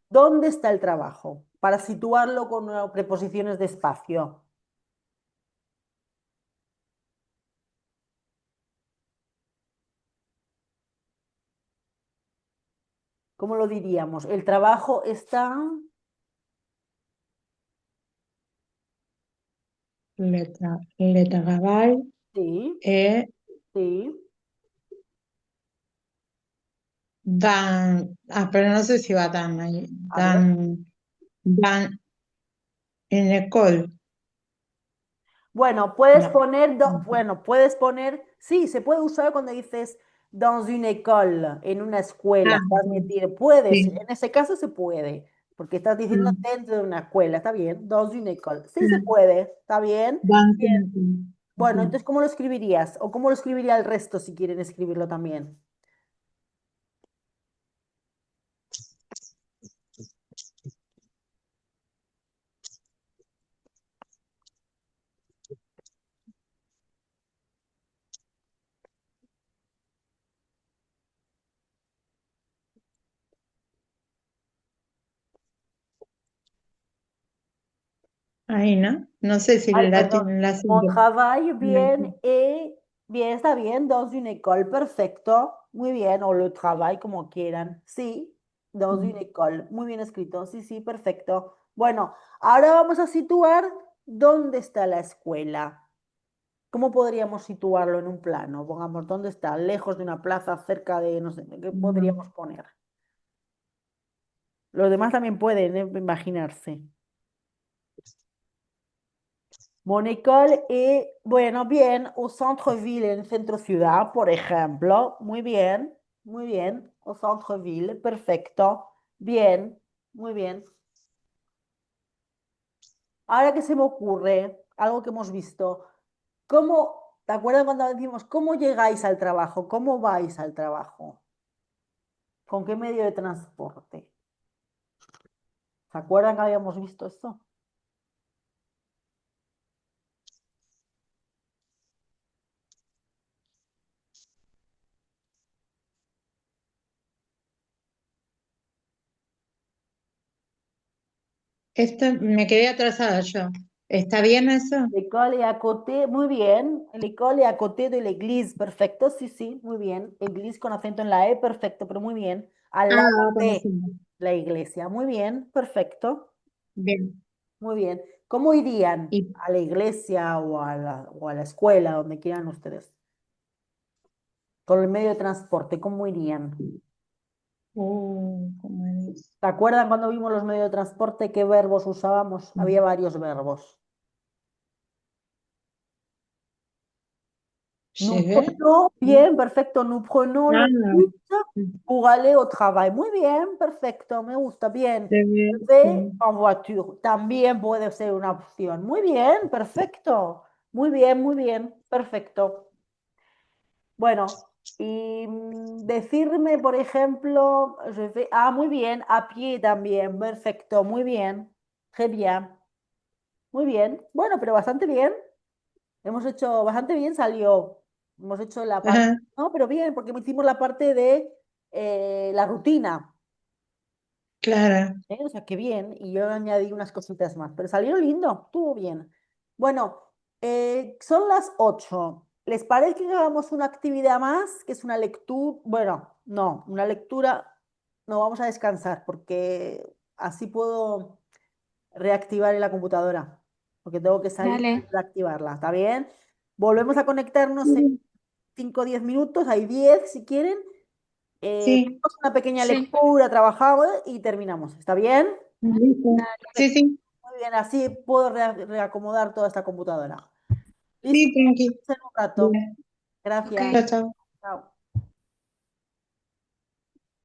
dónde está el trabajo para situarlo con preposiciones de espacio. ¿Cómo lo diríamos? El trabajo está, Le travail sí, est sí. pero no sé si va tan ahí, A ver. dans une école. Bueno, puedes No. poner, bueno, puedes poner, sí, se puede usar cuando dices dans une école, en una escuela, Ah, estás metido, puedes, sí. en ese caso se puede, porque estás diciendo Mm, dentro de una escuela, está bien, dans une école, sí se mm. puede, está bien. Dans Bien. une école. Bueno, Ok. entonces, ¿cómo lo escribirías? ¿O cómo lo escribiría el resto si quieren escribirlo también? Ahí, ¿no? No sé si Ay, la perdón. tienen la Mon cinco. travail, bien, bien, está bien, dans une école, perfecto, muy bien, o le travail, como quieran, sí, dans une école, muy bien escrito, sí, sí, perfecto. Bueno, ahora vamos a situar dónde está la escuela. ¿Cómo podríamos situarlo en un plano? Pongamos, ¿dónde está? Lejos de una plaza, cerca de, no sé, ¿qué podríamos poner? Los demás también pueden, imaginarse. Mon école est, bueno, bien, au centre-ville, en centro ciudad, por ejemplo. Muy bien, au centre-ville, perfecto. Bien, muy bien. Ahora que se me ocurre, algo que hemos visto, ¿cómo, te acuerdas cuando decimos, cómo llegáis al trabajo? ¿Cómo vais al trabajo? ¿Con qué medio de transporte? ¿Se acuerdan que habíamos visto esto? Esto me quedé atrasada yo. ¿Está bien eso? L'école est à côté, muy bien. L'école est à côté de l'église, perfecto, sí, sí, muy bien. Église con acento en la E, perfecto, pero muy bien. Al Ah, lado con de acento. la iglesia, muy bien, perfecto, Bien. muy bien. ¿Cómo irían Y, a la iglesia o a la escuela, donde quieran ustedes? Con el medio de transporte, ¿cómo irían? ¿cómo es? ¿Se acuerdan cuando vimos los medios de transporte qué verbos usábamos? Había varios verbos. Nous ¿Llegué? prenons, bien, perfecto, nous prenons le Ah, bus pour aller au travail. Muy bien, perfecto, me gusta, bien. Je llegué. vais en voiture, también puede ser una opción. Muy bien, perfecto. Muy bien, perfecto. Bueno, y decirme, por ejemplo, muy bien, a pie también, perfecto, muy bien, très bien, muy bien. Bueno, pero bastante bien. Hemos hecho bastante bien, salió. Hemos hecho la parte, Ajá, no, pero bien, porque hicimos la parte de la rutina. claro. O sea, que bien. Y yo añadí unas cositas más, pero salió lindo, estuvo bien. Bueno, son las 8. ¿Les parece que hagamos una actividad más, que es una lectura? Bueno, no, una lectura. No, vamos a descansar porque así puedo reactivar en la computadora, porque tengo que salir Dale, para reactivarla, ¿está bien? Volvemos a conectarnos en Sí, 5 o 10 minutos, hay 10 si quieren. sí, Hacemos una pequeña sí, lectura, trabajamos y terminamos, ¿está bien? listo. Sí, sí, Muy bien, así puedo reacomodar toda esta computadora. Listo, sí, tranqui. en un rato. Bien. ok. Gracias. Chao, chao. Chao.